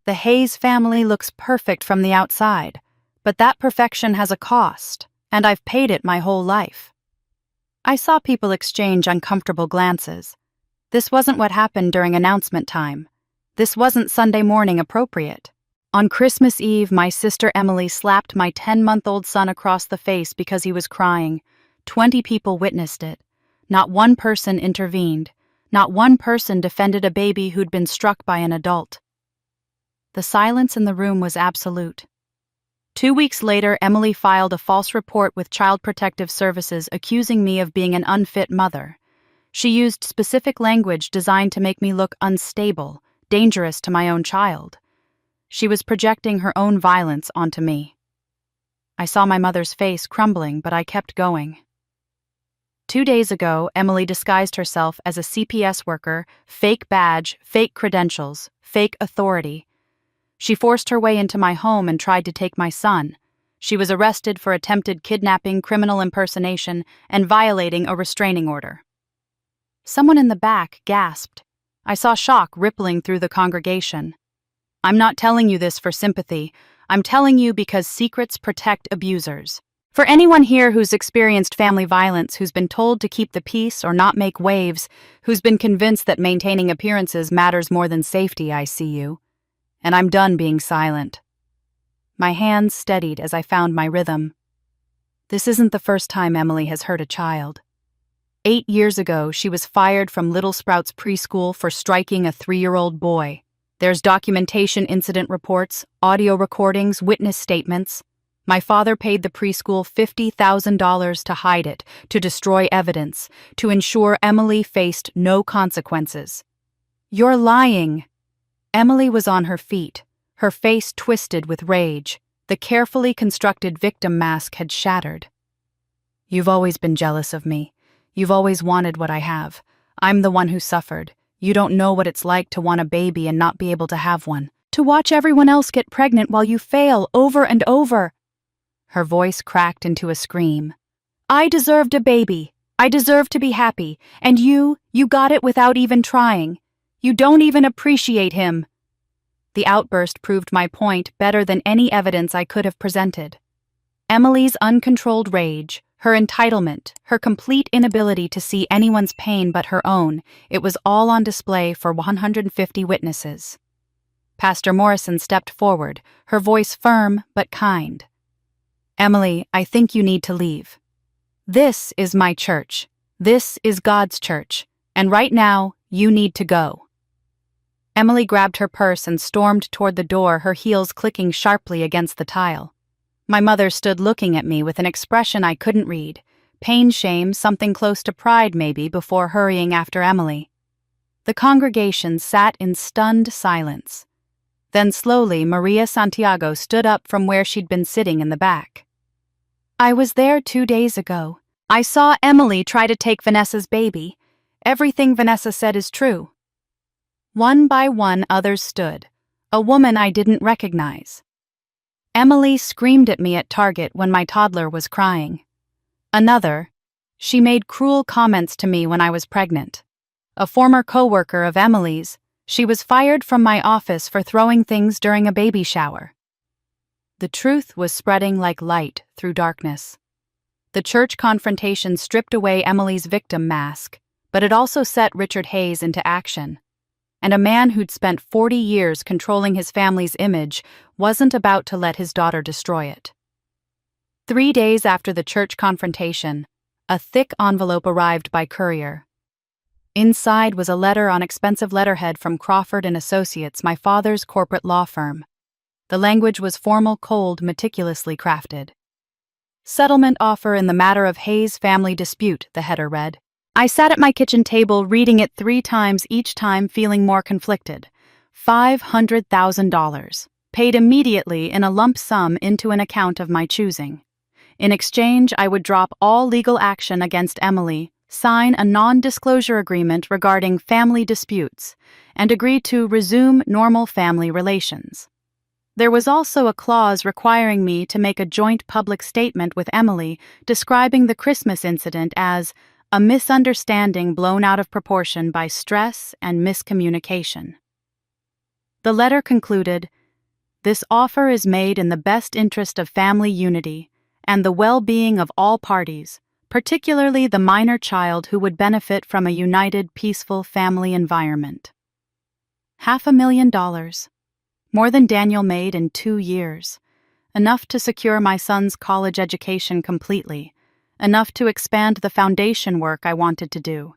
Speaker 1: The Hayes family looks perfect from the outside, but that perfection has a cost, and I've paid it my whole life." I saw people exchange uncomfortable glances. This wasn't what happened during announcement time. This wasn't Sunday morning appropriate. On Christmas Eve, my sister Emily slapped my 10-month-old son across the face because he was crying. 20 people witnessed it. Not one person intervened. Not one person defended a baby who'd been struck by an adult. The silence in the room was absolute. 2 weeks later, Emily filed a false report with Child Protective Services accusing me of being an unfit mother. She used specific language designed to make me look unstable, dangerous to my own child. She was projecting her own violence onto me. I saw my mother's face crumbling, but I kept going. 2 days ago, Emily disguised herself as a CPS worker, fake badge, fake credentials, fake authority. She forced her way into my home and tried to take my son. She was arrested for attempted kidnapping, criminal impersonation, and violating a restraining order. Someone in the back gasped. I saw shock rippling through the congregation. I'm not telling you this for sympathy. I'm telling you because secrets protect abusers. For anyone here who's experienced family violence, who's been told to keep the peace or not make waves, who's been convinced that maintaining appearances matters more than safety, I see you. And I'm done being silent. My hands steadied as I found my rhythm. This isn't the first time Emily has hurt a child. 8 years ago, she was fired from Little Sprouts preschool for striking a 3-year-old boy. There's documentation, incident reports, audio recordings, witness statements. My father paid the preschool $50,000 to hide it, to destroy evidence, to ensure Emily faced no consequences. You're lying. Emily was on her feet, her face twisted with rage. The carefully constructed victim mask had shattered. You've always been jealous of me. You've always wanted what I have. I'm the one who suffered. You don't know what it's like to want a baby and not be able to have one. To watch everyone else get pregnant while you fail over and over. Her voice cracked into a scream. I deserved a baby. I deserved to be happy. And you got it without even trying. You don't even appreciate him. The outburst proved my point better than any evidence I could have presented. Emily's uncontrolled rage, her entitlement, her complete inability to see anyone's pain but her own, it was all on display for 150 witnesses. Pastor Morrison stepped forward, her voice firm but kind. Emily, I think you need to leave. This is my church. This is God's church. And right now, you need to go. Emily grabbed her purse and stormed toward the door, her heels clicking sharply against the tile. My mother stood looking at me with an expression I couldn't read. Pain, shame, something close to pride maybe, before hurrying after Emily. The congregation sat in stunned silence. Then slowly Maria Santiago stood up from where she'd been sitting in the back. I was there 2 days ago. I saw Emily try to take Vanessa's baby. Everything Vanessa said is true. One by one others stood, a woman I didn't recognize. Emily screamed at me at Target when my toddler was crying. Another, she made cruel comments to me when I was pregnant. A former co-worker of Emily's, she was fired from my office for throwing things during a baby shower. The truth was spreading like light through darkness. The church confrontation stripped away Emily's victim mask, but it also set Richard Hayes into action. And a man who'd spent 40 years controlling his family's image wasn't about to let his daughter destroy it. 3 days after the church confrontation, a thick envelope arrived by courier. Inside was a letter on expensive letterhead from Crawford & Associates, my father's corporate law firm. The language was formal, cold, meticulously crafted. Settlement offer in the matter of Hayes family dispute, the header read. I sat at my kitchen table reading it 3 times, each time feeling more conflicted. $500,000, paid immediately in a lump sum into an account of my choosing. In exchange, I would drop all legal action against Emily, sign a non-disclosure agreement regarding family disputes, and agree to resume normal family relations. There was also a clause requiring me to make a joint public statement with Emily describing the Christmas incident as a misunderstanding blown out of proportion by stress and miscommunication. The letter concluded, "This offer is made in the best interest of family unity and the well-being of all parties, particularly the minor child who would benefit from a united, peaceful family environment." $500,000. More than Daniel made in 2 years. Enough to secure my son's college education completely. Enough to expand the foundation work I wanted to do.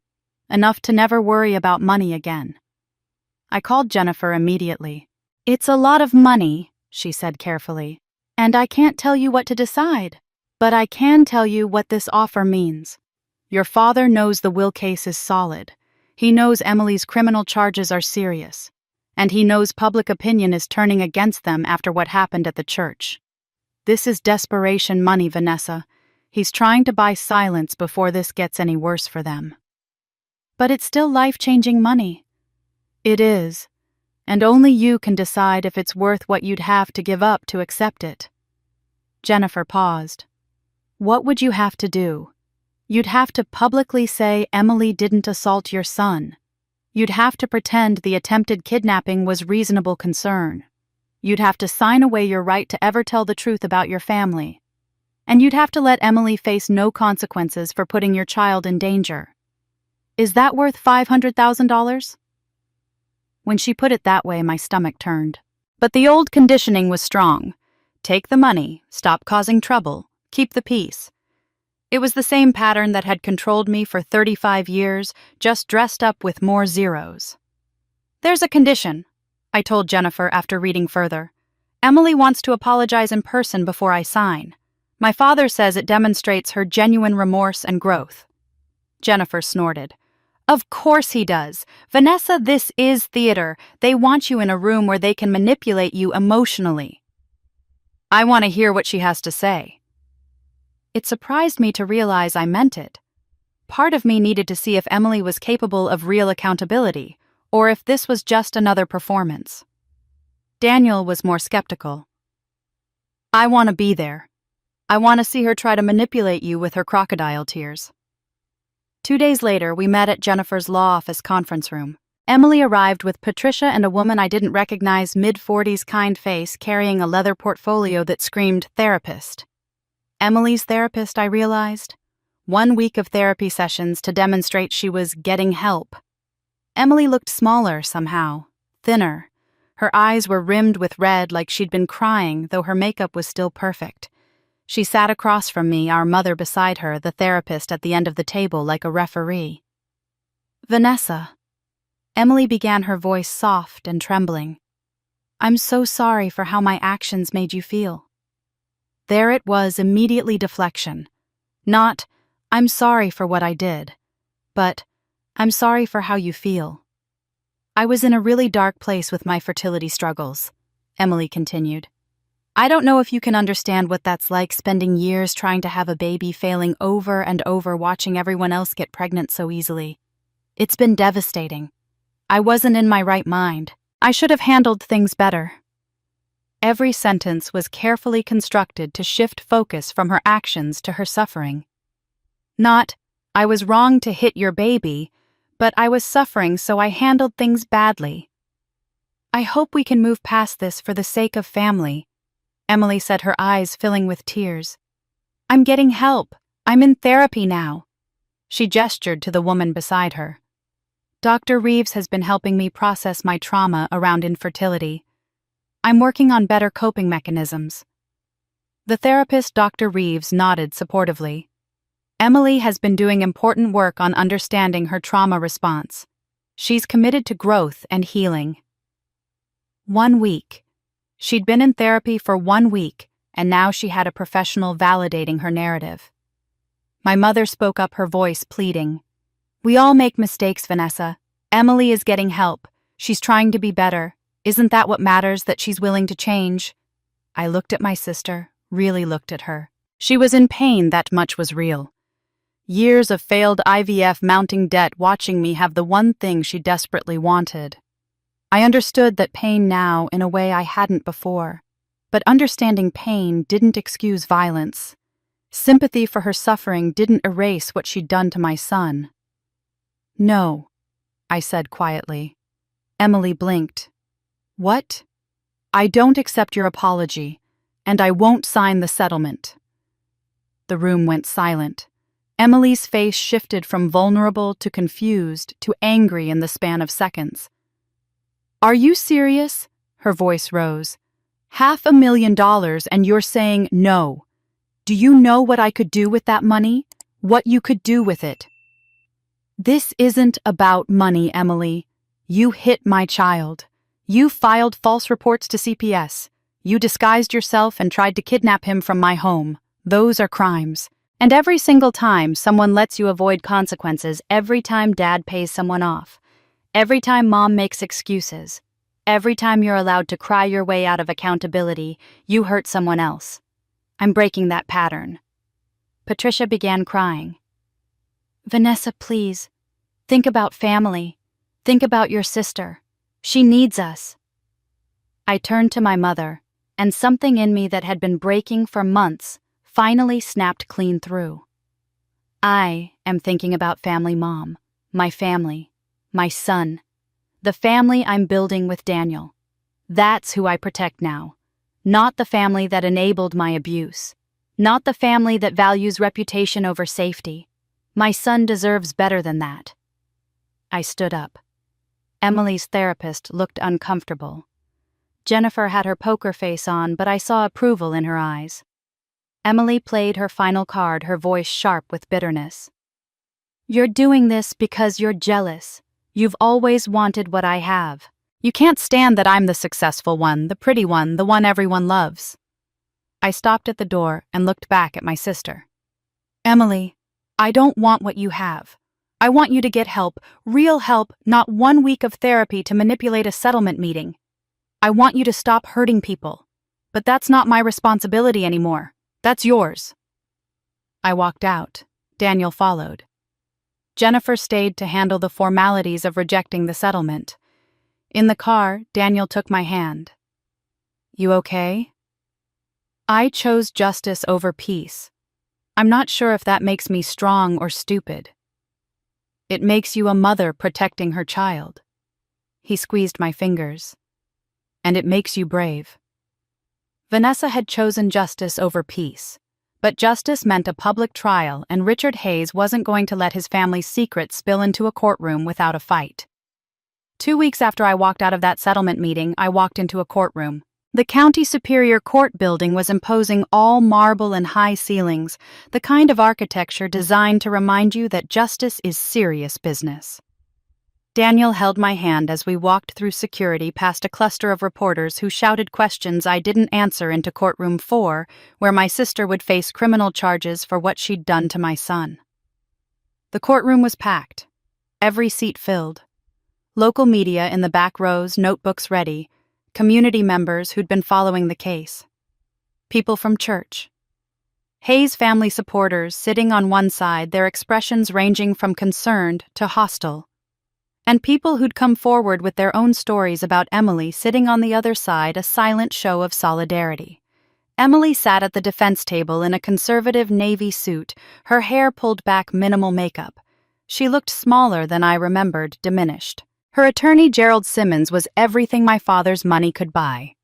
Speaker 1: Enough to never worry about money again. I called Jennifer immediately. "It's a lot of money," she said carefully. And I can't tell you what to decide. But I can tell you what this offer means. Your father knows the will case is solid. He knows Emily's criminal charges are serious. And he knows public opinion is turning against them after what happened at the church. This is desperation money, Vanessa. He's trying to buy silence before this gets any worse for them. But it's still life-changing money. It is. And only you can decide if it's worth what you'd have to give up to accept it. Jennifer paused. What would you have to do? You'd have to publicly say Emily didn't assault your son. You'd have to pretend the attempted kidnapping was reasonable concern. You'd have to sign away your right to ever tell the truth about your family. And you'd have to let Emily face no consequences for putting your child in danger. Is that worth $500,000? When she put it that way, my stomach turned. But the old conditioning was strong. Take the money, stop causing trouble, keep the peace. It was the same pattern that had controlled me for 35 years, just dressed up with more zeros. There's a condition, I told Jennifer after reading further. Emily wants to apologize in person before I sign. My father says it demonstrates her genuine remorse and growth. Jennifer snorted. Of course he does. Vanessa, this is theater. They want you in a room where they can manipulate you emotionally. I want to hear what she has to say. It surprised me to realize I meant it. Part of me needed to see if Emily was capable of real accountability, or if this was just another performance. Daniel was more skeptical. I want to be there. I want to see her try to manipulate you with her crocodile tears. 2 days later, we met at Jennifer's law office conference room. Emily arrived with Patricia and a woman I didn't recognize, mid-40s kind face, carrying a leather portfolio that screamed therapist. Emily's therapist, I realized. 1 week of therapy sessions to demonstrate she was getting help. Emily looked smaller somehow, thinner. Her eyes were rimmed with red like she'd been crying, though her makeup was still perfect. She sat across from me, our mother beside her, the therapist at the end of the table like a referee. Vanessa. Emily began, her voice soft and trembling. I'm so sorry for how my actions made you feel. There it was, immediately deflection. Not, I'm sorry for what I did, but I'm sorry for how you feel. I was in a really dark place with my fertility struggles, Emily continued. I don't know if you can understand what that's like, spending years trying to have a baby, failing over and over, watching everyone else get pregnant so easily. It's been devastating. I wasn't in my right mind. I should have handled things better. Every sentence was carefully constructed to shift focus from her actions to her suffering. Not, I was wrong to hit your baby, but I was suffering, so I handled things badly. I hope we can move past this for the sake of family, Emily said, her eyes filling with tears. I'm getting help. I'm in therapy now. She gestured to the woman beside her. Dr. Reeves has been helping me process my trauma around infertility. I'm working on better coping mechanisms. The therapist, Dr. Reeves, nodded supportively. Emily has been doing important work on understanding her trauma response. She's committed to growth and healing. 1 week. She'd been in therapy for 1 week, and now she had a professional validating her narrative. My mother spoke up, her voice pleading. We all make mistakes, Vanessa. Emily is getting help. She's trying to be better. Isn't that what matters, that she's willing to change? I looked at my sister, really looked at her. She was in pain, that much was real. Years of failed IVF, mounting debt, watching me have the one thing she desperately wanted. I understood that pain now in a way I hadn't before, but understanding pain didn't excuse violence. Sympathy for her suffering didn't erase what she'd done to my son. No, I said quietly. Emily blinked. What? I don't accept your apology, and I won't sign the settlement. The room went silent. Emily's face shifted from vulnerable to confused to angry in the span of seconds. Are you serious? Her voice rose. $500,000 and you're saying no. Do you know what I could do with that money? What you could do with it? This isn't about money, Emily. You hit my child. You filed false reports to CPS. You disguised yourself and tried to kidnap him from my home. Those are crimes. And every single time someone lets you avoid consequences, every time dad pays someone off, every time mom makes excuses, every time you're allowed to cry your way out of accountability, you hurt someone else. I'm breaking that pattern. Patricia began crying. Vanessa, please. Think about family. Think about your sister. She needs us. I turned to my mother, and something in me that had been breaking for months finally snapped clean through. I am thinking about family, Mom. My family. My son. The family I'm building with Daniel. That's who I protect now. Not the family that enabled my abuse. Not the family that values reputation over safety. My son deserves better than that. I stood up. Emily's therapist looked uncomfortable. Jennifer had her poker face on, but I saw approval in her eyes. Emily played her final card, her voice sharp with bitterness. You're doing this because you're jealous. You've always wanted what I have. You can't stand that I'm the successful one, the pretty one, the one everyone loves. I stopped at the door and looked back at my sister. Emily, I don't want what you have. I want you to get help, real help, not 1 week of therapy to manipulate a settlement meeting. I want you to stop hurting people. But that's not my responsibility anymore. That's yours. I walked out. Daniel followed. Jennifer stayed to handle the formalities of rejecting the settlement. In the car, Daniel took my hand. You okay? I chose justice over peace. I'm not sure if that makes me strong or stupid. It makes you a mother protecting her child. He squeezed my fingers. And it makes you brave. Vanessa had chosen justice over peace, but justice meant a public trial, and Richard Hayes wasn't going to let his family's secrets spill into a courtroom without a fight. 2 weeks after I walked out of that settlement meeting, I walked into a courtroom. The County Superior Court building was imposing, all marble and high ceilings, the kind of architecture designed to remind you that justice is serious business. Daniel held my hand as we walked through security past a cluster of reporters who shouted questions I didn't answer into courtroom 4, where my sister would face criminal charges for what she'd done to my son. The courtroom was packed, every seat filled. Local media in the back rows, notebooks ready, community members who'd been following the case. People from church. Hayes family supporters sitting on one side, their expressions ranging from concerned to hostile. And people who'd come forward with their own stories about Emily sitting on the other side, a silent show of solidarity. Emily sat at the defense table in a conservative navy suit, her hair pulled back, minimal makeup. She looked smaller than I remembered, diminished. Her attorney, Gerald Simmons, was everything my father's money could buy.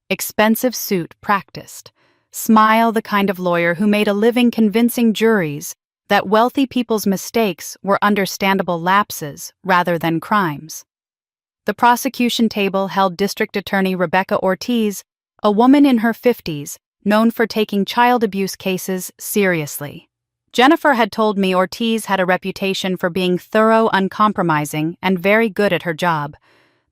Speaker 1: Expensive suit, practiced. Smile, the kind of lawyer who made a living convincing juries that wealthy people's mistakes were understandable lapses rather than crimes. The prosecution table held District Attorney Rebecca Ortiz, a woman in her 50s, known for taking child abuse cases seriously. Jennifer had told me Ortiz had a reputation for being thorough, uncompromising, and very good at her job.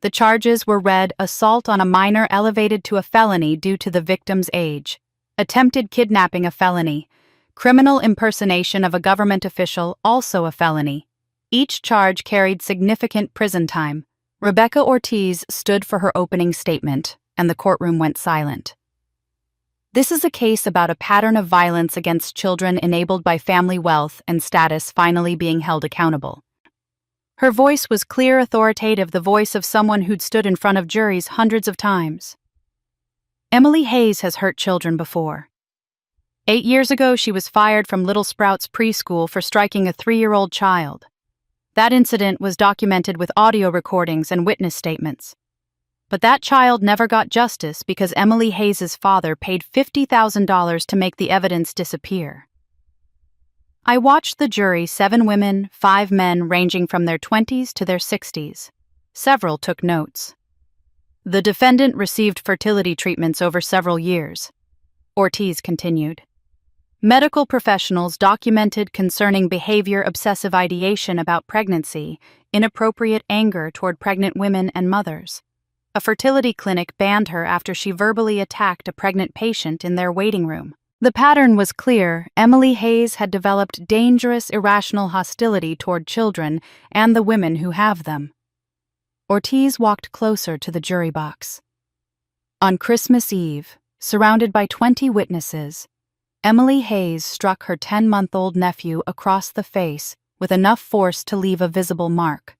Speaker 1: The charges were read: assault on a minor elevated to a felony due to the victim's age, attempted kidnapping a felony, criminal impersonation of a government official, also a felony. Each charge carried significant prison time. Rebecca Ortiz stood for her opening statement, and the courtroom went silent. This is a case about a pattern of violence against children enabled by family wealth and status finally being held accountable. Her voice was clear, authoritative, the voice of someone who'd stood in front of juries hundreds of times. Emily Hayes has hurt children before. 8 years ago, she was fired from Little Sprouts preschool for striking a 3-year-old child. That incident was documented with audio recordings and witness statements. But that child never got justice because Emily Hayes' father paid $50,000 to make the evidence disappear. I watched the jury, 7 women, 5 men ranging from their 20s to their 60s. Several took notes. The defendant received fertility treatments over several years. Ortiz continued. Medical professionals documented concerning behavior, obsessive ideation about pregnancy, inappropriate anger toward pregnant women and mothers. A fertility clinic banned her after she verbally attacked a pregnant patient in their waiting room. The pattern was clear. Emily Hayes had developed dangerous, irrational hostility toward children and the women who have them. Ortiz walked closer to the jury box. On Christmas Eve, surrounded by 20 witnesses, Emily Hayes struck her 10-month-old nephew across the face with enough force to leave a visible mark.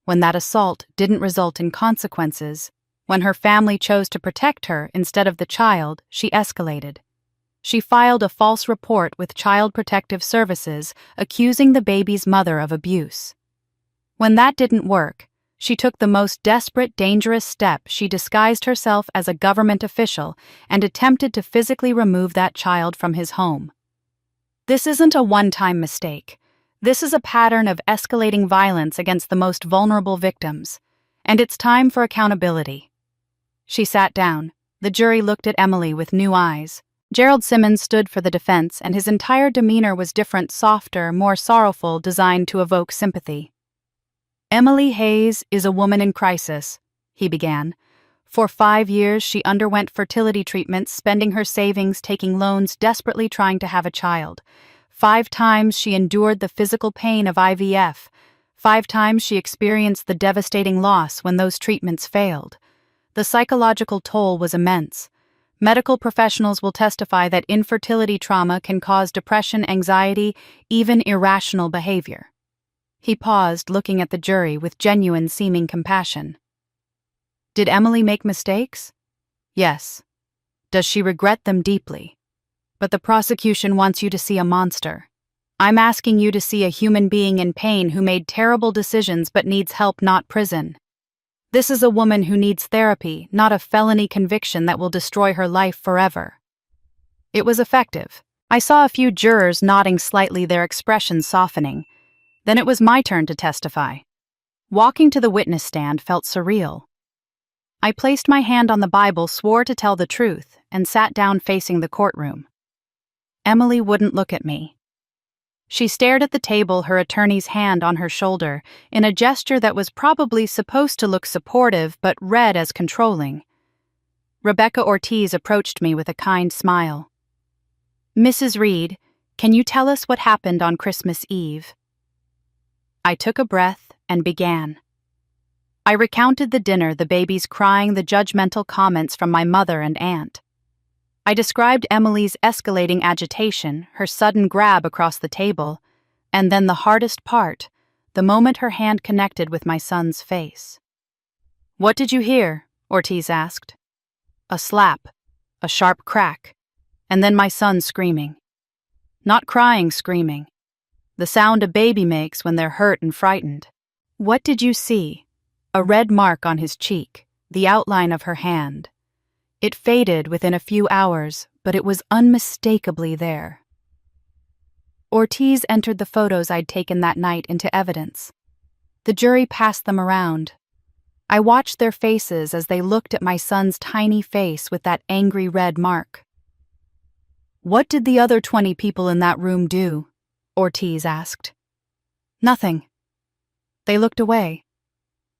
Speaker 1: When that assault didn't result in consequences, when her family chose to protect her instead of the child, she escalated. She filed a false report with Child Protective Services accusing the baby's mother of abuse. When that didn't work, she took the most desperate, dangerous step. She disguised herself as a government official and attempted to physically remove that child from his home. This isn't a one-time mistake. This is a pattern of escalating violence against the most vulnerable victims, and it's time for accountability. She sat down. The jury looked at Emily with new eyes. Gerald Simmons stood for the defense, and his entire demeanor was different, softer, more sorrowful, designed to evoke sympathy. Emily Hayes is a woman in crisis, he began. For 5 years, she underwent fertility treatments, spending her savings, taking loans, desperately trying to have a child. 5 times she endured the physical pain of IVF. 5 times she experienced the devastating loss when those treatments failed. The psychological toll was immense. Medical professionals will testify that infertility trauma can cause depression, anxiety, even irrational behavior. He paused, looking at the jury with genuine seeming compassion. Did Emily make mistakes? Yes. Does she regret them deeply? But the prosecution wants you to see a monster. I'm asking you to see a human being in pain who made terrible decisions but needs help, not prison. This is a woman who needs therapy, not a felony conviction that will destroy her life forever. It was effective. I saw a few jurors nodding slightly, their expressions softening. Then it was my turn to testify. Walking to the witness stand felt surreal. I placed my hand on the Bible, swore to tell the truth, and sat down facing the courtroom. Emily wouldn't look at me. She stared at the table, her attorney's hand on her shoulder, in a gesture that was probably supposed to look supportive but read as controlling. Rebecca Ortiz approached me with a kind smile. Mrs. Reed, can you tell us what happened on Christmas Eve? I took a breath and began. I recounted the dinner, the babies crying, the judgmental comments from my mother and aunt. I described Emily's escalating agitation, her sudden grab across the table, and then the hardest part, the moment her hand connected with my son's face. What did you hear? Ortiz asked. A slap, a sharp crack, and then my son screaming. Not crying, screaming. The sound a baby makes when they're hurt and frightened. What did you see? A red mark on his cheek, the outline of her hand. It faded within a few hours, but it was unmistakably there. Ortiz entered the photos I'd taken that night into evidence. The jury passed them around. I watched their faces as they looked at my son's tiny face with that angry red mark. What did the other 20 people in that room do? Ortiz asked. Nothing. They looked away.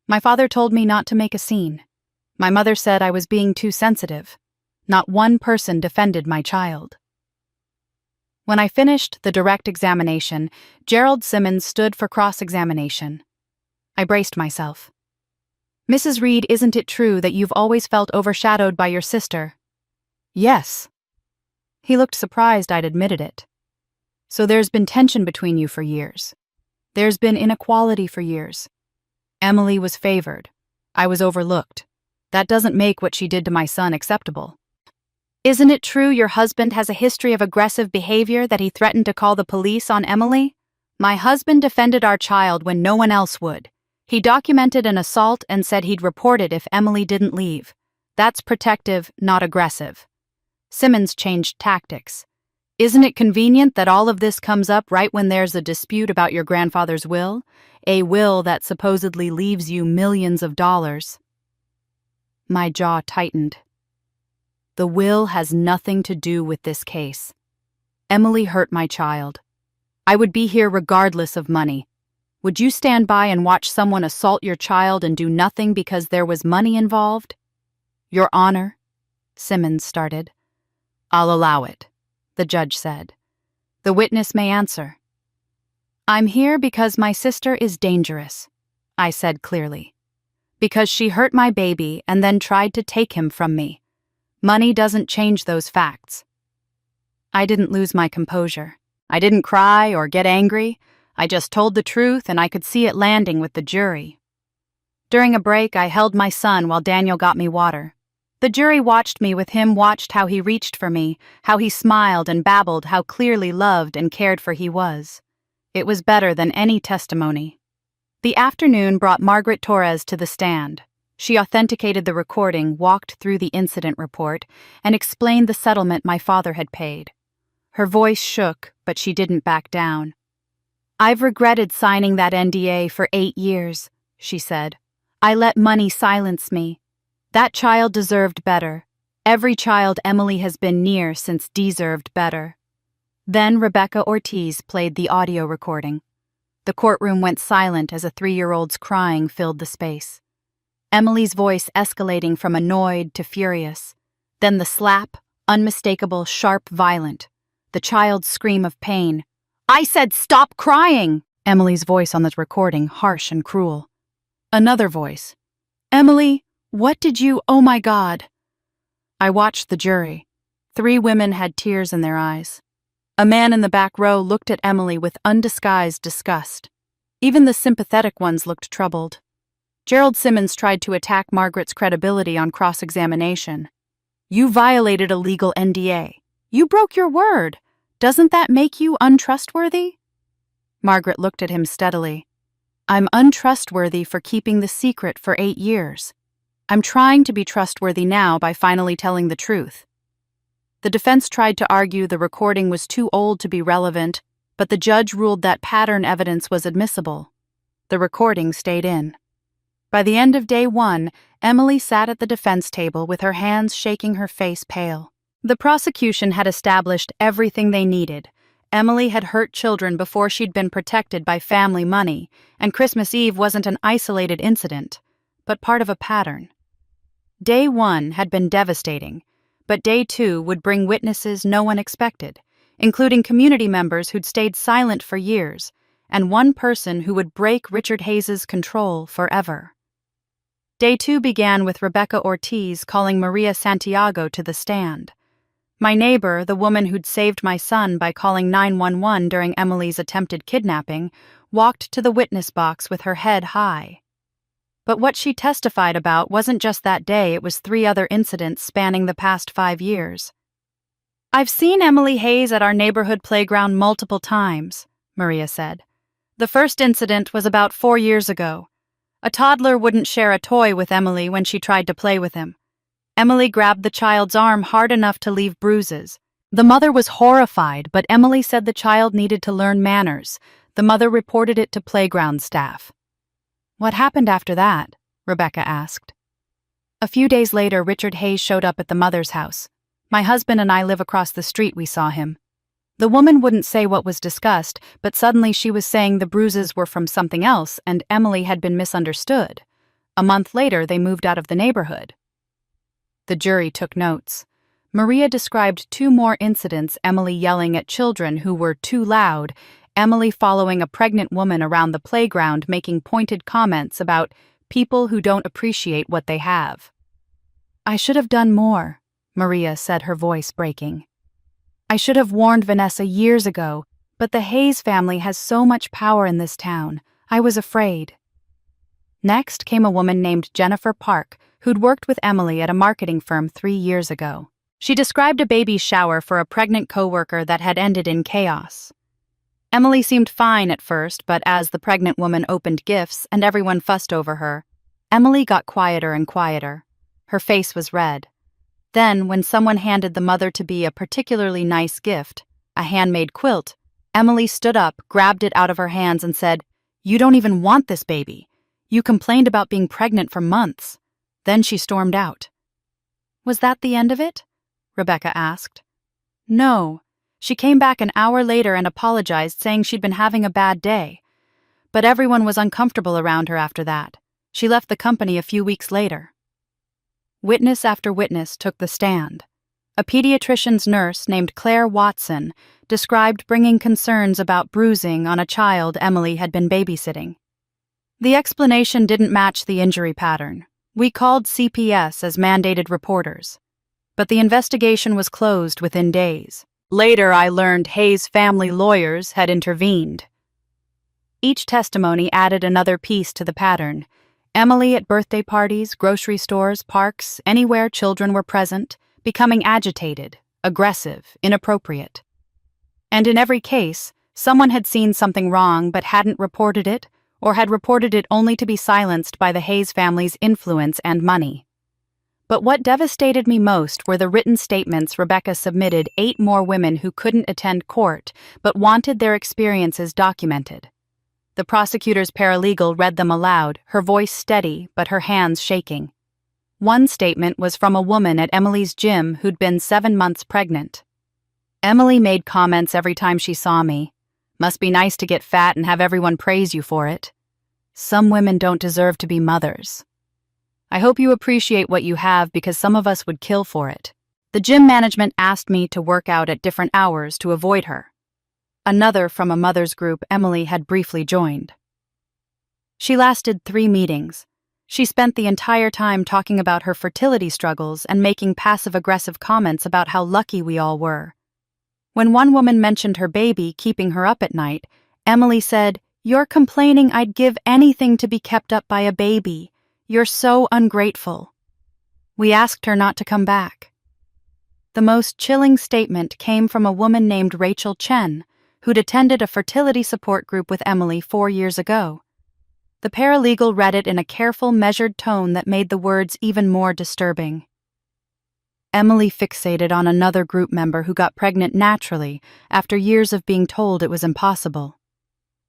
Speaker 1: My father told me not to make a scene. My mother said I was being too sensitive. Not one person defended my child. When I finished the direct examination, Gerald Simmons stood for cross-examination. I braced myself. Mrs. Reed, isn't it true that you've always felt overshadowed by your sister? Yes. He looked surprised I'd admitted it. So there's been tension between you for years. There's been inequality for years. Emily was favored. I was overlooked. That doesn't make what she did to my son acceptable. Isn't it true your husband has a history of aggressive behavior, that he threatened to call the police on Emily? My husband defended our child when no one else would. He documented an assault and said he'd report it if Emily didn't leave. That's protective, not aggressive. Simmons changed tactics. Isn't it convenient that all of this comes up right when there's a dispute about your grandfather's will? A will that supposedly leaves you millions of dollars. My jaw tightened. The will has nothing to do with this case. Emily hurt my child. I would be here regardless of money. Would you stand by and watch someone assault your child and do nothing because there was money involved? Your Honor, Simmons started. I'll allow it, the judge said. The witness may answer. I'm here because my sister is dangerous, I said clearly. Because she hurt my baby and then tried to take him from me. Money doesn't change those facts. I didn't lose my composure. I didn't cry or get angry. I just told the truth, and I could see it landing with the jury. During a break, I held my son while Daniel got me water. The jury watched me with him, watched how he reached for me, how he smiled and babbled how clearly loved and cared for he was. It was better than any testimony. The afternoon brought Margaret Torres to the stand. She authenticated the recording, walked through the incident report, and explained the settlement my father had paid. Her voice shook, but she didn't back down. I've regretted signing that NDA for 8 years, she said. I let money silence me. That child deserved better. Every child Emily has been near since deserved better. Then Rebecca Ortiz played the audio recording. The courtroom went silent as a 3-year-old's crying filled the space. Emily's voice escalating from annoyed to furious. Then the slap, unmistakable, sharp, violent. The child's scream of pain. I said stop crying! Emily's voice on the recording, harsh and cruel. Another voice. Emily, what did you, oh my God. I watched the jury. 3 women had tears in their eyes. A man in the back row looked at Emily with undisguised disgust. Even the sympathetic ones looked troubled. Gerald Simmons tried to attack Margaret's credibility on cross-examination. You violated a legal NDA. You broke your word. Doesn't that make you untrustworthy? Margaret looked at him steadily. I'm untrustworthy for keeping the secret for 8 years. I'm trying to be trustworthy now by finally telling the truth. The defense tried to argue the recording was too old to be relevant, but the judge ruled that pattern evidence was admissible. The recording stayed in. By the end of day 1, Emily sat at the defense table with her hands shaking, her face pale. The prosecution had established everything they needed. Emily had hurt children before she'd been protected by family money, and Christmas Eve wasn't an isolated incident, but part of a pattern. Day 1 had been devastating, but day 2 would bring witnesses no one expected, including community members who'd stayed silent for years, and one person who would break Richard Hayes' control forever. Day 2 began with Rebecca Ortiz calling Maria Santiago to the stand. My neighbor, the woman who'd saved my son by calling 911 during Emily's attempted kidnapping, walked to the witness box with her head high. But what she testified about wasn't just that day, it was 3 other incidents spanning the past 5 years. I've seen Emily Hayes at our neighborhood playground multiple times, Maria said. The first incident was about 4 years ago. A toddler wouldn't share a toy with Emily when she tried to play with him. Emily grabbed the child's arm hard enough to leave bruises. The mother was horrified, but Emily said the child needed to learn manners. The mother reported it to playground staff. What happened after that? Rebecca asked. A few days later, Richard Hayes showed up at the mother's house. My husband and I live across the street. We saw him. The woman wouldn't say what was discussed, but suddenly she was saying the bruises were from something else and Emily had been misunderstood. A month later, they moved out of the neighborhood. The jury took notes. Maria described 2 more incidents: Emily yelling at children who were too loud, Emily following a pregnant woman around the playground making pointed comments about people who don't appreciate what they have. I should have done more, Maria said, her voice breaking. I should have warned Vanessa years ago, but the Hayes family has so much power in this town. I was afraid. Next came a woman named Jennifer Park, who'd worked with Emily at a marketing firm 3 years ago. She described a baby shower for a pregnant coworker that had ended in chaos. Emily seemed fine at first, but as the pregnant woman opened gifts and everyone fussed over her, Emily got quieter and quieter. Her face was red. Then, when someone handed the mother-to-be a particularly nice gift, a handmade quilt, Emily stood up, grabbed it out of her hands and said, "You don't even want this baby. You complained about being pregnant for months." Then she stormed out. Was that the end of it? Rebecca asked. No. She came back an hour later and apologized, saying she'd been having a bad day. But everyone was uncomfortable around her after that. She left the company a few weeks later. Witness after witness took the stand. A pediatrician's nurse named Claire Watson described bringing concerns about bruising on a child Emily had been babysitting. The explanation didn't match the injury pattern. We called CPS as mandated reporters. But the investigation was closed within days. Later, I learned Hayes' family lawyers had intervened. Each testimony added another piece to the pattern. Emily at birthday parties, grocery stores, parks, anywhere children were present, becoming agitated, aggressive, inappropriate. And in every case, someone had seen something wrong but hadn't reported it, or had reported it only to be silenced by the Hayes family's influence and money. But what devastated me most were the written statements Rebecca submitted 8 more women who couldn't attend court but wanted their experiences documented. The prosecutor's paralegal read them aloud, her voice steady but her hands shaking. One statement was from a woman at Emily's gym who'd been 7 months pregnant. Emily made comments every time she saw me. Must be nice to get fat and have everyone praise you for it. Some women don't deserve to be mothers. I hope you appreciate what you have because some of us would kill for it. The gym management asked me to work out at different hours to avoid her. Another from a mother's group Emily had briefly joined. She lasted 3 meetings. She spent the entire time talking about her fertility struggles and making passive-aggressive comments about how lucky we all were. When one woman mentioned her baby keeping her up at night, Emily said, "You're complaining I'd give anything to be kept up by a baby. You're so ungrateful." We asked her not to come back. The most chilling statement came from a woman named Rachel Chen, who'd attended a fertility support group with Emily 4 years ago. The paralegal read it in a careful, measured tone that made the words even more disturbing. Emily fixated on another group member who got pregnant naturally after years of being told it was impossible.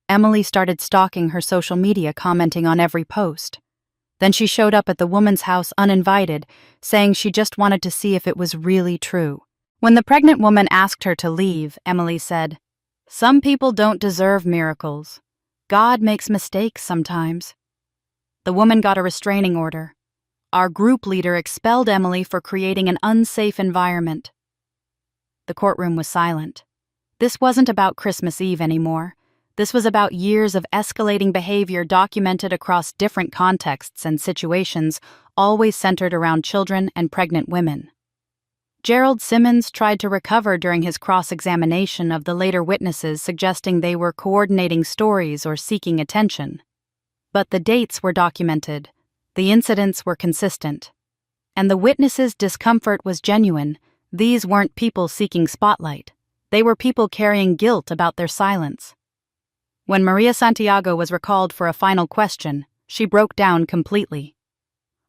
Speaker 1: Emily started stalking her social media, commenting on every post. Then she showed up at the woman's house uninvited, saying she just wanted to see if it was really true. When the pregnant woman asked her to leave, Emily said, "Some people don't deserve miracles. God makes mistakes sometimes." The woman got a restraining order. Our group leader expelled Emily for creating an unsafe environment. The courtroom was silent. This wasn't about Christmas Eve anymore. This was about years of escalating behavior documented across different contexts and situations, always centered around children and pregnant women. Gerald Simmons tried to recover during his cross-examination of the later witnesses, suggesting they were coordinating stories or seeking attention. But the dates were documented, the incidents were consistent, and the witnesses' discomfort was genuine. These weren't people seeking spotlight. They were people carrying guilt about their silence. When Maria Santiago was recalled for a final question, she broke down completely.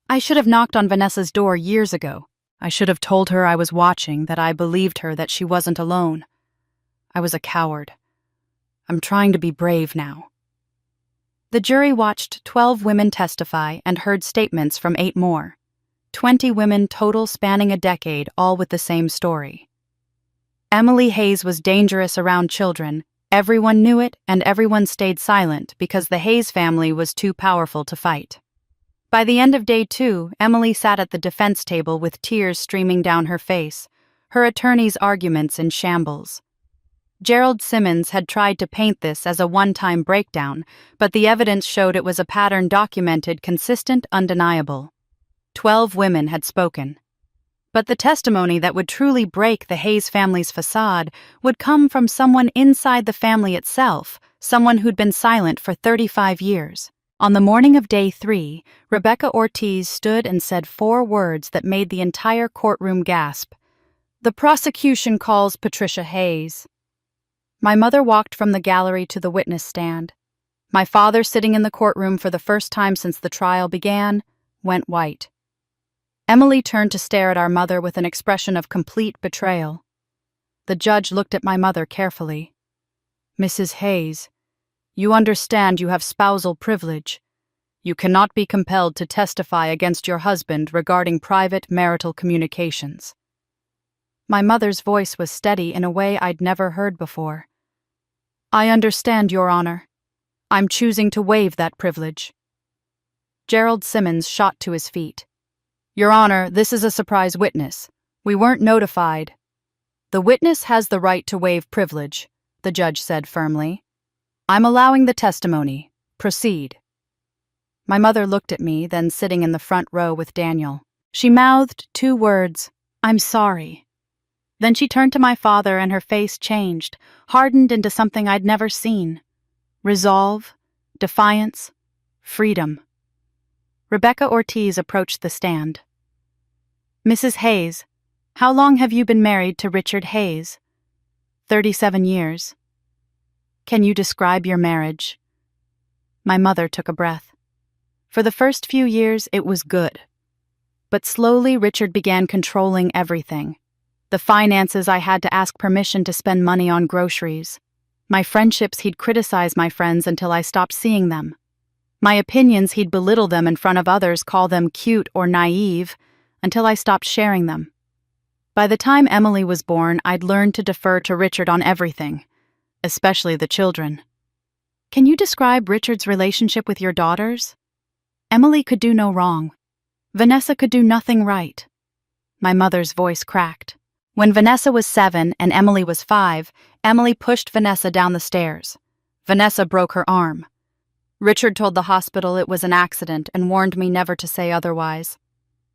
Speaker 1: "I should have knocked on Vanessa's door years ago. I should have told her I was watching, that I believed her, that she wasn't alone. I was a coward. I'm trying to be brave now." The jury watched 12 women testify and heard statements from 8 more. 20 women total spanning a decade, all with the same story. Emily Hayes was dangerous around children. Everyone knew it, and everyone stayed silent because the Hayes family was too powerful to fight. By the end of day 2, Emily sat at the defense table with tears streaming down her face, her attorney's arguments in shambles. Gerald Simmons had tried to paint this as a one-time breakdown, but the evidence showed it was a pattern documented, consistent, undeniable. 12 women had spoken. But the testimony that would truly break the Hayes family's facade would come from someone inside the family itself, someone who'd been silent for 35 years. On the morning of day 3, Rebecca Ortiz stood and said 4 words that made the entire courtroom gasp. "The prosecution calls Patricia Hayes." My mother walked from the gallery to the witness stand. My father, sitting in the courtroom for the first time since the trial began, went white. Emily turned to stare at our mother with an expression of complete betrayal. The judge looked at my mother carefully. "Mrs. Hayes, you understand you have spousal privilege. You cannot be compelled to testify against your husband regarding private marital communications." My mother's voice was steady in a way I'd never heard before. "I understand, Your Honor. I'm choosing to waive that privilege." Gerald Simmons shot to his feet. "Your Honor, this is a surprise witness. We weren't notified." "The witness has the right to waive privilege," the judge said firmly. "I'm allowing the testimony. Proceed." My mother looked at me, then sitting in the front row with Daniel. She mouthed 2 words, "I'm sorry." Then she turned to my father and her face changed, hardened into something I'd never seen. Resolve, defiance, freedom. Rebecca Ortiz approached the stand. "Mrs. Hayes, how long have you been married to Richard Hayes?" 37 years. "Can you describe your marriage?" My mother took a breath. For the first few years, it was good. But slowly, Richard began controlling everything. The finances, I had to ask permission to spend money on groceries. My friendships, he'd criticize my friends until I stopped seeing them. My opinions, he'd belittle them in front of others, call them cute or naive, until I stopped sharing them. By the time Emily was born, I'd learned to defer to Richard on everything, especially the children. "Can you describe Richard's relationship with your daughters?" "Emily could do no wrong. Vanessa could do nothing right." My mother's voice cracked. When Vanessa was 7 and Emily was 5, Emily pushed Vanessa down the stairs. Vanessa broke her arm. Richard told the hospital it was an accident and warned me never to say otherwise.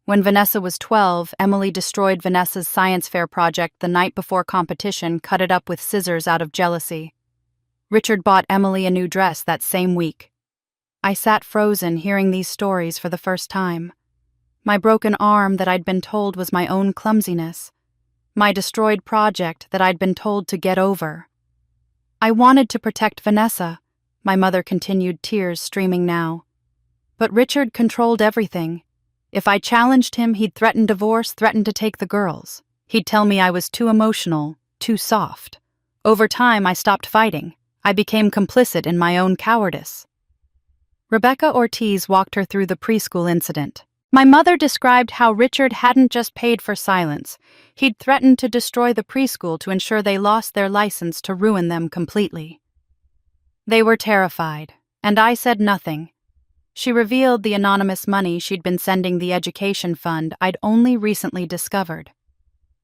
Speaker 1: When Vanessa was 12, Emily destroyed Vanessa's science fair project the night before competition, cut it up with scissors out of jealousy. Richard bought Emily a new dress that same week. I sat frozen, hearing these stories for the first time. My broken arm that I'd been told was my own clumsiness. My destroyed project that I'd been told to get over. "I wanted to protect Vanessa," my mother continued, tears streaming now. "But Richard controlled everything. If I challenged him, he'd threaten divorce, threaten to take the girls. He'd tell me I was too emotional, too soft. Over time, I stopped fighting. I became complicit in my own cowardice." Rebecca Ortiz walked her through the preschool incident. My mother described how Richard hadn't just paid for silence. He'd threatened to destroy the preschool to ensure they lost their license, to ruin them completely. They were terrified, and I said nothing. She revealed the anonymous money she'd been sending the education fund I'd only recently discovered.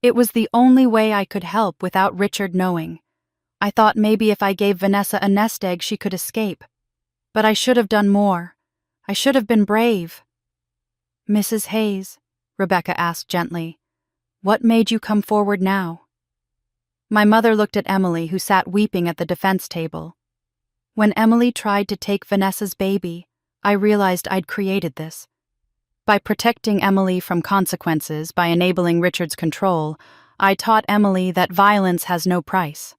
Speaker 1: It was the only way I could help without Richard knowing. I thought maybe if I gave Vanessa a nest egg she could escape. But I should have done more. I should have been brave. "Mrs. Hayes," Rebecca asked gently, "what made you come forward now?" My mother looked at Emily, who sat weeping at the defense table. "When Emily tried to take Vanessa's baby, I realized I'd created this. By protecting Emily from consequences, by enabling Richard's control, I taught Emily that violence has no price.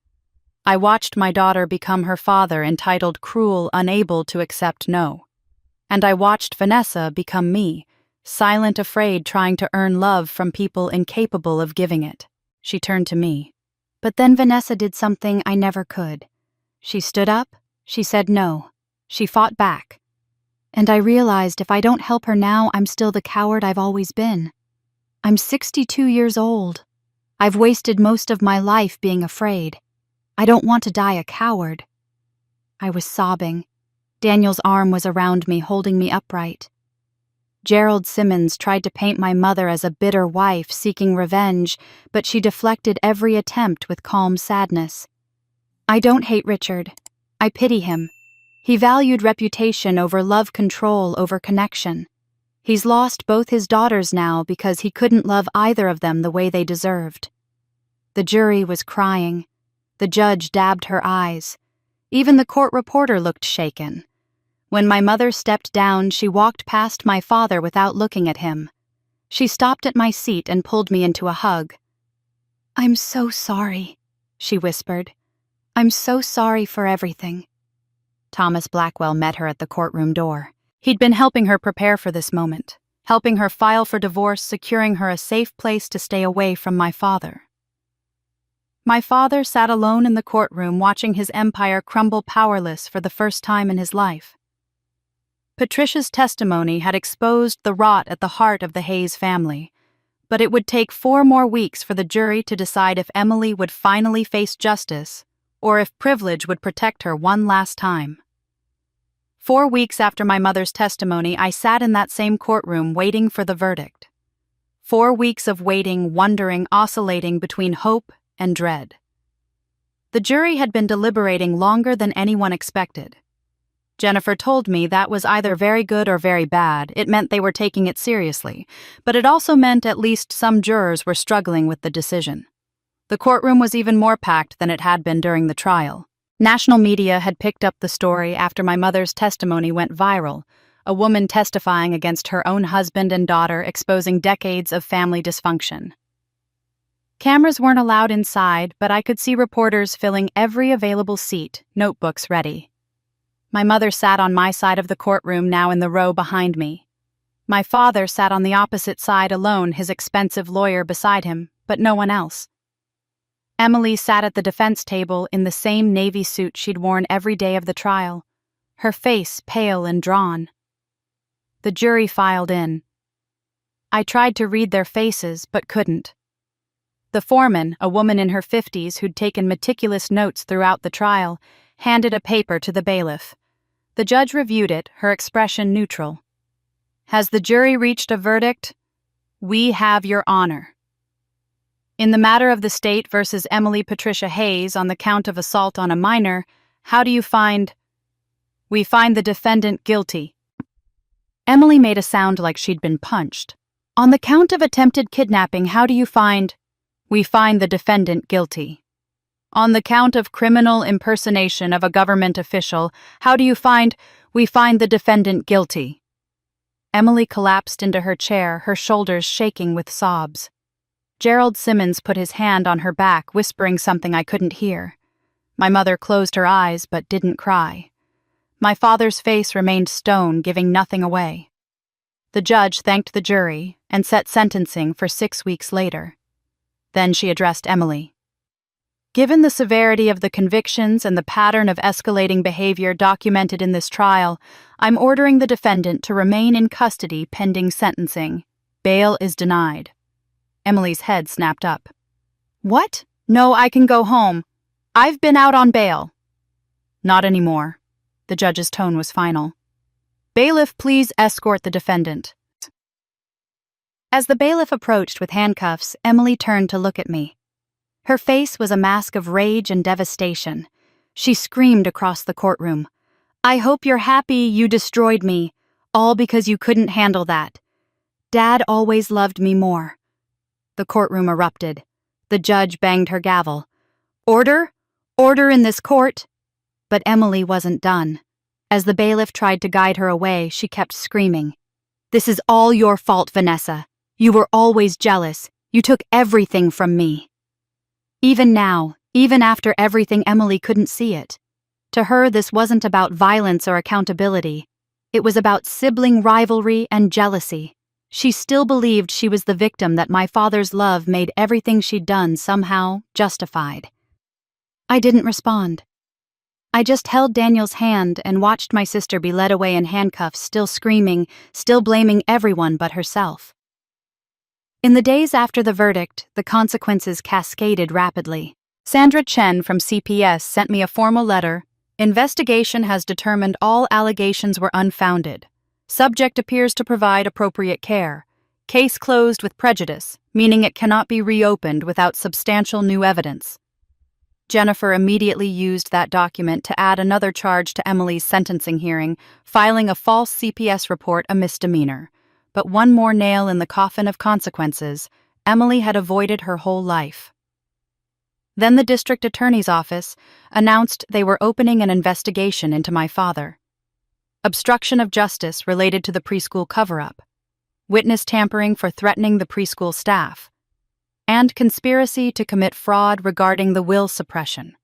Speaker 1: I watched my daughter become her father, entitled, cruel, unable to accept no. And I watched Vanessa become me, silent, afraid, trying to earn love from people incapable of giving it." She turned to me. "But then Vanessa did something I never could. She stood up, she said no, she fought back. And I realized if I don't help her now, I'm still the coward I've always been. I'm 62 years old. I've wasted most of my life being afraid. I don't want to die a coward." I was sobbing. Daniel's arm was around me, holding me upright. Gerald Simmons tried to paint my mother as a bitter wife seeking revenge, but she deflected every attempt with calm sadness. "I don't hate Richard. I pity him. He valued reputation over love, control over connection. He's lost both his daughters now because he couldn't love either of them the way they deserved." The jury was crying. The judge dabbed her eyes. Even the court reporter looked shaken. When my mother stepped down, she walked past my father without looking at him. She stopped at my seat and pulled me into a hug. "I'm so sorry," she whispered. "I'm so sorry for everything." Thomas Blackwell met her at the courtroom door. He'd been helping her prepare for this moment, helping her file for divorce, securing her a safe place to stay away from my father. My father sat alone in the courtroom, watching his empire crumble powerless for the first time in his life. Patricia's testimony had exposed the rot at the heart of the Hayes family, but it would take 4 more weeks for the jury to decide if Emily would finally face justice or if privilege would protect her one last time. 4 weeks after my mother's testimony, I sat in that same courtroom waiting for the verdict. 4 weeks of waiting, wondering, oscillating between hope and dread. The jury had been deliberating longer than anyone expected. Jennifer told me that was either very good or very bad. It meant they were taking it seriously, but it also meant at least some jurors were struggling with the decision. The courtroom was even more packed than it had been during the trial. National media had picked up the story after my mother's testimony went viral, a woman testifying against her own husband and daughter, exposing decades of family dysfunction. Cameras weren't allowed inside, but I could see reporters filling every available seat, notebooks ready. My mother sat on my side of the courtroom, now in the row behind me. My father sat on the opposite side alone, his expensive lawyer beside him, but no one else. Emily sat at the defense table in the same navy suit she'd worn every day of the trial, her face pale and drawn. The jury filed in. I tried to read their faces, but couldn't. The foreman, a woman in her 50s who'd taken meticulous notes throughout the trial, handed a paper to the bailiff. The judge reviewed it, her expression neutral. "Has the jury reached a verdict?" "We have, Your Honor." "In the matter of the state versus Emily Patricia Hayes on the count of assault on a minor, how do you find—" "We find the defendant guilty." Emily made a sound like she'd been punched. "On the count of attempted kidnapping, how do you find—" "We find the defendant guilty." "On the count of criminal impersonation of a government official, how do you find—" "We find the defendant guilty." Emily collapsed into her chair, her shoulders shaking with sobs. Gerald Simmons put his hand on her back, whispering something I couldn't hear. My mother closed her eyes but didn't cry. My father's face remained stone, giving nothing away. The judge thanked the jury and set sentencing for 6 weeks later. Then she addressed Emily. "Given the severity of the convictions and the pattern of escalating behavior documented in this trial, I'm ordering the defendant to remain in custody pending sentencing. Bail is denied." Emily's head snapped up. "What? No, I can go home. I've been out on bail." "Not anymore." The judge's tone was final. "Bailiff, please escort the defendant." As the bailiff approached with handcuffs, Emily turned to look at me. Her face was a mask of rage and devastation. She screamed across the courtroom, "I hope you're happy you destroyed me, all because you couldn't handle that. Dad always loved me more." The courtroom erupted. The judge banged her gavel. "Order! Order in this court!" But Emily wasn't done. As the bailiff tried to guide her away, she kept screaming, "This is all your fault, Vanessa. You were always jealous. You took everything from me." Even now, even after everything, Emily couldn't see it. To her, this wasn't about violence or accountability. It was about sibling rivalry and jealousy. She still believed she was the victim, that my father's love made everything she'd done somehow justified. I didn't respond. I just held Daniel's hand and watched my sister be led away in handcuffs, still screaming, still blaming everyone but herself. In the days after the verdict, the consequences cascaded rapidly. Sandra Chen from CPS sent me a formal letter. "Investigation has determined all allegations were unfounded. Subject appears to provide appropriate care. Case closed with prejudice, meaning it cannot be reopened without substantial new evidence." Jennifer immediately used that document to add another charge to Emily's sentencing hearing, filing a false CPS report, a misdemeanor. But one more nail in the coffin of consequences, Emily had avoided her whole life. Then the district attorney's office announced they were opening an investigation into my father. Obstruction of justice related to the preschool cover-up, witness tampering for threatening the preschool staff, and conspiracy to commit fraud regarding the will suppression.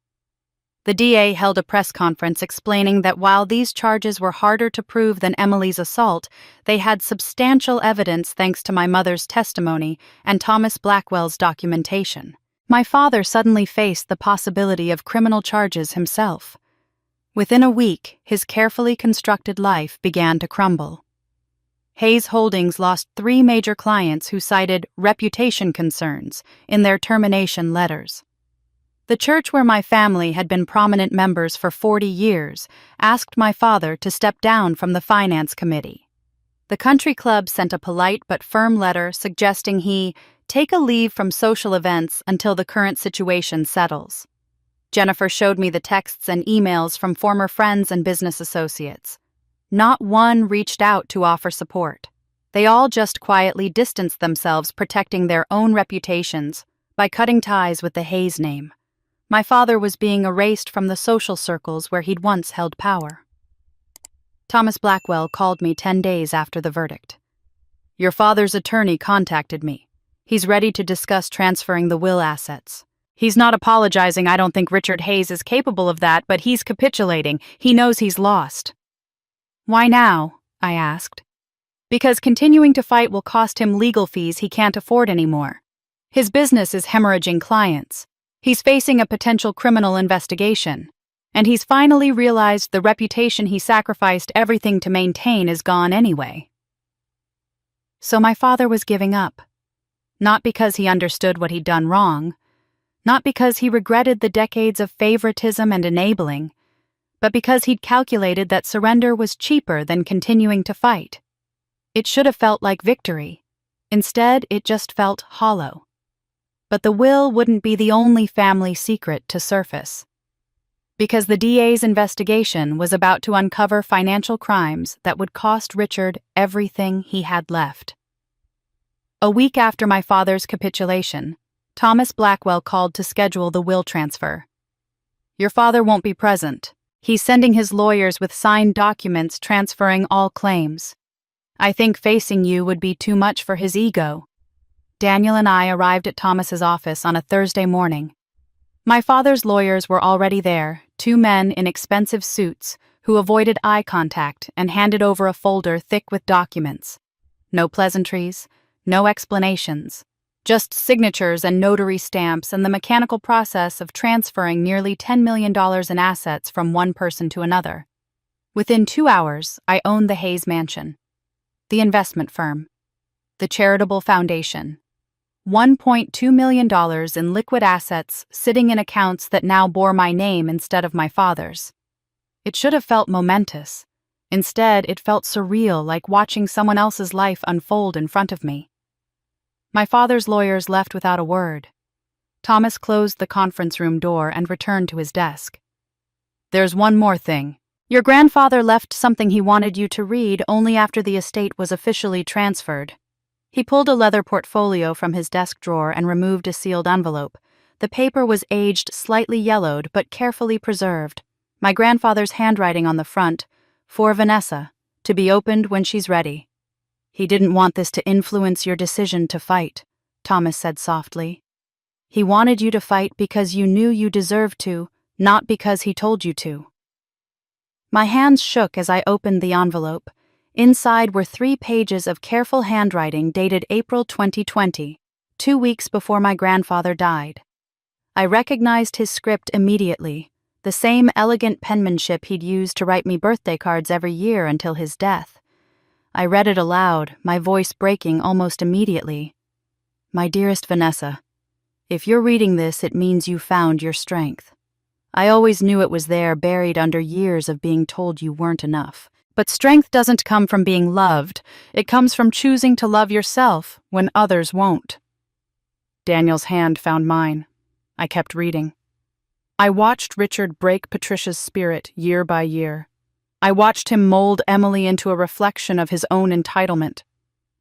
Speaker 1: The DA held a press conference explaining that while these charges were harder to prove than Emily's assault, they had substantial evidence thanks to my mother's testimony and Thomas Blackwell's documentation. My father suddenly faced the possibility of criminal charges himself. Within a week, his carefully constructed life began to crumble. Hayes Holdings lost 3 major clients who cited reputation concerns in their termination letters. The church where my family had been prominent members for 40 years asked my father to step down from the finance committee. The country club sent a polite but firm letter suggesting he take a leave from social events until the current situation settles. Jennifer showed me the texts and emails from former friends and business associates. Not one reached out to offer support. They all just quietly distanced themselves, protecting their own reputations by cutting ties with the Hayes name. My father was being erased from the social circles where he'd once held power. Thomas Blackwell called me 10 days after the verdict. "Your father's attorney contacted me. He's ready to discuss transferring the will assets. He's not apologizing. I don't think Richard Hayes is capable of that, but he's capitulating. He knows he's lost." "Why now?" I asked. "Because continuing to fight will cost him legal fees he can't afford anymore. His business is hemorrhaging clients. He's facing a potential criminal investigation. And he's finally realized the reputation he sacrificed everything to maintain is gone anyway." So my father was giving up. Not because he understood what he'd done wrong, not because he regretted the decades of favoritism and enabling, but because he'd calculated that surrender was cheaper than continuing to fight. It should have felt like victory. Instead, it just felt hollow. But the will wouldn't be the only family secret to surface. Because the DA's investigation was about to uncover financial crimes that would cost Richard everything he had left. A week after my father's capitulation, Thomas Blackwell called to schedule the will transfer. "Your father won't be present. He's sending his lawyers with signed documents transferring all claims. I think facing you would be too much for his ego." Daniel and I arrived at Thomas's office on a Thursday morning. My father's lawyers were already there, 2 men in expensive suits who avoided eye contact and handed over a folder thick with documents. No pleasantries, no explanations, just signatures and notary stamps and the mechanical process of transferring nearly $10 million in assets from one person to another. Within 2 hours, I owned the Hayes Mansion, the investment firm, the charitable foundation, $1.2 million in liquid assets sitting in accounts that now bore my name instead of my father's. It should have felt momentous. Instead, it felt surreal, like watching someone else's life unfold in front of me. My father's lawyers left without a word. Thomas closed the conference room door and returned to his desk. "There's one more thing. Your grandfather left something he wanted you to read only after the estate was officially transferred." He pulled a leather portfolio from his desk drawer and removed a sealed envelope. The paper was aged, slightly yellowed, but carefully preserved. My grandfather's handwriting on the front, "For Vanessa, to be opened when she's ready." "He didn't want this to influence your decision to fight," Thomas said softly. "He wanted you to fight because you knew you deserved to, not because he told you to." My hands shook as I opened the envelope. Inside were 3 pages of careful handwriting dated April 2020, 2 weeks before my grandfather died. I recognized his script immediately, the same elegant penmanship he'd used to write me birthday cards every year until his death. I read it aloud, my voice breaking almost immediately. "My dearest Vanessa, if you're reading this, it means you found your strength. I always knew it was there, buried under years of being told you weren't enough. But strength doesn't come from being loved. It comes from choosing to love yourself when others won't." Daniel's hand found mine. I kept reading. I watched Richard break Patricia's spirit year by year. I watched him mold Emily into a reflection of his own entitlement.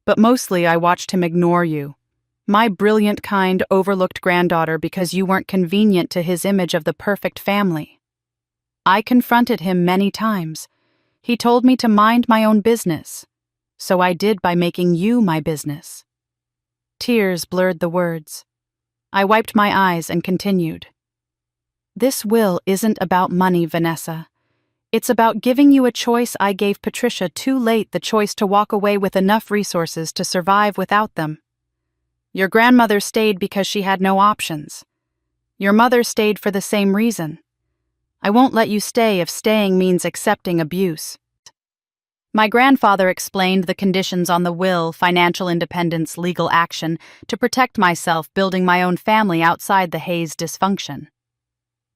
Speaker 1: But mostly I watched him ignore you, my brilliant, kind, overlooked granddaughter, because you weren't convenient to his image of the perfect family. I confronted him many times. He told me to mind my own business. So I did by making you my business. Tears blurred the words. I wiped my eyes and continued. "This will isn't about money, Vanessa. It's about giving you a choice I gave Patricia too late, the choice to walk away with enough resources to survive without them. Your grandmother stayed because she had no options. Your mother stayed for the same reason. I won't let you stay if staying means accepting abuse." My grandfather explained the conditions on the will, financial independence, legal action, to protect myself, building my own family outside the Hayes dysfunction.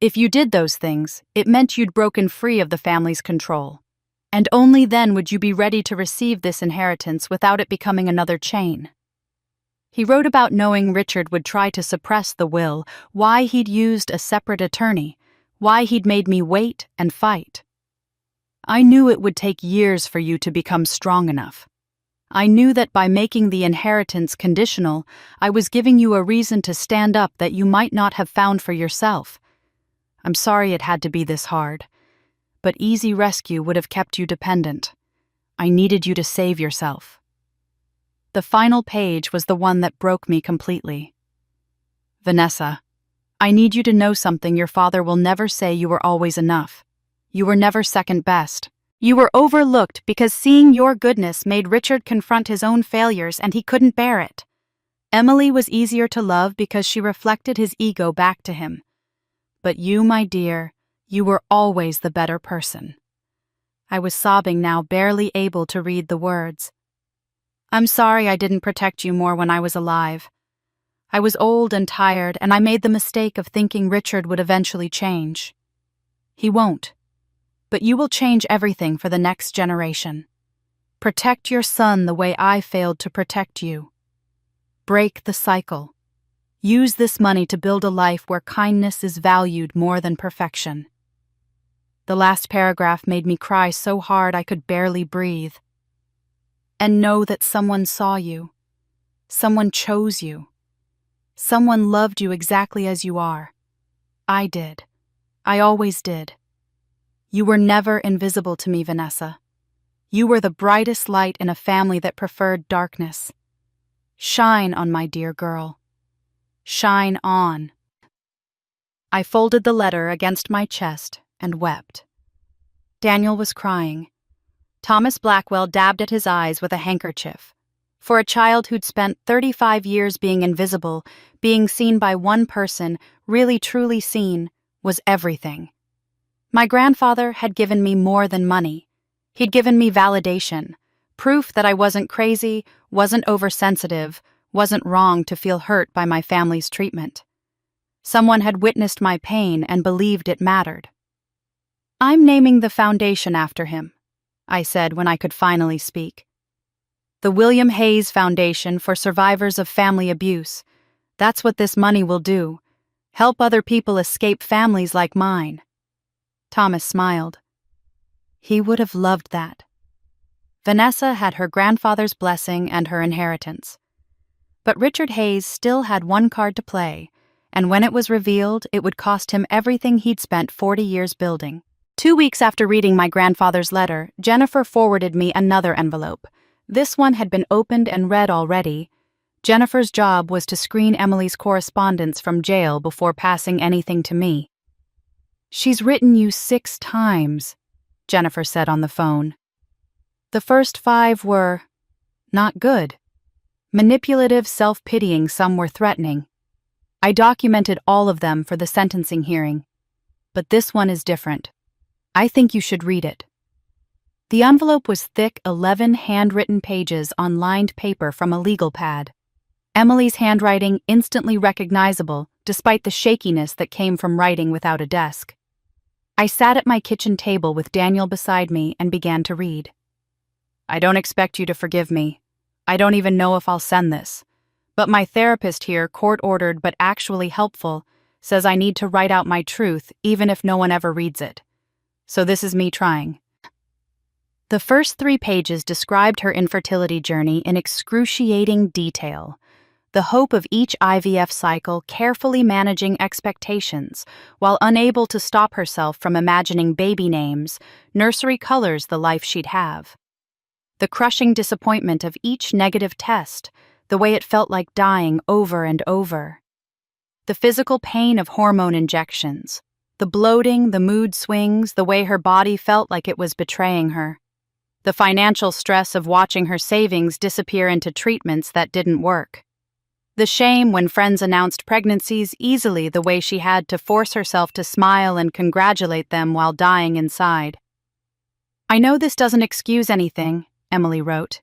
Speaker 1: If you did those things, it meant you'd broken free of the family's control. And only then would you be ready to receive this inheritance without it becoming another chain. He wrote about knowing Richard would try to suppress the will, why he'd used a separate attorney, why he'd made me wait and fight. I knew it would take years for you to become strong enough. I knew that by making the inheritance conditional, I was giving you a reason to stand up that you might not have found for yourself. I'm sorry it had to be this hard, but easy rescue would have kept you dependent. I needed you to save yourself. The final page was the one that broke me completely. Vanessa, I need you to know something. Your father will never say you were always enough. You were never second best. You were overlooked because seeing your goodness made Richard confront his own failures and he couldn't bear it. Emily was easier to love because she reflected his ego back to him. But you, my dear, you were always the better person. I was sobbing now, barely able to read the words. I'm sorry I didn't protect you more when I was alive. I was old and tired, and I made the mistake of thinking Richard would eventually change. He won't. But you will change everything for the next generation. Protect your son the way I failed to protect you. Break the cycle. Use this money to build a life where kindness is valued more than perfection. The last paragraph made me cry so hard I could barely breathe. And know that someone saw you. Someone chose you. Someone loved you exactly as you are. I did. I always did. You were never invisible to me, Vanessa. You were the brightest light in a family that preferred darkness. Shine on, my dear girl. Shine on. I folded the letter against my chest and wept. Daniel was crying. Thomas Blackwell dabbed at his eyes with a handkerchief. For a child who'd spent 35 years being invisible, being seen by one person, really truly seen, was everything. My grandfather had given me more than money. He'd given me validation, proof that I wasn't crazy, wasn't oversensitive, wasn't wrong to feel hurt by my family's treatment. Someone had witnessed my pain and believed it mattered. I'm naming the foundation after him, I said when I could finally speak. The William Hayes Foundation for Survivors of Family Abuse. That's what this money will do. Help other people escape families like mine. Thomas smiled. He would have loved that. Vanessa had her grandfather's blessing and her inheritance. But Richard Hayes still had one card to play, and when it was revealed, it would cost him everything he'd spent 40 years building. 2 weeks after reading my grandfather's letter, Jennifer forwarded me another envelope. This one had been opened and read already. Jennifer's job was to screen Emily's correspondence from jail before passing anything to me. She's written you 6 times, Jennifer said on the phone. The first 5 were not good. Manipulative, self-pitying, some were threatening. I documented all of them for the sentencing hearing. But this one is different. I think you should read it. The envelope was thick, 11 handwritten pages on lined paper from a legal pad. Emily's handwriting instantly recognizable, despite the shakiness that came from writing without a desk. I sat at my kitchen table with Daniel beside me and began to read. I don't expect you to forgive me. I don't even know if I'll send this. But my therapist here, court-ordered but actually helpful, says I need to write out my truth even if no one ever reads it. So this is me trying. The first 3 pages described her infertility journey in excruciating detail. The hope of each IVF cycle, carefully managing expectations, while unable to stop herself from imagining baby names, nursery colors the life she'd have. The crushing disappointment of each negative test, the way it felt like dying over and over. The physical pain of hormone injections, the bloating, the mood swings, the way her body felt like it was betraying her. The financial stress of watching her savings disappear into treatments that didn't work. The shame when friends announced pregnancies easily the way she had to force herself to smile and congratulate them while dying inside. I know this doesn't excuse anything, Emily wrote.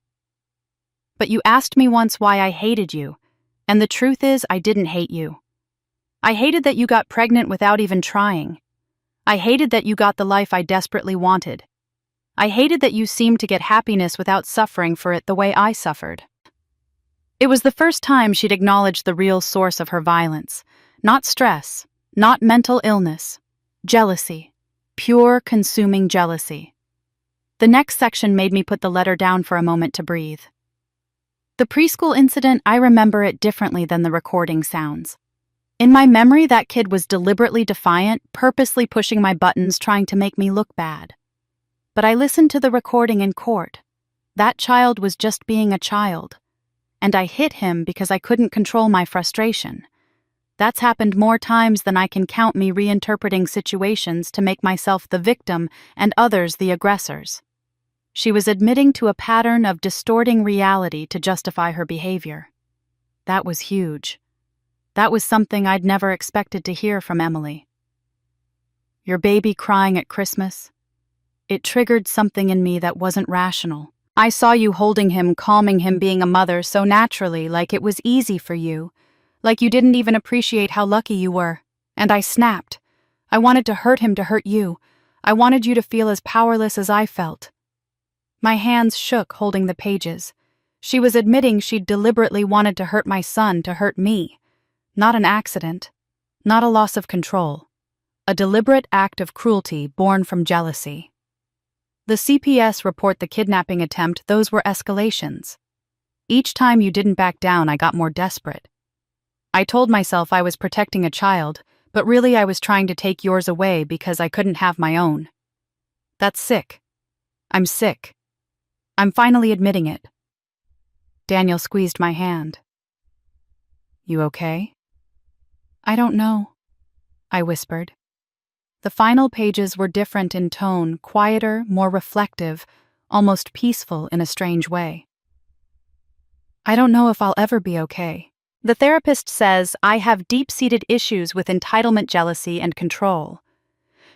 Speaker 1: But you asked me once why I hated you, and the truth is I didn't hate you. I hated that you got pregnant without even trying. I hated that you got the life I desperately wanted. I hated that you seemed to get happiness without suffering for it the way I suffered. It was the first time she'd acknowledged the real source of her violence. Not stress, not mental illness. Jealousy. Pure, consuming jealousy. The next section made me put the letter down for a moment to breathe. The preschool incident, I remember it differently than the recording sounds. In my memory, that kid was deliberately defiant, purposely pushing my buttons, trying to make me look bad. But I listened to the recording in court. That child was just being a child. And I hit him because I couldn't control my frustration. That's happened more times than I can count, me reinterpreting situations to make myself the victim and others the aggressors. She was admitting to a pattern of distorting reality to justify her behavior. That was huge. That was something I'd never expected to hear from Emily. Your baby crying at Christmas? It triggered something in me that wasn't rational. I saw you holding him, calming him, being a mother so naturally, like it was easy for you, like you didn't even appreciate how lucky you were. And I snapped. I wanted to hurt him to hurt you. I wanted you to feel as powerless as I felt. My hands shook holding the pages. She was admitting she'd deliberately wanted to hurt my son to hurt me. Not an accident. Not a loss of control. A deliberate act of cruelty born from jealousy. The CPS report the kidnapping attempt, those were escalations. Each time you didn't back down, I got more desperate. I told myself I was protecting a child, but really I was trying to take yours away because I couldn't have my own. That's sick. I'm sick. I'm finally admitting it. Daniel squeezed my hand. You okay? I don't know, I whispered. The final pages were different in tone, quieter, more reflective, almost peaceful in a strange way. I don't know if I'll ever be okay. The therapist says I have deep-seated issues with entitlement, jealousy, and control.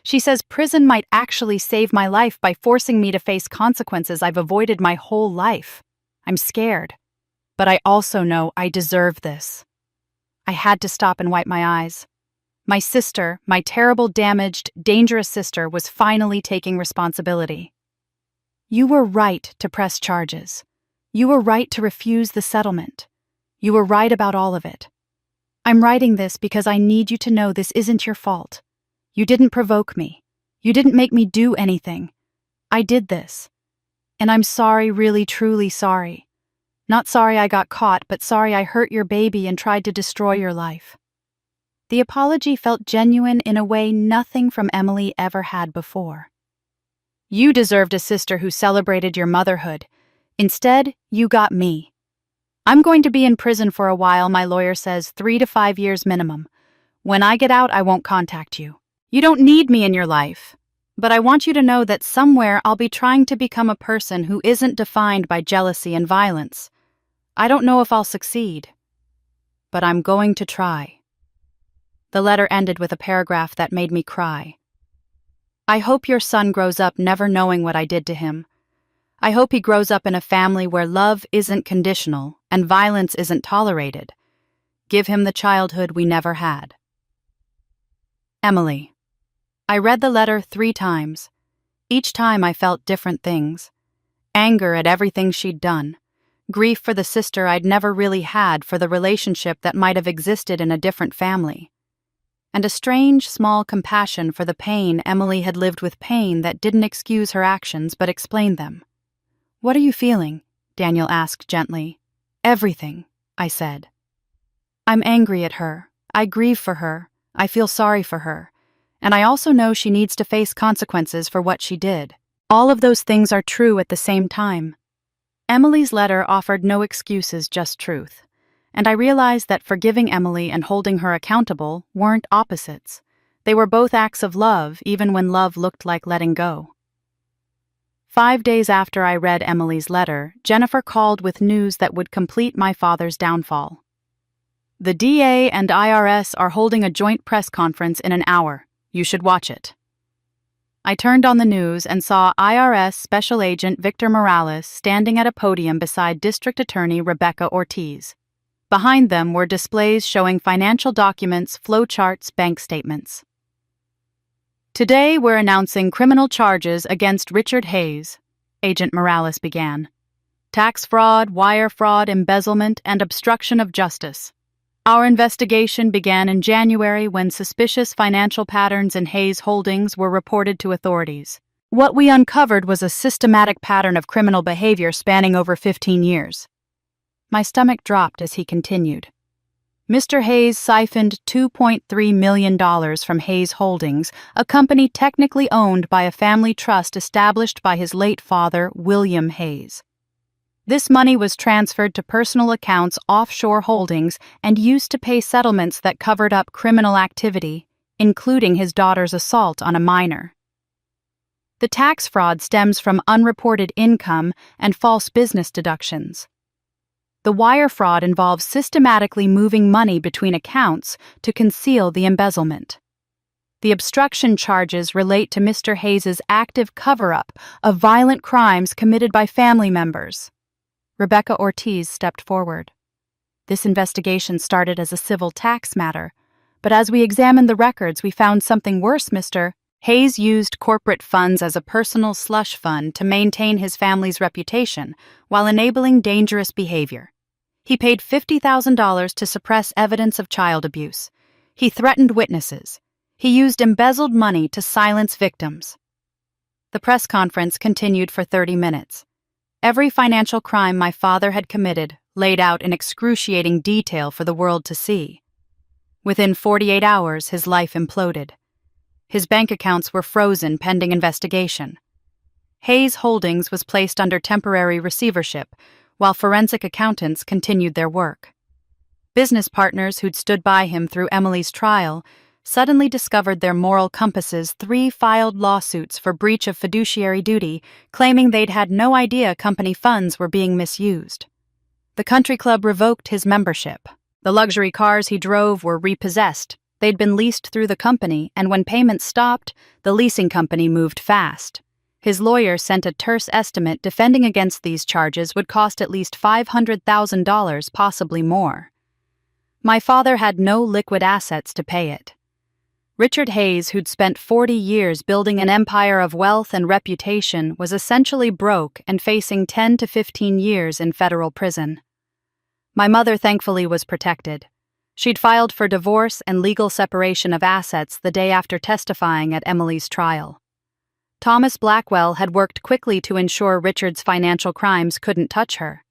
Speaker 1: She says prison might actually save my life by forcing me to face consequences I've avoided my whole life. I'm scared. But I also know I deserve this. I had to stop and wipe my eyes. My sister, my terrible, damaged, dangerous sister, was finally taking responsibility. You were right to press charges. You were right to refuse the settlement. You were right about all of it. I'm writing this because I need you to know this isn't your fault. You didn't provoke me. You didn't make me do anything. I did this. And I'm sorry, really, truly sorry. Not sorry I got caught, but sorry I hurt your baby and tried to destroy your life. The apology felt genuine in a way nothing from Emily ever had before. You deserved a sister who celebrated your motherhood. Instead, you got me. I'm going to be in prison for a while, my lawyer says 3 to 5 years minimum. When I get out, I won't contact you. You don't need me in your life. But I want you to know that somewhere I'll be trying to become a person who isn't defined by jealousy and violence. I don't know if I'll succeed. But I'm going to try. The letter ended with a paragraph that made me cry. I hope your son grows up never knowing what I did to him. I hope he grows up in a family where love isn't conditional and violence isn't tolerated. Give him the childhood we never had. Emily. I read the letter 3 times. Each time I felt different things. Anger at everything she'd done. Grief for the sister I'd never really had, for the relationship that might have existed in a different family. And a strange, small compassion for the pain Emily had lived with, pain that didn't excuse her actions but explained them. What are you feeling? Daniel asked gently. Everything, I said. I'm angry at her. I grieve for her. I feel sorry for her. And I also know she needs to face consequences for what she did. All of those things are true at the same time. Emily's letter offered no excuses, just truth. And I realized that forgiving Emily and holding her accountable weren't opposites. They were both acts of love, even when love looked like letting go. 5 days after I read Emily's letter, Jennifer called with news that would complete my father's downfall. The DA and IRS are holding a joint press conference in an hour. You should watch it. I turned on the news and saw IRS Special Agent Victor Morales standing at a podium beside District Attorney Rebecca Ortiz. Behind them were displays showing financial documents, flowcharts, bank statements. "Today we're announcing criminal charges against Richard Hayes," Agent Morales began. "Tax fraud, wire fraud, embezzlement, and obstruction of justice. Our investigation began in January when suspicious financial patterns in Hayes Holdings were reported to authorities. What we uncovered was a systematic pattern of criminal behavior spanning over 15 years. My stomach dropped as he continued. Mr. Hayes siphoned $2.3 million from Hayes Holdings, a company technically owned by a family trust established by his late father, William Hayes. This money was transferred to personal accounts offshore holdings and used to pay settlements that covered up criminal activity, including his daughter's assault on a minor. The tax fraud stems from unreported income and false business deductions. The wire fraud involves systematically moving money between accounts to conceal the embezzlement. The obstruction charges relate to Mr. Hayes's active cover-up of violent crimes committed by family members." Rebecca Ortiz stepped forward. "This investigation started as a civil tax matter, but as we examined the records, we found something worse, Mr. Hayes used corporate funds as a personal slush fund to maintain his family's reputation while enabling dangerous behavior. He paid $50,000 to suppress evidence of child abuse. He threatened witnesses. He used embezzled money to silence victims." The press conference continued for 30 minutes. Every financial crime my father had committed laid out in excruciating detail for the world to see. Within 48 hours, his life imploded. His bank accounts were frozen pending investigation. Hayes Holdings was placed under temporary receivership, while forensic accountants continued their work. Business partners who'd stood by him through Emily's trial suddenly discovered their moral compasses 3 filed lawsuits for breach of fiduciary duty, claiming they'd had no idea company funds were being misused. The country club revoked his membership. The luxury cars he drove were repossessed. They'd been leased through the company, and when payments stopped, the leasing company moved fast. His lawyer sent a terse estimate defending against these charges would cost at least $500,000, possibly more. My father had no liquid assets to pay it. Richard Hayes, who'd spent 40 years building an empire of wealth and reputation, was essentially broke and facing 10 to 15 years in federal prison. My mother thankfully was protected. She'd filed for divorce and legal separation of assets the day after testifying at Emily's trial. Thomas Blackwell had worked quickly to ensure Richard's financial crimes couldn't touch her.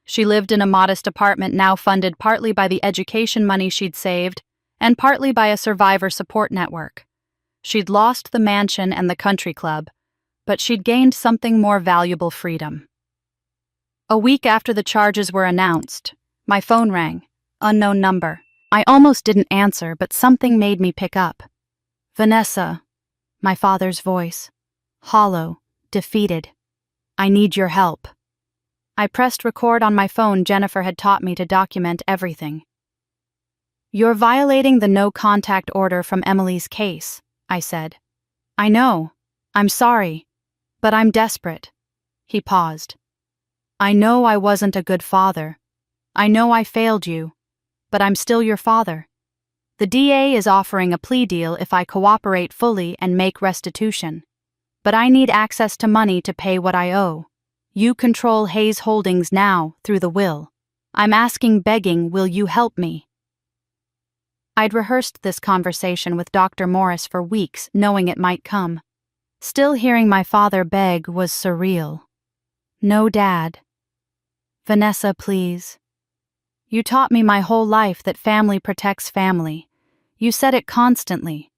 Speaker 1: She lived in a modest apartment now funded partly by the education money she'd saved and partly by a survivor support network. She'd lost the mansion and the country club, but she'd gained something more valuable: freedom. A week after the charges were announced, my phone rang. Unknown number. I almost didn't answer, but something made me pick up. "Vanessa," my father's voice. Hollow, defeated. "I need your help." I pressed record on my phone. Jennifer had taught me to document everything. "You're violating the no-contact order from Emily's case," I said. "I know. I'm sorry. But I'm desperate." He paused. "I know I wasn't a good father. I know I failed you. But I'm still your father. The DA is offering a plea deal if I cooperate fully and make restitution. But I need access to money to pay what I owe. You control Hayes Holdings now through the will. I'm asking, begging, will you help me?" I'd rehearsed this conversation with Dr. Morris for weeks, knowing it might come. Still hearing my father beg was surreal. "No, Dad." "Vanessa, please. You taught me my whole life that family protects family. You said it constantly.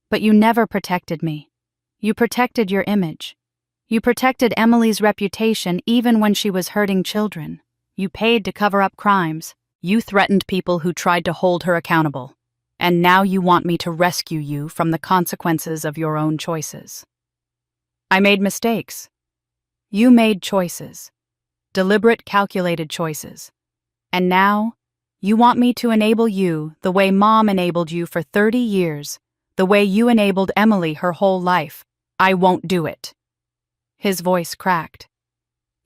Speaker 1: But you never protected me. You protected your image. You protected Emily's reputation even when she was hurting children. You paid to cover up crimes. You threatened people who tried to hold her accountable. And now you want me to rescue you from the consequences of your own choices." I made mistakes. You made choices. Deliberate, calculated choices. And now, you want me to enable you the way Mom enabled you for 30 years, the way you enabled Emily her whole life. I won't do it." His voice cracked.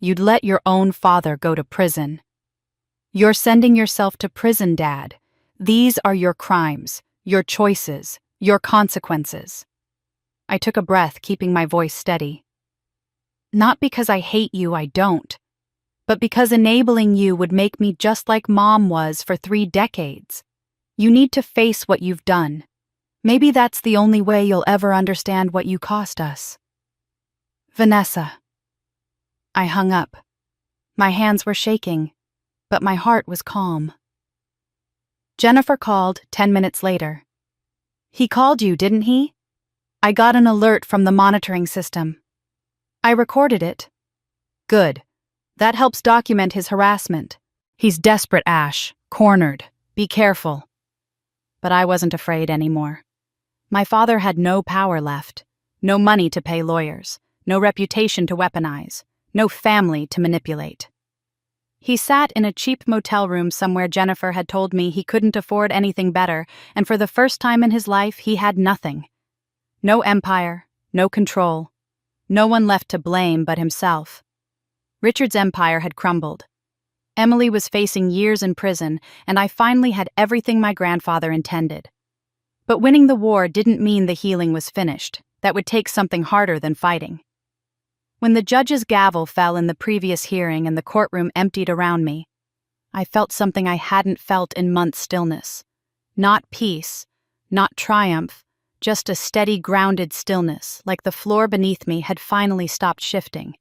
Speaker 1: "You'd let your own father go to prison. You're sending yourself to prison, Dad. These are your crimes, your choices, your consequences. I took a breath, keeping my voice steady. Not because I hate you, I don't. But because enabling you would make me just like Mom was for 3 decades. You need to face what you've done. Maybe that's the only way you'll ever understand what you cost us. Vanessa. I hung up. My hands were shaking, but my heart was calm. Jennifer called 10 minutes later. He called you, didn't he? I got an alert from the monitoring system. I recorded it. Good. That helps document his harassment. He's desperate, Ash. Cornered. Be careful. But I wasn't afraid anymore. My father had no power left. No money to pay lawyers. No reputation to weaponize. No family to manipulate. He sat in a cheap motel room somewhere. Jennifer had told me he couldn't afford anything better, and for the first time in his life he had nothing. No empire, no control. No one left to blame but himself. Richard's empire had crumbled. Emily was facing years in prison, and I finally had everything my grandfather intended. But winning the war didn't mean the healing was finished. That would take something harder than fighting. When the judge's gavel fell in the previous hearing and the courtroom emptied around me, I felt something I hadn't felt in months' stillness. Not peace, not triumph, just a steady, grounded stillness, like the floor beneath me had finally stopped shifting.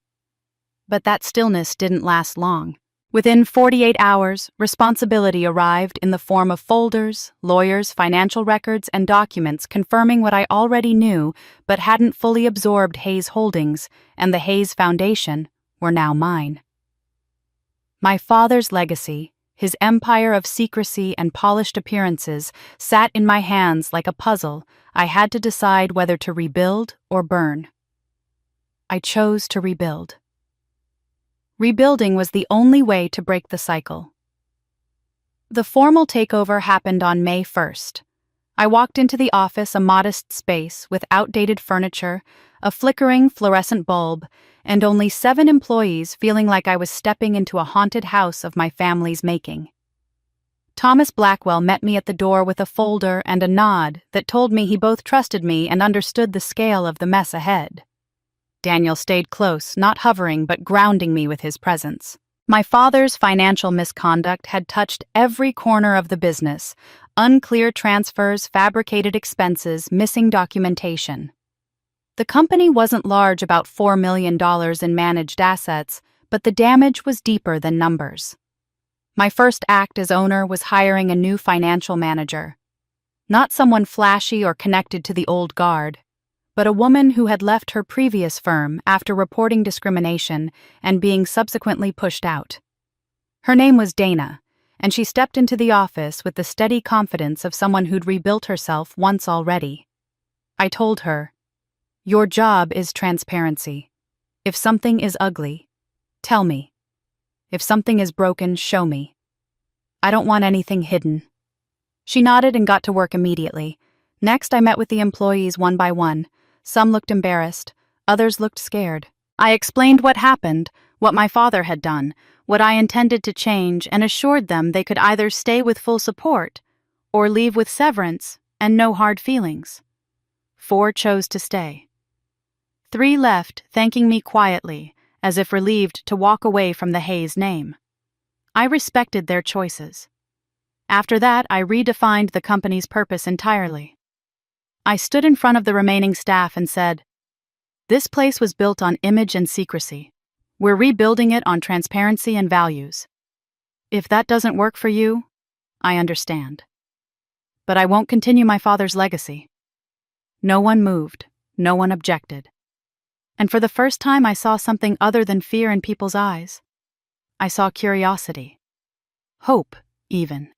Speaker 1: But that stillness didn't last long. Within 48 hours, responsibility arrived in the form of folders, lawyers, financial records, and documents confirming what I already knew but hadn't fully absorbed. Hayes Holdings and the Hayes Foundation were now mine. My father's legacy, his empire of secrecy and polished appearances, sat in my hands like a puzzle. I had to decide whether to rebuild or burn. I chose to rebuild. Rebuilding was the only way to break the cycle. The formal takeover happened on May 1st. I walked into the office, a modest space with outdated furniture, a flickering fluorescent bulb, and only 7 employees, feeling like I was stepping into a haunted house of my family's making. Thomas Blackwell met me at the door with a folder and a nod that told me he both trusted me and understood the scale of the mess ahead. Daniel stayed close, not hovering but grounding me with his presence. My father's financial misconduct had touched every corner of the business: unclear transfers, fabricated expenses, missing documentation. The company wasn't large, about $4 million in managed assets, but the damage was deeper than numbers. My first act as owner was hiring a new financial manager. Not someone flashy or connected to the old guard, but a woman who had left her previous firm after reporting discrimination and being subsequently pushed out. Her name was Dana, and she stepped into the office with the steady confidence of someone who'd rebuilt herself once already. I told her, "Your job is transparency. If something is ugly, tell me. If something is broken, show me. I don't want anything hidden." She nodded and got to work immediately. Next, I met with the employees one by one. Some looked embarrassed, others looked scared. I explained what happened, what my father had done, what I intended to change, and assured them they could either stay with full support or leave with severance and no hard feelings. 4 chose to stay. 3 left, thanking me quietly, as if relieved to walk away from the Hayes name. I respected their choices. After that, I redefined the company's purpose entirely. I stood in front of the remaining staff and said, "This place was built on image and secrecy. We're rebuilding it on transparency and values. If that doesn't work for you, I understand. But I won't continue my father's legacy." No one moved, no one objected. And for the first time, I saw something other than fear in people's eyes. I saw curiosity. Hope, even.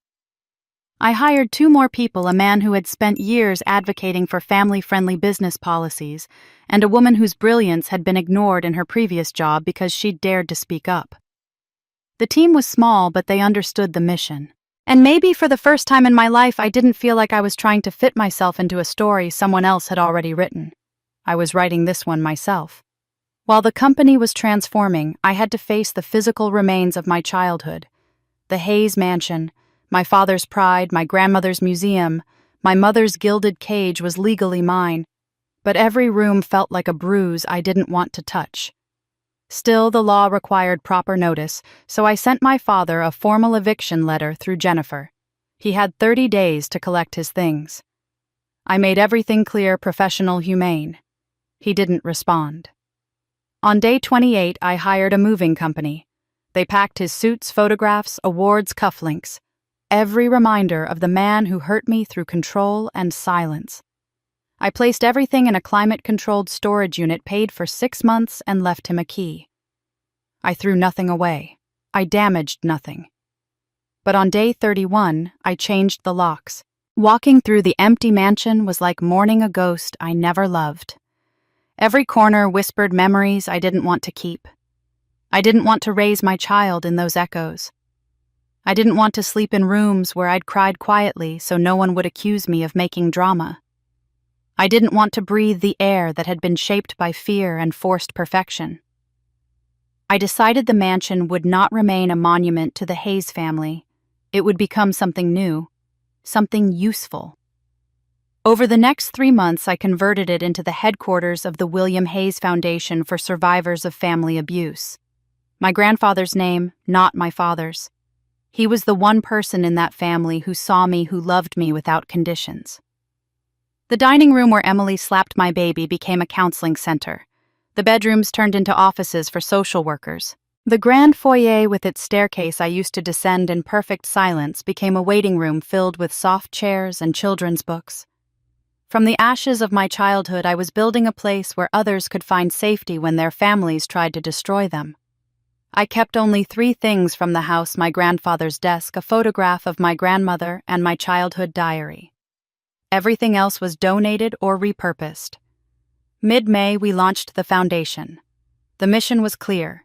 Speaker 1: I hired 2 more people, a man who had spent years advocating for family-friendly business policies, and a woman whose brilliance had been ignored in her previous job because she'd dared to speak up. The team was small, but they understood the mission. And maybe for the first time in my life, I didn't feel like I was trying to fit myself into a story someone else had already written. I was writing this one myself. While the company was transforming, I had to face the physical remains of my childhood. The Hayes Mansion, my father's pride, my grandmother's museum, my mother's gilded cage was legally mine, but every room felt like a bruise I didn't want to touch. Still, the law required proper notice, so I sent my father a formal eviction letter through Jennifer. He had 30 days to collect his things. I made everything clear, professional, humane. He didn't respond. On day 28, I hired a moving company. They packed his suits, photographs, awards, cufflinks. Every reminder of the man who hurt me through control and silence. I placed everything in a climate-controlled storage unit, paid for 6 months, and left him a key. I threw nothing away. I damaged nothing. But on day 31, I changed the locks. Walking through the empty mansion was like mourning a ghost I never loved. Every corner whispered memories I didn't want to keep. I didn't want to raise my child in those echoes. I didn't want to sleep in rooms where I'd cried quietly so no one would accuse me of making drama. I didn't want to breathe the air that had been shaped by fear and forced perfection. I decided the mansion would not remain a monument to the Hayes family. It would become something new, something useful. Over the next 3 months, I converted it into the headquarters of the William Hayes Foundation for Survivors of Family Abuse. My grandfather's name, not my father's. He was the one person in that family who saw me, who loved me without conditions. The dining room where Emily slapped my baby became a counseling center. The bedrooms turned into offices for social workers. The grand foyer with its staircase I used to descend in perfect silence became a waiting room filled with soft chairs and children's books. From the ashes of my childhood, I was building a place where others could find safety when their families tried to destroy them. I kept only 3 things from the house: my grandfather's desk, a photograph of my grandmother, and my childhood diary. Everything else was donated or repurposed. Mid-May, we launched the foundation. The mission was clear: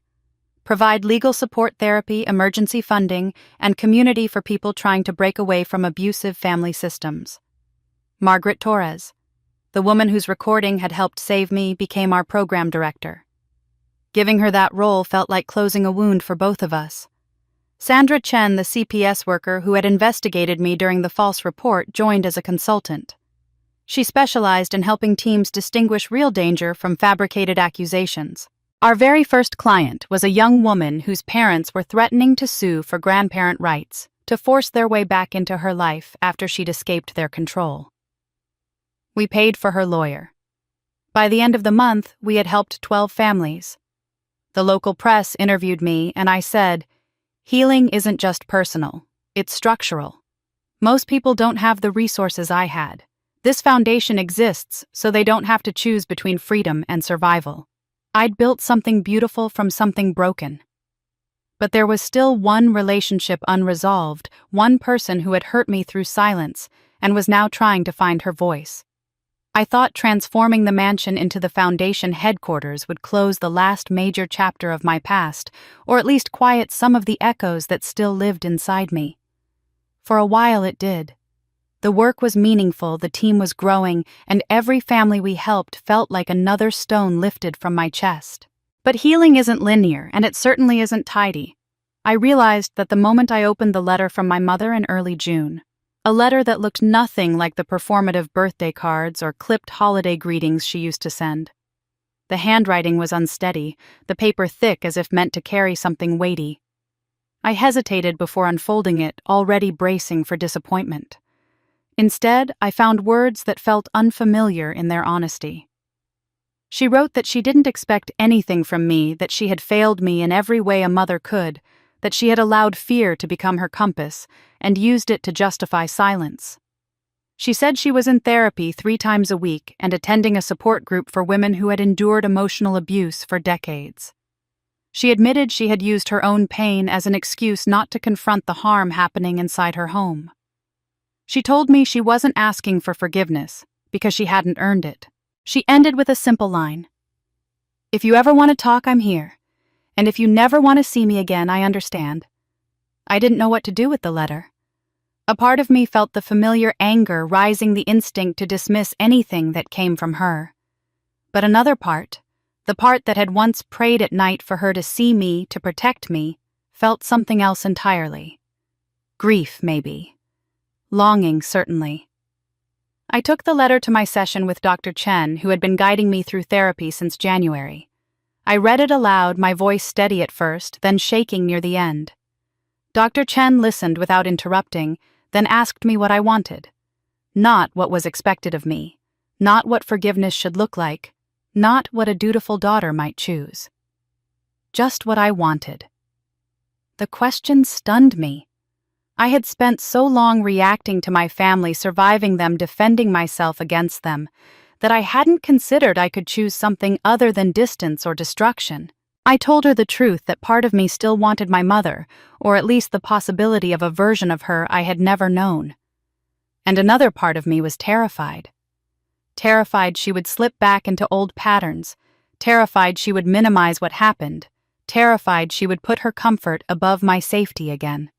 Speaker 1: provide legal support, therapy, emergency funding, and community for people trying to break away from abusive family systems. Margaret Torres, the woman whose recording had helped save me, became our program director. Giving her that role felt like closing a wound for both of us. Sandra Chen, the CPS worker who had investigated me during the false report, joined as a consultant. She specialized in helping teams distinguish real danger from fabricated accusations. Our very first client was a young woman whose parents were threatening to sue for grandparent rights, to force their way back into her life after she'd escaped their control. We paid for her lawyer. By the end of the month, we had helped 12 families. The local press interviewed me, and I said, "Healing isn't just personal, it's structural. Most people don't have the resources I had. This foundation exists so they don't have to choose between freedom and survival. I'd built something beautiful from something broken." But there was still one relationship unresolved, one person who had hurt me through silence and was now trying to find her voice. I thought transforming the mansion into the foundation headquarters would close the last major chapter of my past, or at least quiet some of the echoes that still lived inside me. For a while it did. The work was meaningful, the team was growing, and every family we helped felt like another stone lifted from my chest. But healing isn't linear, and it certainly isn't tidy. I realized that the moment I opened the letter from my mother in early June. A letter that looked nothing like the performative birthday cards or clipped holiday greetings she used to send. The handwriting was unsteady, the paper thick as if meant to carry something weighty. I hesitated before unfolding it, already bracing for disappointment. Instead, I found words that felt unfamiliar in their honesty. She wrote that she didn't expect anything from me, that she had failed me in every way a mother could, that she had allowed fear to become her compass and used it to justify silence. She said she was in therapy 3 times a week and attending a support group for women who had endured emotional abuse for decades. She admitted she had used her own pain as an excuse not to confront the harm happening inside her home. She told me she wasn't asking for forgiveness because she hadn't earned it. She ended with a simple line: "If you ever want to talk, I'm here. And if you never want to see me again, I understand." I didn't know what to do with the letter. A part of me felt the familiar anger rising, the instinct to dismiss anything that came from her. But another part, the part that had once prayed at night for her to see me, to protect me, felt something else entirely. Grief, maybe. Longing, certainly. I took the letter to my session with Dr. Chen, who had been guiding me through therapy since January. I read it aloud, my voice steady at first, then shaking near the end. Dr. Chen listened without interrupting, then asked me what I wanted. Not what was expected of me. Not what forgiveness should look like. Not what a dutiful daughter might choose. Just what I wanted. The question stunned me. I had spent so long reacting to my family, surviving them, defending myself against them, that I hadn't considered I could choose something other than distance or destruction. I told her the truth that part of me still wanted my mother, or at least the possibility of a version of her I had never known. And another part of me was terrified. Terrified she would slip back into old patterns, terrified she would minimize what happened, terrified she would put her comfort above my safety again.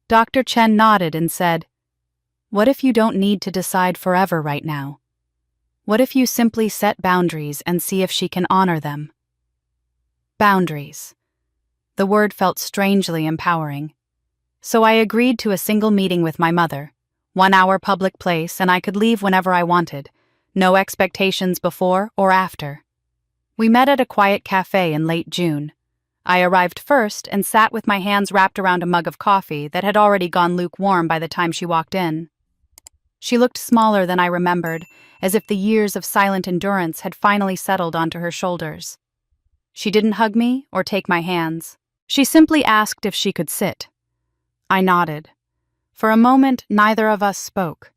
Speaker 1: Dr. Chen nodded and said, "What if you don't need to decide forever right now? What if you simply set boundaries and see if she can honor them?" Boundaries. The word felt strangely empowering. So I agreed to a single meeting with my mother, 1 hour public place, and I could leave whenever I wanted, no expectations before or after. We met at a quiet cafe in late June. I arrived first and sat with my hands wrapped around a mug of coffee that had already gone lukewarm by the time she walked in. She looked smaller than I remembered, as if the years of silent endurance had finally settled onto her shoulders. She didn't hug me or take my hands. She simply asked if she could sit. I nodded. For a moment, neither of us spoke.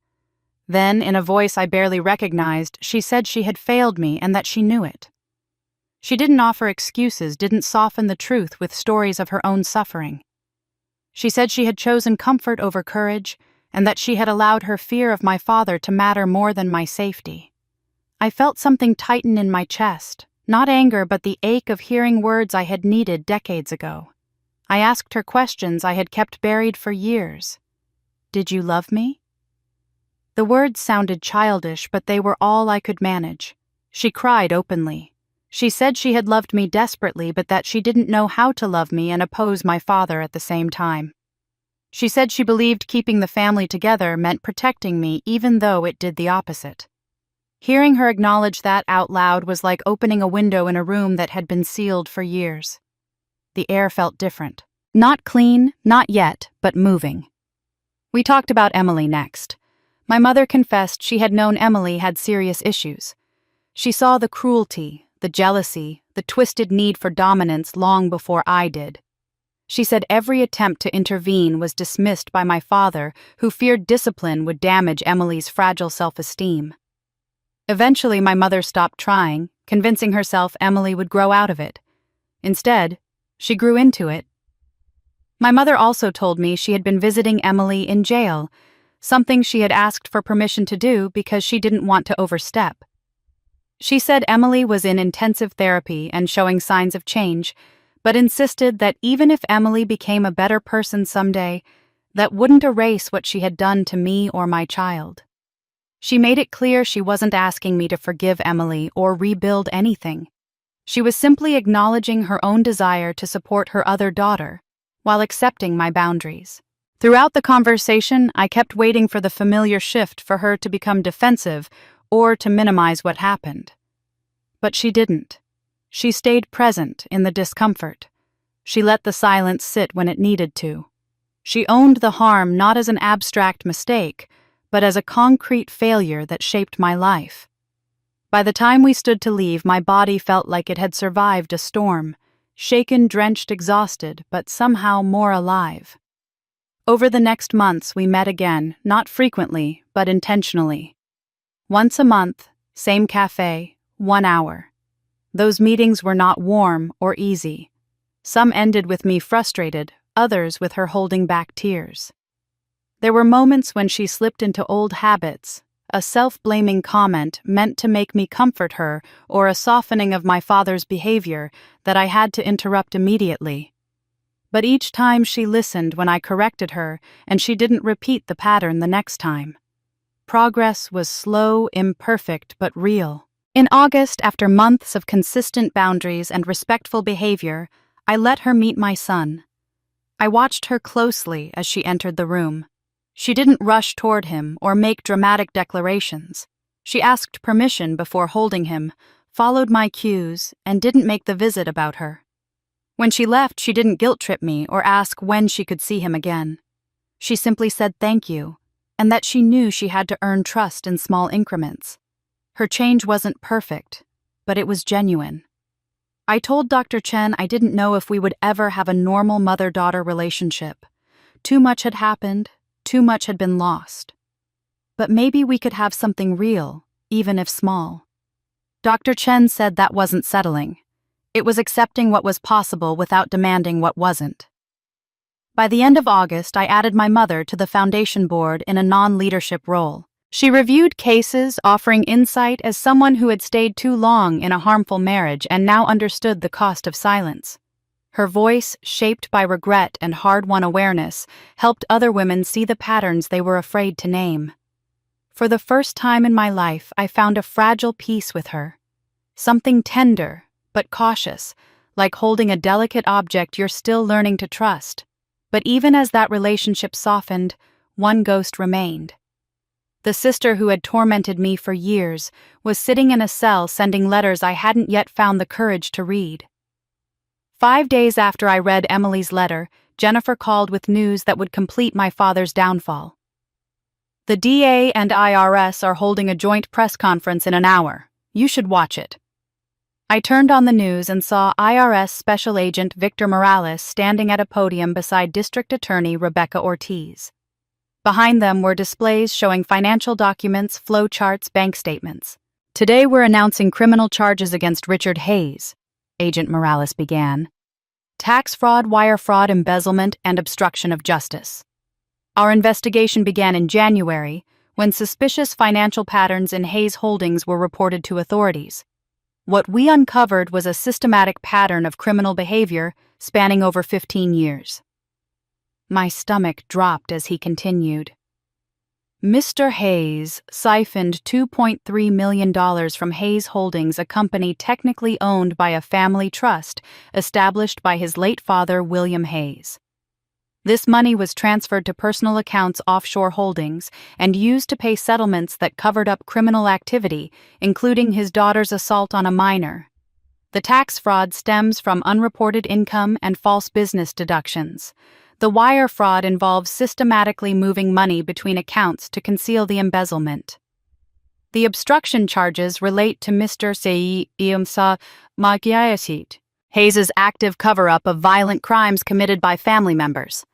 Speaker 1: Then, in a voice I barely recognized, she said she had failed me and that she knew it. She didn't offer excuses, didn't soften the truth with stories of her own suffering. She said she had chosen comfort over courage, and that she had allowed her fear of my father to matter more than my safety. I felt something tighten in my chest, not anger but the ache of hearing words I had needed decades ago. I asked her questions I had kept buried for years. "Did you love me?" The words sounded childish, but they were all I could manage. She cried openly. She said she had loved me desperately, but that she didn't know how to love me and oppose my father at the same time. She said she believed keeping the family together meant protecting me, even though it did the opposite. Hearing her acknowledge that out loud was like opening a window in a room that had been sealed for years. The air felt different. Not clean, not yet, but moving. We talked about Emily next. My mother confessed she had known Emily had serious issues. She saw the cruelty, the jealousy, the twisted need for dominance long before I did. She said every attempt to intervene was dismissed by my father, who feared discipline would damage Emily's fragile self-esteem. Eventually, my mother stopped trying, convincing herself Emily would grow out of it. Instead, she grew into it. My mother also told me she had been visiting Emily in jail, something she had asked for permission to do because she didn't want to overstep. She said Emily was in intensive therapy and showing signs of change, but insisted that even if Emily became a better person someday, that wouldn't erase what she had done to me or my child. She made it clear she wasn't asking me to forgive Emily or rebuild anything. She was simply acknowledging her own desire to support her other daughter, while accepting my boundaries. Throughout the conversation, I kept waiting for the familiar shift for her to become defensive or to minimize what happened. But she didn't. She stayed present in the discomfort. She let the silence sit when it needed to. She owned the harm not as an abstract mistake, but as a concrete failure that shaped my life. By the time we stood to leave, my body felt like it had survived a storm, shaken, drenched, exhausted, but somehow more alive. Over the next months, we met again, not frequently, but intentionally. Once a month, same cafe, 1 hour. Those meetings were not warm or easy. Some ended with me frustrated, others with her holding back tears. There were moments when she slipped into old habits, a self-blaming comment meant to make me comfort her or a softening of my father's behavior that I had to interrupt immediately. But each time she listened when I corrected her, and she didn't repeat the pattern the next time. Progress was slow, imperfect, but real. In August, after months of consistent boundaries and respectful behavior, I let her meet my son. I watched her closely as she entered the room. She didn't rush toward him or make dramatic declarations. She asked permission before holding him, followed my cues, and didn't make the visit about her. When she left, she didn't guilt-trip me or ask when she could see him again. She simply said thank you, and that she knew she had to earn trust in small increments. Her change wasn't perfect, but it was genuine. I told Dr. Chen I didn't know if we would ever have a normal mother-daughter relationship. Too much had happened, too much had been lost. But maybe we could have something real, even if small. Dr. Chen said that wasn't settling. It was accepting what was possible without demanding what wasn't. By the end of August, I added my mother to the foundation board in a non-leadership role. She reviewed cases, offering insight as someone who had stayed too long in a harmful marriage and now understood the cost of silence. Her voice, shaped by regret and hard-won awareness, helped other women see the patterns they were afraid to name. For the first time in my life, I found a fragile peace with her. Something tender, but cautious, like holding a delicate object you're still learning to trust. But even as that relationship softened, one ghost remained. The sister who had tormented me for years was sitting in a cell sending letters I hadn't yet found the courage to read. 5 days after I read Emily's letter, Jennifer called with news that would complete my father's downfall. The DA and IRS are holding a joint press conference in an hour. You should watch it. I turned on the news and saw IRS Special Agent Victor Morales standing at a podium beside District Attorney Rebecca Ortiz. Behind them were displays showing financial documents, flow charts, bank statements. Today we're announcing criminal charges against Richard Hayes, Agent Morales began. Tax fraud, wire fraud, embezzlement, and obstruction of justice. Our investigation began in January, when suspicious financial patterns in Hayes Holdings were reported to authorities. What we uncovered was a systematic pattern of criminal behavior spanning over 15 years. My stomach dropped as he continued. Mr. Hayes siphoned $2.3 million from Hayes Holdings, a company technically owned by a family trust established by his late father, William Hayes. This money was transferred to personal accounts offshore holdings and used to pay settlements that covered up criminal activity, including his daughter's assault on a minor. The tax fraud stems from unreported income and false business deductions. The wire fraud involves systematically moving money between accounts to conceal the embezzlement. The obstruction charges relate to Mr. Seiyimsa Magyarsit, Hayes's active cover-up of violent crimes committed by family members.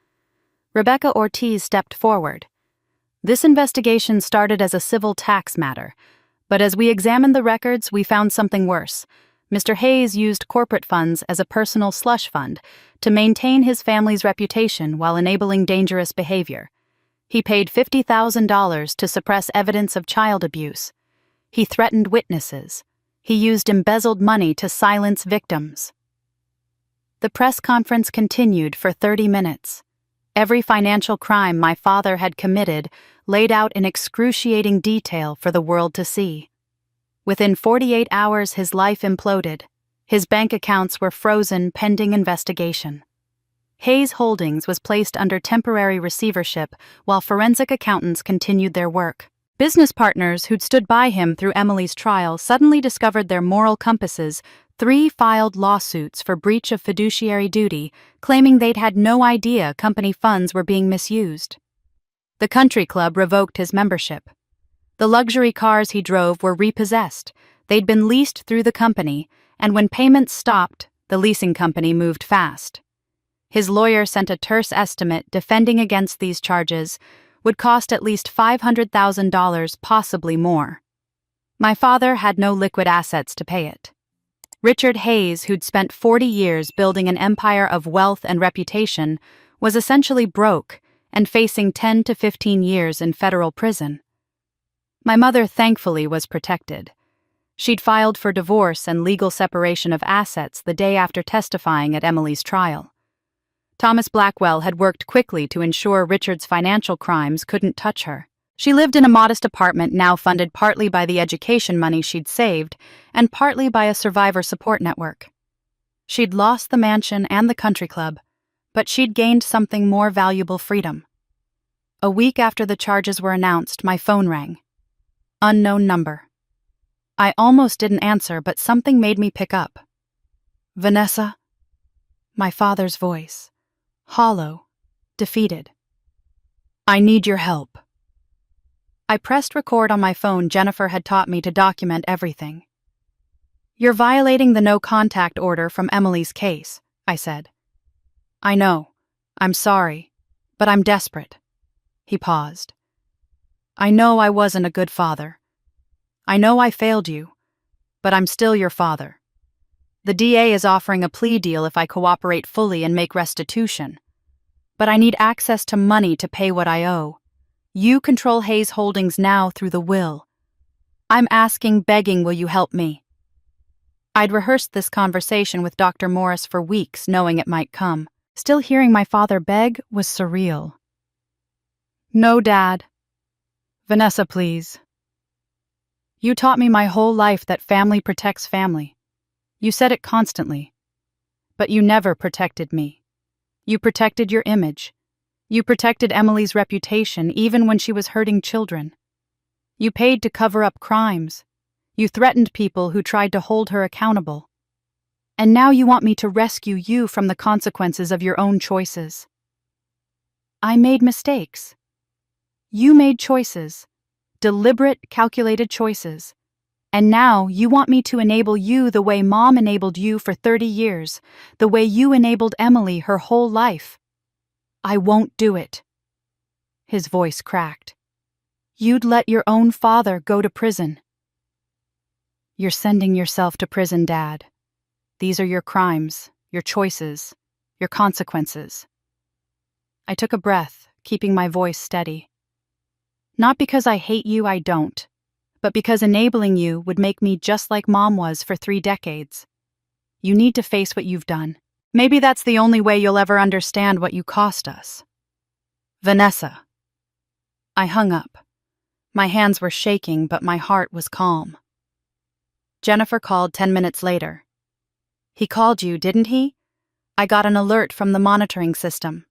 Speaker 1: Rebecca Ortiz stepped forward. This investigation started as a civil tax matter, but as we examined the records, we found something worse. Mr. Hayes used corporate funds as a personal slush fund to maintain his family's reputation while enabling dangerous behavior. He paid $50,000 to suppress evidence of child abuse. He threatened witnesses. He used embezzled money to silence victims. The press conference continued for 30 minutes. Every financial crime my father had committed laid out in excruciating detail for the world to see. Within 48 hours, his life imploded. His bank accounts were frozen pending investigation. Hayes Holdings was placed under temporary receivership while forensic accountants continued their work. Business partners who'd stood by him through Emily's trial suddenly discovered their moral compasses. 3 filed lawsuits for breach of fiduciary duty, claiming they'd had no idea company funds were being misused. The country club revoked his membership. The luxury cars he drove were repossessed. They'd been leased through the company, and when payments stopped, the leasing company moved fast. His lawyer sent a terse estimate defending against these charges would cost at least $500,000, possibly more. My father had no liquid assets to pay it. Richard Hayes, who'd spent 40 years building an empire of wealth and reputation, was essentially broke and facing 10 to 15 years in federal prison. My mother thankfully was protected. She'd filed for divorce and legal separation of assets the day after testifying at Emily's trial. Thomas Blackwell had worked quickly to ensure Richard's financial crimes couldn't touch her. She lived in a modest apartment now funded partly by the education money she'd saved and partly by a survivor support network. She'd lost the mansion and the country club, But she'd gained something more valuable: freedom. A week after the charges were announced, my phone rang. Unknown number. I almost didn't answer, but something made me pick up. Vanessa? My father's voice. Hollow. Defeated. I need your help. I pressed record on my phone. Jennifer had taught me to document everything. You're violating the no contact order from Emily's case, I said. I know. I'm sorry. But I'm desperate. He paused. I know I wasn't a good father. I know I failed you. But I'm still your father. The DA is offering a plea deal if I cooperate fully and make restitution. But I need access to money to pay what I owe. You control Hayes Holdings now through the will. I'm asking, begging, will you help me? I'd rehearsed this conversation with Dr. Morris for weeks, knowing it might come. Still hearing my father beg was surreal. No, Dad. Vanessa, please. You taught me my whole life that family protects family. You said it constantly. But you never protected me. You protected your image. You protected Emily's reputation even when she was hurting children. You paid to cover up crimes. You threatened people who tried to hold her accountable. And now you want me to rescue you from the consequences of your own choices. I made mistakes. You made choices. Deliberate, calculated choices. And now you want me to enable you the way Mom enabled you for 30 years, the way you enabled Emily her whole life. I won't do it. His voice cracked. You'd let your own father go to prison. You're sending yourself to prison, Dad. These are your crimes, your choices, your consequences. I took a breath, keeping my voice steady. Not because I hate you, I don't, but because enabling you would make me just like Mom was for 3 decades. You need to face what you've done. Maybe that's the only way you'll ever understand what you cost us. Vanessa. I hung up. My hands were shaking, but my heart was calm. Jennifer called 10 minutes later. He called you, didn't he? I got an alert from the monitoring system.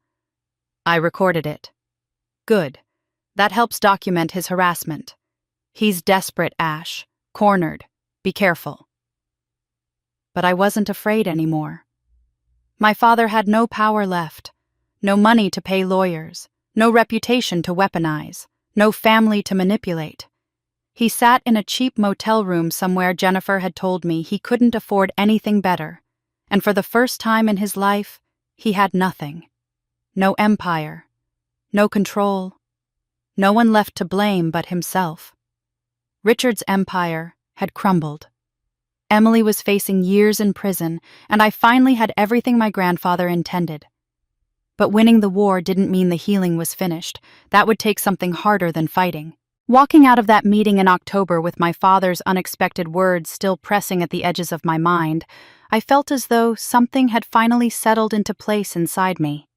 Speaker 1: I recorded it. Good. That helps document his harassment. He's desperate, Ash. Cornered. Be careful. But I wasn't afraid anymore. My father had no power left, no money to pay lawyers, no reputation to weaponize, no family to manipulate. He sat in a cheap motel room somewhere. Jennifer had told me he couldn't afford anything better, and for the first time in his life, he had nothing. No empire, no control, no one left to blame but himself. Richard's empire had crumbled. Emily was facing years in prison, and I finally had everything my grandfather intended. But winning the war didn't mean the healing was finished. That would take something harder than fighting. Walking out of that meeting in October with my father's unexpected words still pressing at the edges of my mind, I felt as though something had finally settled into place inside me.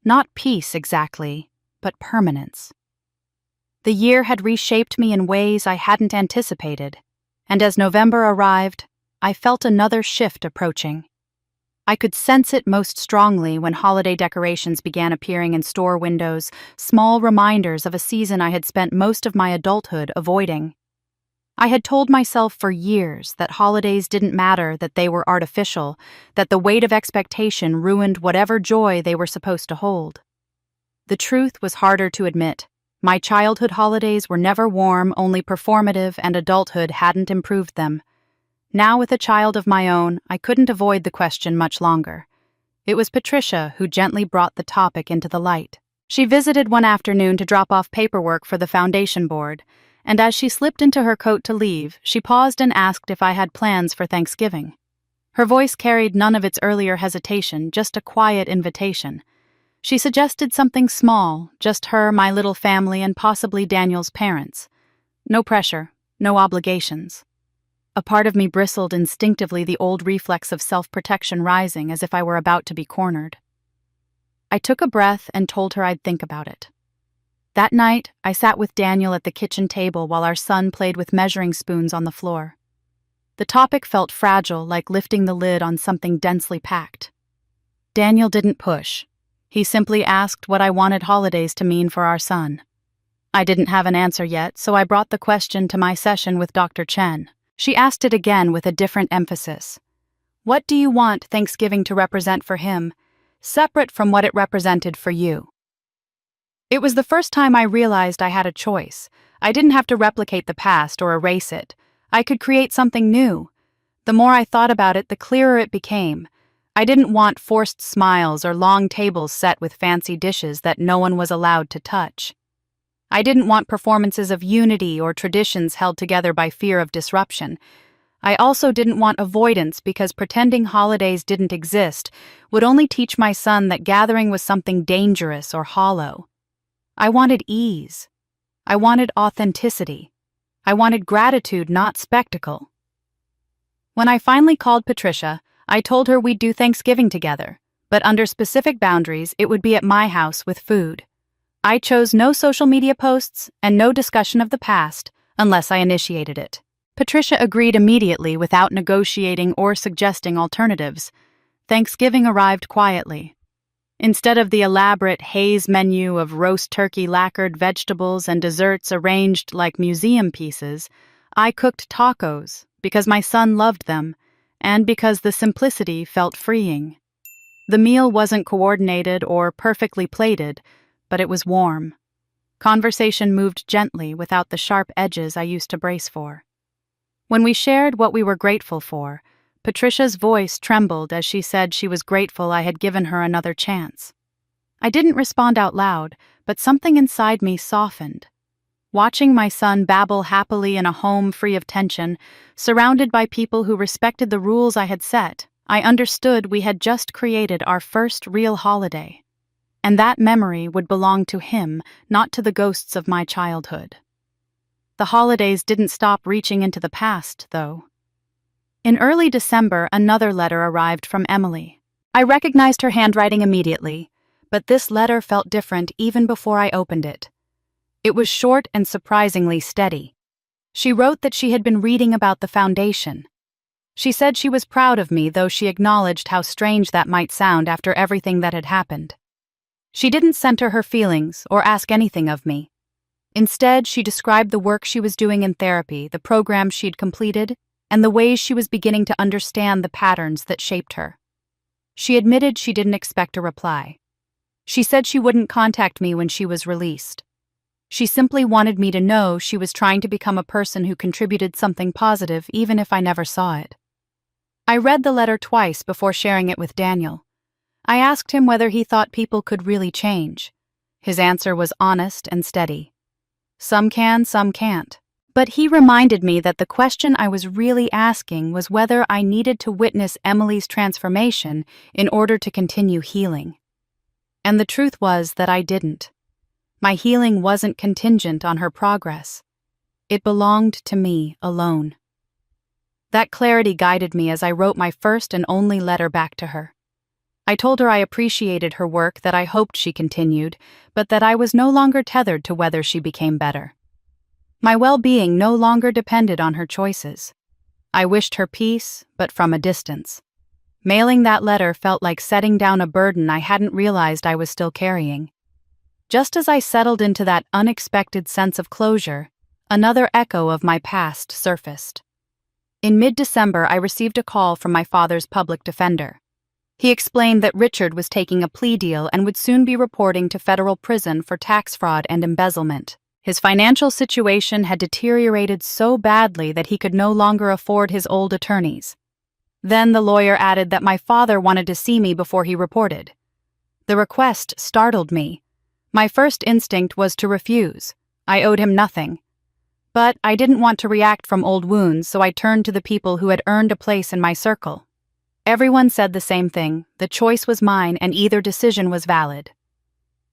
Speaker 1: Not peace exactly, but permanence. The year had reshaped me in ways I hadn't anticipated, and as November arrived, I felt another shift approaching. I could sense it most strongly when holiday decorations began appearing in store windows, small reminders of a season I had spent most of my adulthood avoiding. I had told myself for years that holidays didn't matter, that they were artificial, that the weight of expectation ruined whatever joy they were supposed to hold. The truth was harder to admit. My childhood holidays were never warm, only performative, and adulthood hadn't improved them. Now, with a child of my own, I couldn't avoid the question much longer. It was Patricia who gently brought the topic into the light. She visited one afternoon to drop off paperwork for the foundation board, and as she slipped into her coat to leave, she paused and asked if I had plans for Thanksgiving. Her voice carried none of its earlier hesitation, just a quiet invitation. She suggested something small, just her, my little family, and possibly Daniel's parents. No pressure, no obligations. A part of me bristled instinctively, the old reflex of self-protection rising as if I were about to be cornered. I took a breath and told her I'd think about it. That night, I sat with Daniel at the kitchen table while our son played with measuring spoons on the floor. The topic felt fragile, like lifting the lid on something densely packed. Daniel didn't push. He simply asked what I wanted holidays to mean for our son. I didn't have an answer yet, so I brought the question to my session with Dr. Chen. She asked it again with a different emphasis. What do you want Thanksgiving to represent for him, separate from what it represented for you? It was the first time I realized I had a choice. I didn't have to replicate the past or erase it. I could create something new. The more I thought about it, the clearer it became. I didn't want forced smiles or long tables set with fancy dishes that no one was allowed to touch. I didn't want performances of unity or traditions held together by fear of disruption. I also didn't want avoidance because pretending holidays didn't exist would only teach my son that gathering was something dangerous or hollow. I wanted ease. I wanted authenticity. I wanted gratitude, not spectacle. When I finally called Patricia, I told her we'd do Thanksgiving together, but under specific boundaries, it would be at my house with food. I chose no social media posts and no discussion of the past unless I initiated it. Patricia agreed immediately without negotiating or suggesting alternatives. Thanksgiving arrived quietly. Instead of the elaborate haze menu of roast turkey, lacquered vegetables, and desserts arranged like museum pieces, I cooked tacos because my son loved them and because the simplicity felt freeing. The meal wasn't coordinated or perfectly plated, but it was warm. Conversation moved gently without the sharp edges I used to brace for. When we shared what we were grateful for, Patricia's voice trembled as she said she was grateful I had given her another chance. I didn't respond out loud, but something inside me softened. Watching my son babble happily in a home free of tension, surrounded by people who respected the rules I had set, I understood we had just created our first real holiday. And that memory would belong to him, not to the ghosts of my childhood. The holidays didn't stop reaching into the past, though. In early December, another letter arrived from Emily. I recognized her handwriting immediately, but this letter felt different even before I opened it. It was short and surprisingly steady. She wrote that she had been reading about the foundation. She said she was proud of me, though she acknowledged how strange that might sound after everything that had happened. She didn't center her feelings or ask anything of me. Instead, she described the work she was doing in therapy, the programs she'd completed, and the ways she was beginning to understand the patterns that shaped her. She admitted she didn't expect a reply. She said she wouldn't contact me when she was released. She simply wanted me to know she was trying to become a person who contributed something positive even if I never saw it. I read the letter twice before sharing it with Daniel. I asked him whether he thought people could really change. His answer was honest and steady. Some can, some can't. But he reminded me that the question I was really asking was whether I needed to witness Emily's transformation in order to continue healing. And the truth was that I didn't. My healing wasn't contingent on her progress. It belonged to me alone. That clarity guided me as I wrote my first and only letter back to her. I told her I appreciated her work, that I hoped she continued, but that I was no longer tethered to whether she became better. My well-being no longer depended on her choices. I wished her peace, but from a distance. Mailing that letter felt like setting down a burden I hadn't realized I was still carrying. Just as I settled into that unexpected sense of closure, another echo of my past surfaced. In mid-December, I received a call from my father's public defender. He explained that Richard was taking a plea deal and would soon be reporting to federal prison for tax fraud and embezzlement. His financial situation had deteriorated so badly that he could no longer afford his old attorneys. Then the lawyer added that my father wanted to see me before he reported. The request startled me. My first instinct was to refuse. I owed him nothing. But I didn't want to react from old wounds, so I turned to the people who had earned a place in my circle. Everyone said the same thing. The choice was mine, and either decision was valid.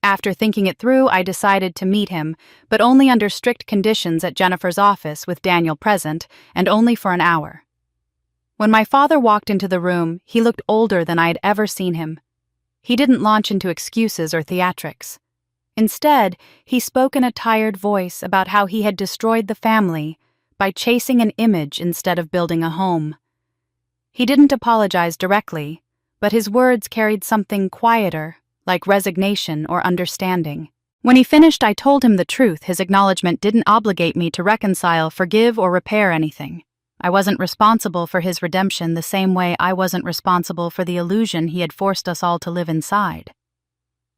Speaker 1: After thinking it through, I decided to meet him, but only under strict conditions at Jennifer's office with Daniel present, and only for an hour. When my father walked into the room, he looked older than I had ever seen him. He didn't launch into excuses or theatrics. Instead, he spoke in a tired voice about how he had destroyed the family by chasing an image instead of building a home. He didn't apologize directly, but his words carried something quieter, like resignation or understanding. When he finished, I told him the truth. His acknowledgement didn't obligate me to reconcile, forgive, or repair anything. I wasn't responsible for his redemption the same way I wasn't responsible for the illusion he had forced us all to live inside.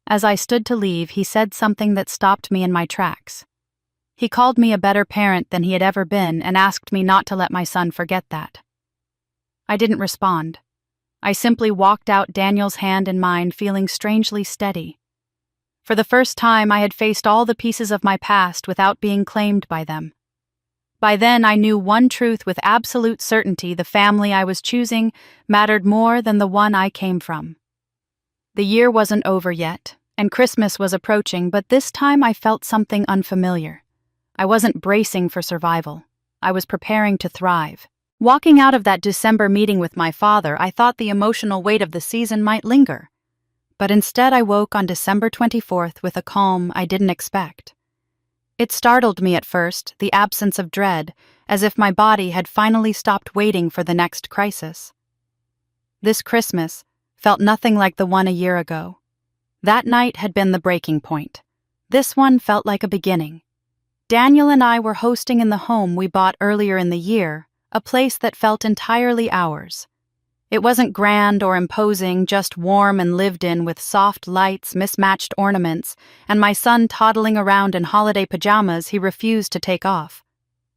Speaker 1: As I stood to leave, he said something that stopped me in my tracks. He called me a better parent than he had ever been and asked me not to let my son forget that. I didn't respond. I simply walked out, Daniel's hand in mine, feeling strangely steady. For the first time, I had faced all the pieces of my past without being claimed by them. By then, I knew one truth with absolute certainty: the family I was choosing mattered more than the one I came from. The year wasn't over yet, and Christmas was approaching, but this time I felt something unfamiliar. I wasn't bracing for survival. I was preparing to thrive. Walking out of that December meeting with my father, I thought the emotional weight of the season might linger. But instead, I woke on December 24th with a calm I didn't expect. It startled me at first, the absence of dread, as if my body had finally stopped waiting for the next crisis. This Christmas felt nothing like the one a year ago. That night had been the breaking point. This one felt like a beginning. Daniel and I were hosting in the home we bought earlier in the year, a place that felt entirely ours. It wasn't grand or imposing, just warm and lived in, with soft lights, mismatched ornaments, and my son toddling around in holiday pajamas he refused to take off.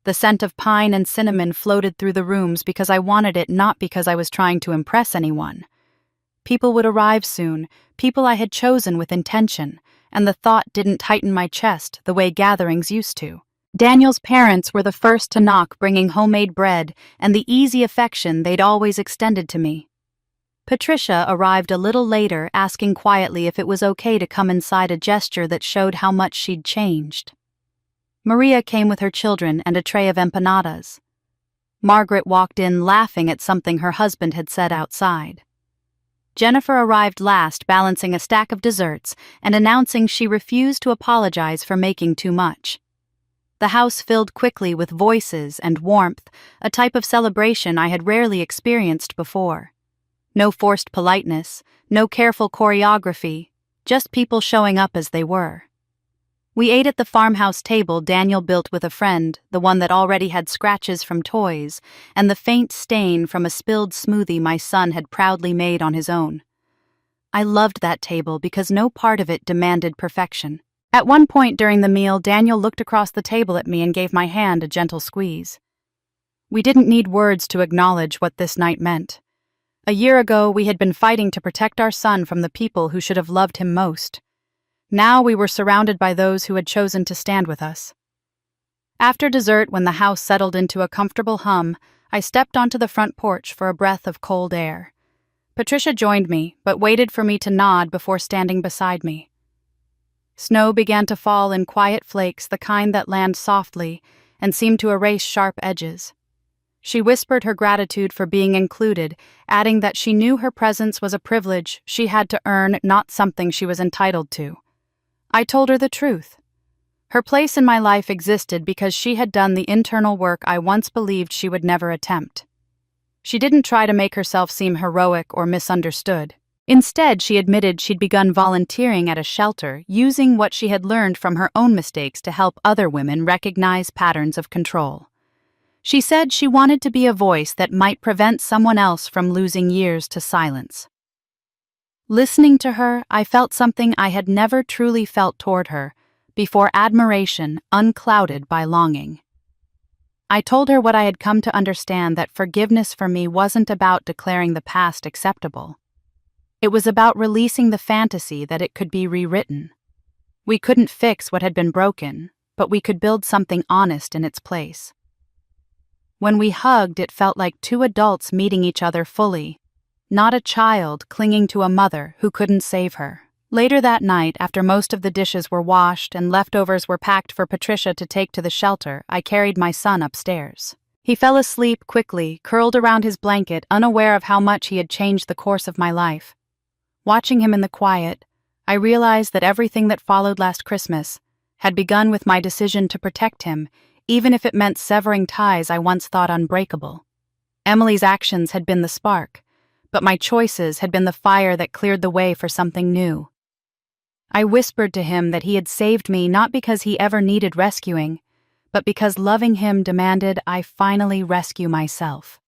Speaker 1: The scent of pine and cinnamon floated through the rooms because I wanted it, not because I was trying to impress anyone. People would arrive soon, people I had chosen with intention, and the thought didn't tighten my chest the way gatherings used to. Daniel's parents were the first to knock, bringing homemade bread and the easy affection they'd always extended to me. Patricia arrived a little later, asking quietly if it was okay to come inside, a gesture that showed how much she'd changed. Maria came with her children and a tray of empanadas. Margaret walked in laughing at something her husband had said outside. Jennifer arrived last, balancing a stack of desserts and announcing she refused to apologize for making too much. The house filled quickly with voices and warmth, a type of celebration I had rarely experienced before. No forced politeness, no careful choreography, just people showing up as they were. We ate at the farmhouse table Daniel built with a friend, the one that already had scratches from toys and the faint stain from a spilled smoothie my son had proudly made on his own. I loved that table because no part of it demanded perfection. At one point during the meal, Daniel looked across the table at me and gave my hand a gentle squeeze. We didn't need words to acknowledge what this night meant. A year ago, we had been fighting to protect our son from the people who should have loved him most. Now we were surrounded by those who had chosen to stand with us. After dessert, when the house settled into a comfortable hum, I stepped onto the front porch for a breath of cold air. Patricia joined me, but waited for me to nod before standing beside me. Snow began to fall in quiet flakes, the kind that land softly and seemed to erase sharp edges. She whispered her gratitude for being included, adding that she knew her presence was a privilege she had to earn, not something she was entitled to. I told her the truth. Her place in my life existed because she had done the internal work I once believed she would never attempt. She didn't try to make herself seem heroic or misunderstood. Instead, she admitted she'd begun volunteering at a shelter, using what she had learned from her own mistakes to help other women recognize patterns of control. She said she wanted to be a voice that might prevent someone else from losing years to silence. Listening to her, I felt something I had never truly felt toward her before: admiration unclouded by longing. I told her what I had come to understand, that forgiveness for me wasn't about declaring the past acceptable. It was about releasing the fantasy that it could be rewritten. We couldn't fix what had been broken, but we could build something honest in its place. When we hugged, it felt like two adults meeting each other fully, not a child clinging to a mother who couldn't save her. Later that night, after most of the dishes were washed and leftovers were packed for Patricia to take to the shelter, I carried my son upstairs. He fell asleep quickly, curled around his blanket, unaware of how much he had changed the course of my life. Watching him in the quiet, I realized that everything that followed last Christmas had begun with my decision to protect him, even if it meant severing ties I once thought unbreakable. Emily's actions had been the spark, but my choices had been the fire that cleared the way for something new. I whispered to him that he had saved me not because he ever needed rescuing, but because loving him demanded I finally rescue myself.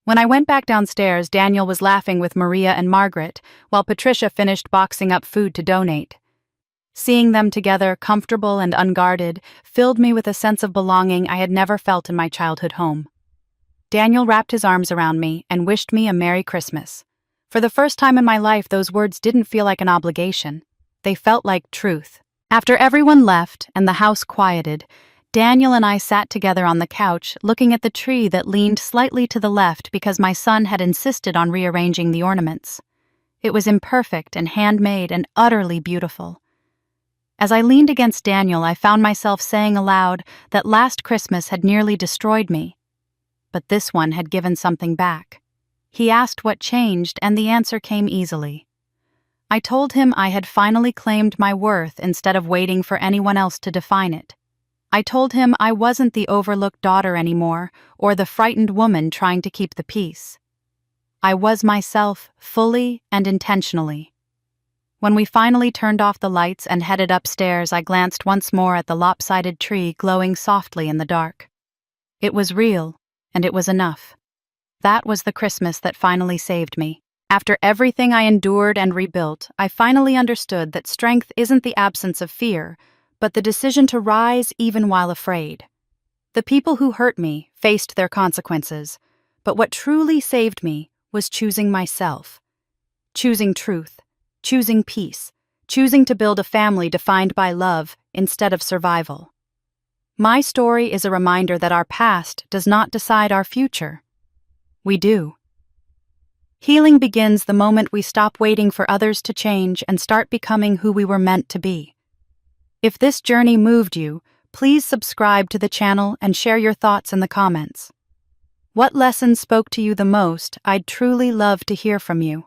Speaker 1: When I went back downstairs, Daniel was laughing with Maria and Margaret, while Patricia finished boxing up food to donate. Seeing them together, comfortable and unguarded, filled me with a sense of belonging I had never felt in my childhood home. Daniel wrapped his arms around me and wished me a Merry Christmas. For the first time in my life, those words didn't feel like an obligation. They felt like truth. After everyone left and the house quieted, Daniel and I sat together on the couch, looking at the tree that leaned slightly to the left because my son had insisted on rearranging the ornaments. It was imperfect and handmade and utterly beautiful. As I leaned against Daniel, I found myself saying aloud that last Christmas had nearly destroyed me. But this one had given something back. He asked what changed, and the answer came easily. I told him I had finally claimed my worth instead of waiting for anyone else to define it. I told him I wasn't the overlooked daughter anymore, or the frightened woman trying to keep the peace. I was myself, fully and intentionally. When we finally turned off the lights and headed upstairs, I glanced once more at the lopsided tree glowing softly in the dark. It was real, and it was enough. That was the Christmas that finally saved me. After everything I endured and rebuilt, I finally understood that strength isn't the absence of fear, but the decision to rise even while afraid. The people who hurt me faced their consequences, but what truly saved me was choosing myself. Choosing truth. Choosing peace, choosing to build a family defined by love instead of survival. My story is a reminder that our past does not decide our future. We do. Healing begins the moment we stop waiting for others to change and start becoming who we were meant to be. If this journey moved you, please subscribe to the channel and share your thoughts in the comments. What lesson spoke to you the most? I'd truly love to hear from you.